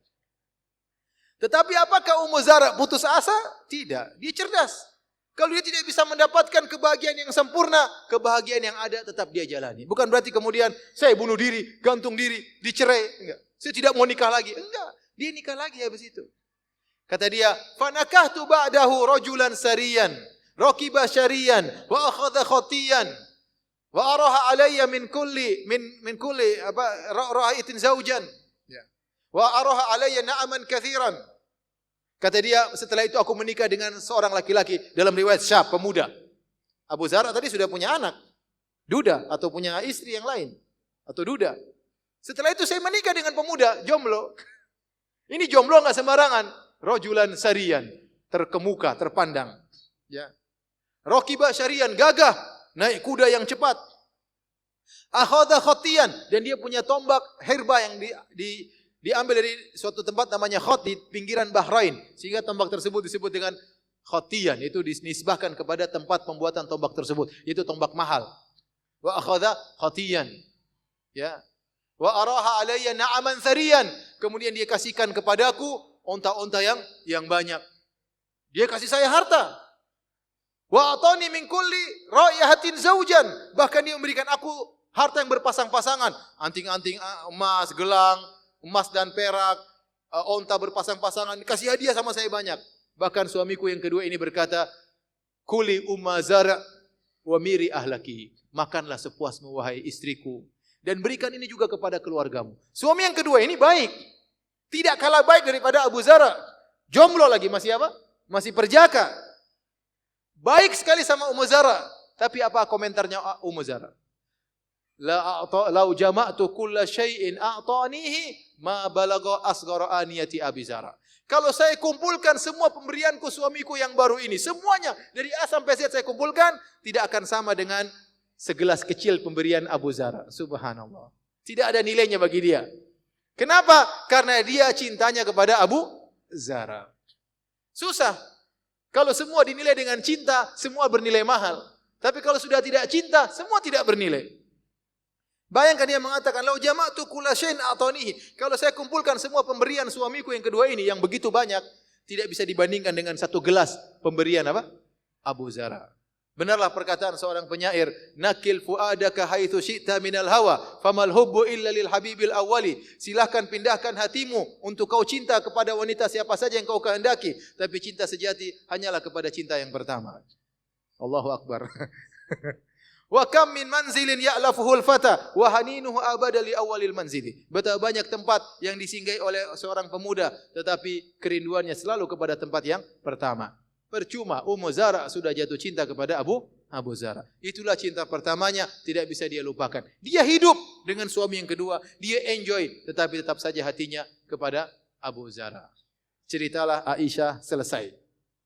Tetapi apakah Ummu Zara putus asa? Tidak. Dia cerdas. Kalau dia tidak bisa mendapatkan kebahagiaan yang sempurna, kebahagiaan yang ada tetap dia jalani. Bukan berarti kemudian saya bunuh diri, gantung diri, dicerai. Enggak. Saya tidak mau nikah lagi. Enggak. Dia nikah lagi habis itu. Kata dia, "Fanakahtu ba'dahu rajulan sariyan, raqiba syariyan, wa akhadha khatiyan, wa araha alayya min kulli ra'itin zaujan, wa araha alayya na'aman kathiran." Kata dia, setelah itu aku menikah dengan seorang laki-laki, dalam riwayat syab, pemuda. Abu Zara tadi sudah punya anak, duda, atau punya istri yang lain, atau duda. Setelah itu saya menikah dengan pemuda, jomblo. Ini jomblo enggak sembarangan. Rajulan sarian, terkemuka, terpandang. Ya. Raqiba syarian, gagah, naik kuda yang cepat. Akhadha khatiyan, dan dia punya tombak herba yang diambil dari suatu tempat namanya Khat di pinggiran Bahrain, sehingga tombak tersebut disebut dengan khatiyan, itu dinisbahkan kepada tempat pembuatan tombak tersebut, itu tombak mahal. Wa akhadha khatiyan. Ya. Wa araha alayya na'aman thariyan, kemudian dia kasihkan kepadaku onta-onta yang banyak. Dia kasih saya harta. Wa atani min kulli ra'ihatin zaujan, bahkan dia memberikan aku harta yang berpasang-pasangan, anting-anting emas, gelang, emas dan perak, onta berpasang-pasangan, kasih hadiah sama saya banyak. Bahkan suamiku yang kedua ini berkata, "Kuli Umma Zara wa miri ahlaki." Makanlah sepuasmu wahai istriku, dan berikan ini juga kepada keluargamu. Suami yang kedua ini baik. Tidak kalah baik daripada Abu Zara. Jomblo lagi, masih apa? Masih perjaka. Baik sekali sama Ummu Zara. Tapi apa komentarnya Ummu Zara? Lau jama'tu kulla syai'in a'tanihi ma balagha asghara aniyati Abi Zara. Kalau saya kumpulkan semua pemberianku suamiku yang baru ini, semuanya dari A sampai Z saya kumpulkan, tidak akan sama dengan segelas kecil pemberian Abu Zara. Subhanallah. Tidak ada nilainya bagi dia. Kenapa? Karena dia cintanya kepada Abu Zara. Susah. Kalau semua dinilai dengan cinta, semua bernilai mahal. Tapi kalau sudah tidak cinta, semua tidak bernilai. Bayangkan dia mengatakan, "Lau jama'tu kulla syai'in a'tanihi." Kalau saya kumpulkan semua pemberian suamiku yang kedua ini yang begitu banyak, tidak bisa dibandingkan dengan satu gelas pemberian apa? Abu Zara. Benarlah perkataan seorang penyair, "Nakil fuadaka haitsu syi'ta minal hawa, famal hubbu illa lil habibil awwali." Silahkan pindahkan hatimu untuk kau cinta kepada wanita siapa saja yang kau kehendaki, tapi cinta sejati hanyalah kepada cinta yang pertama. Allahu akbar. Wa kam min manzilin ya'lafuhul fata wa haninuhu abada li awwalil manzili. Betapa banyak tempat yang disinggahi oleh seorang pemuda, tetapi kerinduannya selalu kepada tempat yang pertama. Percuma Ummu Zara sudah jatuh cinta kepada Abu Zara. Itulah cinta pertamanya, tidak bisa dia lupakan. Dia hidup dengan suami yang kedua, dia enjoy, tetapi tetap saja hatinya kepada Abu Zara. Ceritalah Aisyah selesai.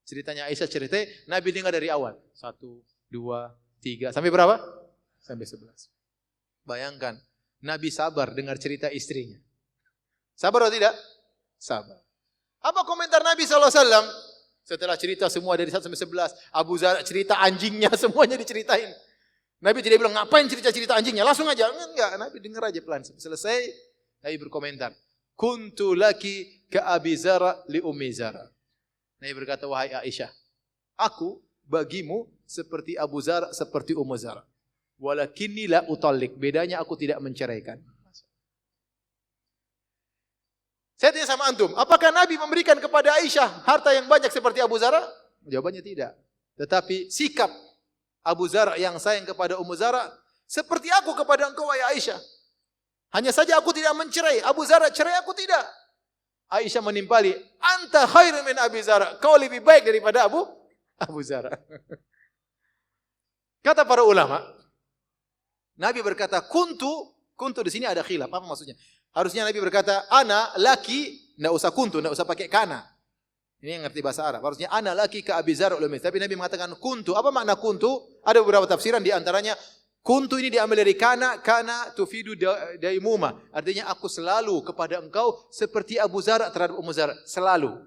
Ceritanya Aisyah cerita, Nabi dengar dari awal. 1, 2, 3, sampai berapa? Sampai 11. Bayangkan, Nabi sabar dengar cerita istrinya. Sabar atau tidak? Sabar. Apa komentar Nabi SAW? Setelah cerita semua dari 1 sampai 11, Abu Zara cerita anjingnya, semuanya diceritain. Nabi tidak bilang, ngapain cerita-cerita anjingnya? Langsung aja. Enggak, Nabi dengar aja pelan. Selesai, Nabi berkomentar, "Kuntu laki ka Abi Zara li Ummi Zara." Nabi berkata, "Wahai Aisyah, aku bagimu seperti Abu Zara, seperti Ummu Zara. Walakinni la utallik." Bedanya aku tidak menceraikan. Saya tanya sama antum, apakah Nabi memberikan kepada Aisyah harta yang banyak seperti Abu Zara? Jawabannya tidak. Tetapi sikap Abu Zara yang sayang kepada Ummu Zara, seperti aku kepada engkau wahai Aisyah. Hanya saja aku tidak mencerai, Abu Zara cerai, aku tidak. Aisyah menimpali, "Anta khairun min Abi Zara." Kau lebih baik daripada Abu Zara. Kata para ulama, Nabi berkata kuntu di sini ada khilaf, apa maksudnya? Harusnya Nabi berkata ana laki, enggak usah kuntu, enggak usah pakai kana. Ini yang ngerti bahasa Arab. Harusnya ana laki ka Abi Dzar ulumit. Tapi Nabi mengatakan kuntu. Apa makna kuntu? Ada beberapa tafsiran, di antaranya kuntu ini diambil dari kana tufidu daimuma. Artinya aku selalu kepada engkau seperti Abu Dzar terhadap Ummu Dzar, selalu.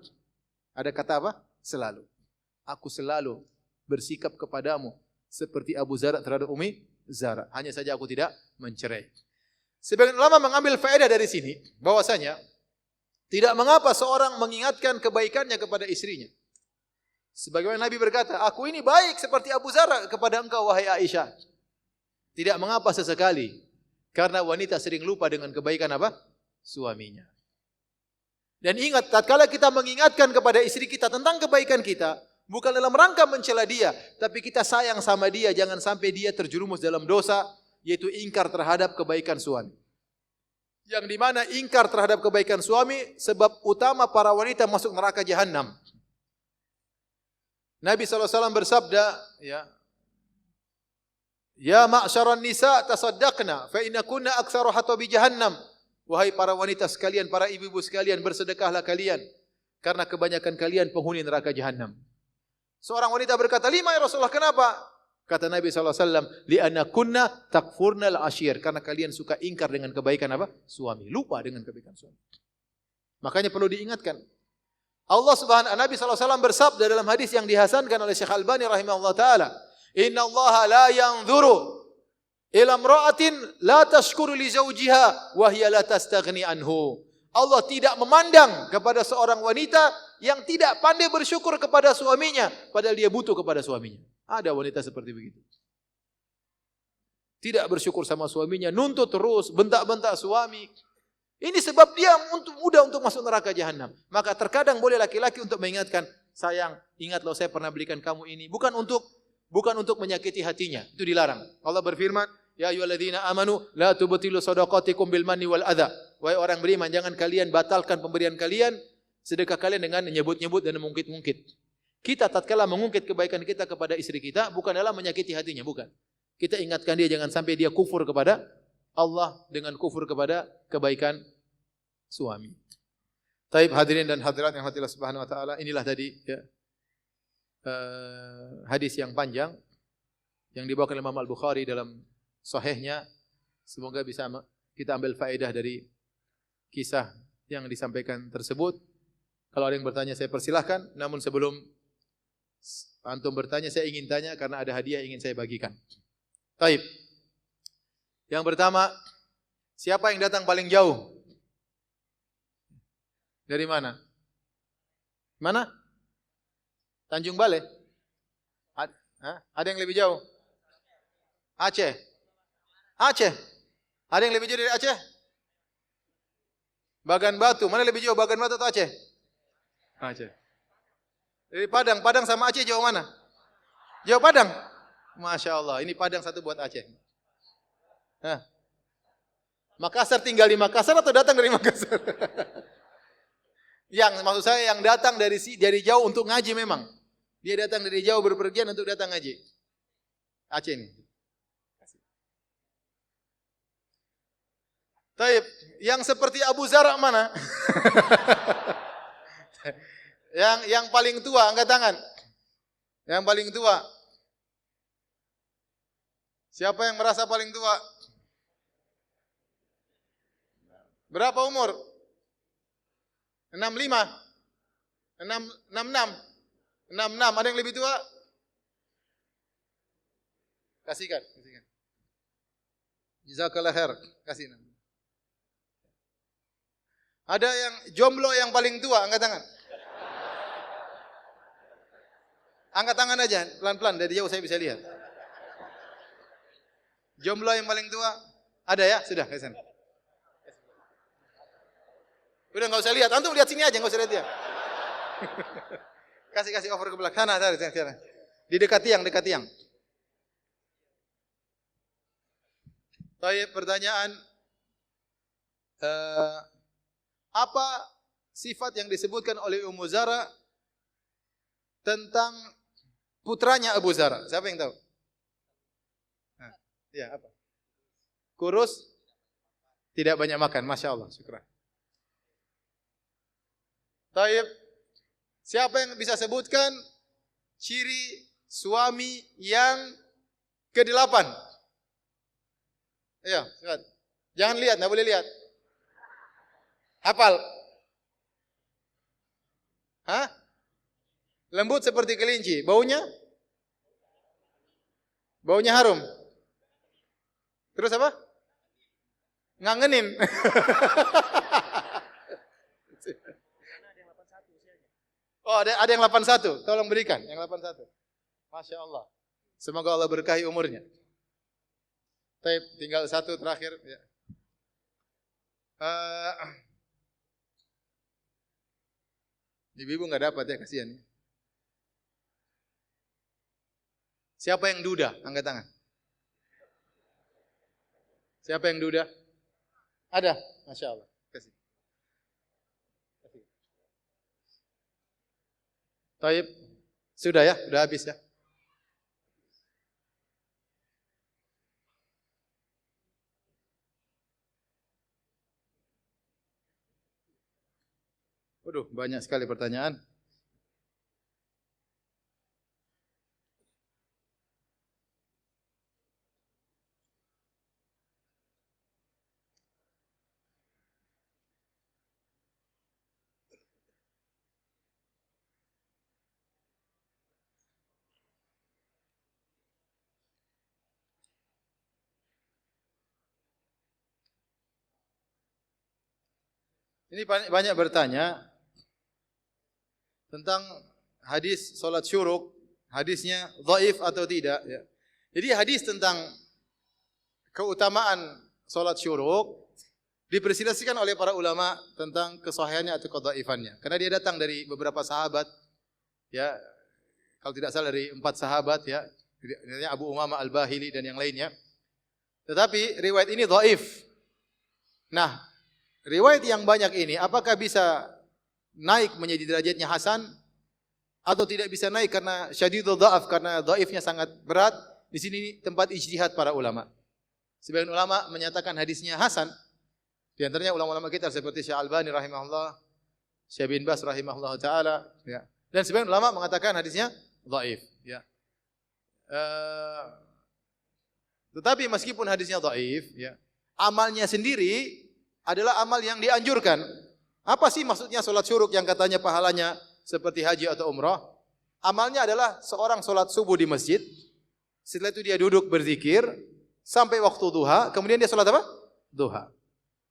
Ada kata apa? Selalu. Aku selalu bersikap kepadamu seperti Abu Dzar terhadap Ummi Dzar. Hanya saja aku tidak mencerai. Sebagian ulama mengambil faedah dari sini bahwasanya tidak mengapa seorang mengingatkan kebaikannya kepada istrinya. Sebagaimana Nabi berkata, aku ini baik seperti Abu Dzar kepada engkau wahai Aisyah. Tidak mengapa sesekali, karena wanita sering lupa dengan kebaikan apa? Suaminya. Dan ingat, tatkala kita mengingatkan kepada istri kita tentang kebaikan kita, bukan dalam rangka mencela dia, tapi kita sayang sama dia, jangan sampai dia terjerumus dalam dosa, yaitu ingkar terhadap kebaikan suami. Yang dimana ingkar terhadap kebaikan suami, sebab utama para wanita masuk neraka jahanam. Nabi SAW bersabda, Ya ma'syaran nisa tasaddaqna, fa inna kunna aktsaru hatabi jahannam. Wahai para wanita sekalian, para ibu-ibu sekalian, bersedekahlah kalian, karena kebanyakan kalian penghuni neraka jahanam. Seorang wanita berkata, lima ya Rasulullah, kenapa? Kata Nabi SAW, li'anna kunna takfurnal ashir. Karena kalian suka ingkar dengan kebaikan apa? Suami. Lupa dengan kebaikan suami. Makanya perlu diingatkan. Nabi SAW bersabda dalam hadis yang dihasankan oleh Syekh Albani rahimahullah ta'ala. Inna Allah la yanzuru ila imra'atin la tashkuru li zawjiha wa hiya la tastaghni anhu. Allah tidak memandang kepada seorang wanita yang tidak pandai bersyukur kepada suaminya, padahal dia butuh kepada suaminya. Ada wanita seperti begitu. Tidak bersyukur sama suaminya, nuntut terus, bentak-bentak suami. Ini sebab dia mudah untuk masuk neraka jahanam. Maka terkadang boleh laki-laki untuk mengingatkan, sayang, ingat loh saya pernah belikan kamu ini. Bukan untuk menyakiti hatinya. Itu dilarang. Allah berfirman, Ya ayyuhalladzina amanu la tubtilu shadaqatikum bil manni wal adza. Wahai orang beriman, jangan kalian batalkan pemberian kalian, sedekah kalian dengan menyebut-nyebut dan mengungkit-ungkit. Kita tatkala mengungkit kebaikan kita kepada istri kita bukan dalam menyakiti hatinya, bukan. Kita ingatkan dia jangan sampai dia kufur kepada Allah dengan kufur kepada kebaikan suami. Taib hadirin dan hadirat yang hati Allah Subhanahu wa taala, inilah tadi hadis yang panjang yang dibawakan oleh Imam Al-Bukhari dalam sahihnya. Semoga bisa kita ambil faedah dari kisah yang disampaikan tersebut. Kalau ada yang bertanya saya persilahkan, namun sebelum antum bertanya saya ingin tanya karena ada hadiah yang ingin saya bagikan. Taib. Yang pertama, siapa yang datang paling jauh? Dari mana? Mana? Tanjung Balai? Ada yang lebih jauh? Aceh? Aceh? Ada yang lebih jauh dari Aceh? Bagan Batu. Mana lebih jauh, Bagan Batu atau Aceh? Aceh. Dari Padang sama Aceh jauh mana? Jauh Padang? Masya Allah, ini Padang satu buat Aceh. Makassar tinggal di Makassar atau datang dari Makassar? Yang maksud saya yang datang dari jauh untuk ngaji memang. Dia datang dari jauh berpergian untuk datang ngaji. Aceh ini. Taib, yang seperti Abu Dzar mana? Yang paling tua, angkat tangan. Yang paling tua. Siapa yang merasa paling tua? Berapa umur? 65? 66? 66, ada yang lebih tua? Kasihkan. Jazakallah khair, kasih. Ada yang jomblo yang paling tua, angkat tangan. Angkat tangan aja, pelan-pelan, dari jauh saya bisa lihat. Jomblo yang paling tua, ada ya? Sudah, ke sana. Udah enggak usah lihat, antum lihat sini aja, enggak usah lihat dia. Kasih over ke belakang. Sana. Di dekat tiang. Baik, pertanyaan. Apa sifat yang disebutkan oleh Ummu Zara tentang putranya Abu Zara? Siapa yang tahu? Ya, apa? Kurus, tidak banyak makan. Masya Allah, syukran. Taib, siapa yang bisa sebutkan ciri suami yang ke-8? Iya, lihat. Jangan lihat, enggak boleh lihat. Hafal. Hah? Lembut seperti kelinci. Baunya? Baunya harum. Terus apa? Ngangenin. Oh, ada yang 81. Tolong berikan yang 81. Masya Allah. Semoga Allah berkahi umurnya. Taib, tinggal satu terakhir. Ya. Ibu-ibu nggak dapat ya, kasihan. Siapa yang duda? Angkat tangan. Siapa yang duda? Ada, Masya Allah. Kasih. Taib, sudah ya, sudah habis ya. Waduh, banyak sekali pertanyaan. Ini banyak bertanya tentang hadis solat syuruk, hadisnya dhaif atau tidak. Ya. Jadi hadis tentang keutamaan solat syuruk diperselisihkan oleh para ulama tentang kesahihannya atau kedhaifannya. Karena dia datang dari beberapa sahabat, ya, kalau tidak salah dari 4 sahabat, ya, Abu Umamah Al-Bahili dan yang lainnya. Tetapi riwayat ini dhaif. Nah, riwayat yang banyak ini apakah bisa naik menjadi derajatnya hasan atau tidak bisa naik karena syadidul dha'af, karena dhaifnya sangat berat? Di sini tempat ijtihad para ulama. Sebagian ulama menyatakan hadisnya hasan. Di antaranya ulama-ulama kita seperti Syekh Albani rahimahullah, Syekh bin Bas rahimahullah taala, ya. Dan sebagian ulama mengatakan hadisnya dhaif, ya. Tetapi meskipun hadisnya dhaif, ya, amalnya sendiri adalah amal yang dianjurkan. Apa sih maksudnya solat syuruk yang katanya pahalanya seperti haji atau umrah? Amalnya adalah seorang solat subuh di masjid, setelah itu dia duduk berzikir sampai waktu duha, kemudian dia solat apa? Duha.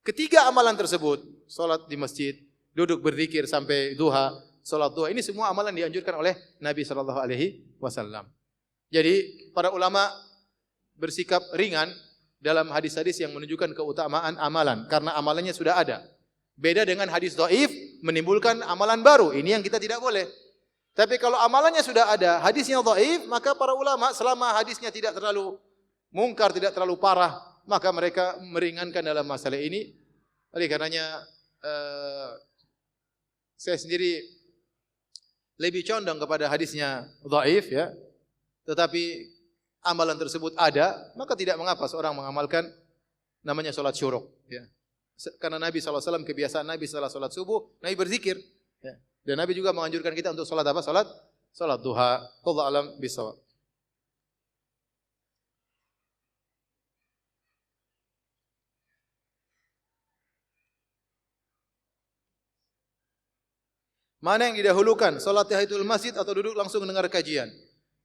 Ketiga amalan tersebut, solat di masjid, duduk berzikir sampai duha, solat duha, ini semua amalan dianjurkan oleh Nabi SAW. Jadi para ulama bersikap ringan dalam hadis-hadis yang menunjukkan keutamaan amalan, karena amalannya sudah ada. Beda dengan hadis dhaif menimbulkan amalan baru. Ini yang kita tidak boleh. Tapi kalau amalannya sudah ada, hadisnya dhaif, maka para ulama selama hadisnya tidak terlalu mungkar, tidak terlalu parah, maka mereka meringankan dalam masalah ini. Oleh karenanya saya sendiri lebih condong kepada hadisnya dhaif, ya. Tetapi amalan tersebut ada, maka tidak mengapa seorang mengamalkan namanya solat syuruk, ya. Karena Nabi SAW, kebiasaan Nabi setelah solat subuh, Nabi berzikir, ya. Dan Nabi juga menganjurkan kita untuk solat apa? Solat duha. Wallahu a'lam bishawab. Mana yang didahulukan? Solat tahiyatul masjid atau duduk langsung mendengar kajian?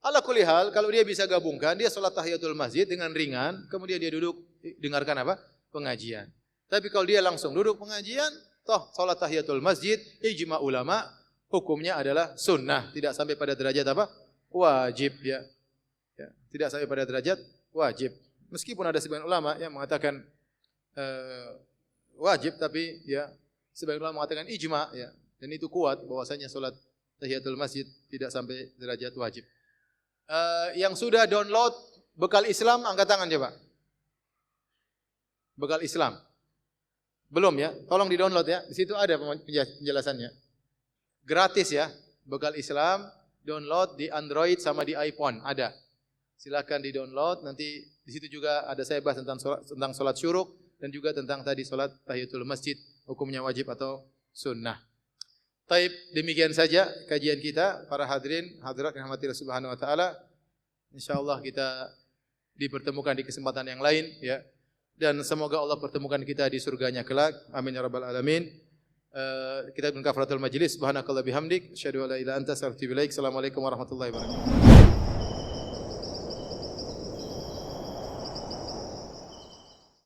Ala kulli hal, kalau dia bisa gabungkan, dia solat tahiyatul masjid dengan ringan, kemudian dia duduk dengarkan apa? Pengajian. Tapi kalau dia langsung duduk pengajian, toh solat tahiyatul masjid, ijma ulama, hukumnya adalah sunnah, tidak sampai pada derajat apa? Wajib, ya. Ya, tidak sampai pada derajat wajib. Meskipun ada sebagian ulama yang mengatakan wajib, tapi ya sebagian ulama mengatakan ijma, ya. Dan itu kuat bahwasanya solat tahiyatul masjid tidak sampai derajat wajib. Yang sudah download Bekal Islam, angkat tangan coba. Bekal Islam. Belum ya? Tolong di-download ya. Di situ ada penjelasannya. Gratis ya. Bekal Islam, download di Android sama di iPhone, ada. Silakan di-download, nanti Di situ juga ada saya bahas tentang salat syuruk dan juga tentang tadi salat tahiyatul masjid, hukumnya wajib atau sunnah. Taib, demikian saja kajian kita para hadirin hadirat yang rahmatillah subhanahu wa taala. Insyaallah kita dipertemukan di kesempatan yang lain ya. Dan semoga Allah pertemukan kita di surganya kelak. Amin ya rabbal alamin. Kita dengan kafaratul majlis subhanakallah bihamdik asyhadu an la ilaha illa anta astaghfiruka wa atubu ilaik. Assalamualaikum warahmatullahi wabarakatuh.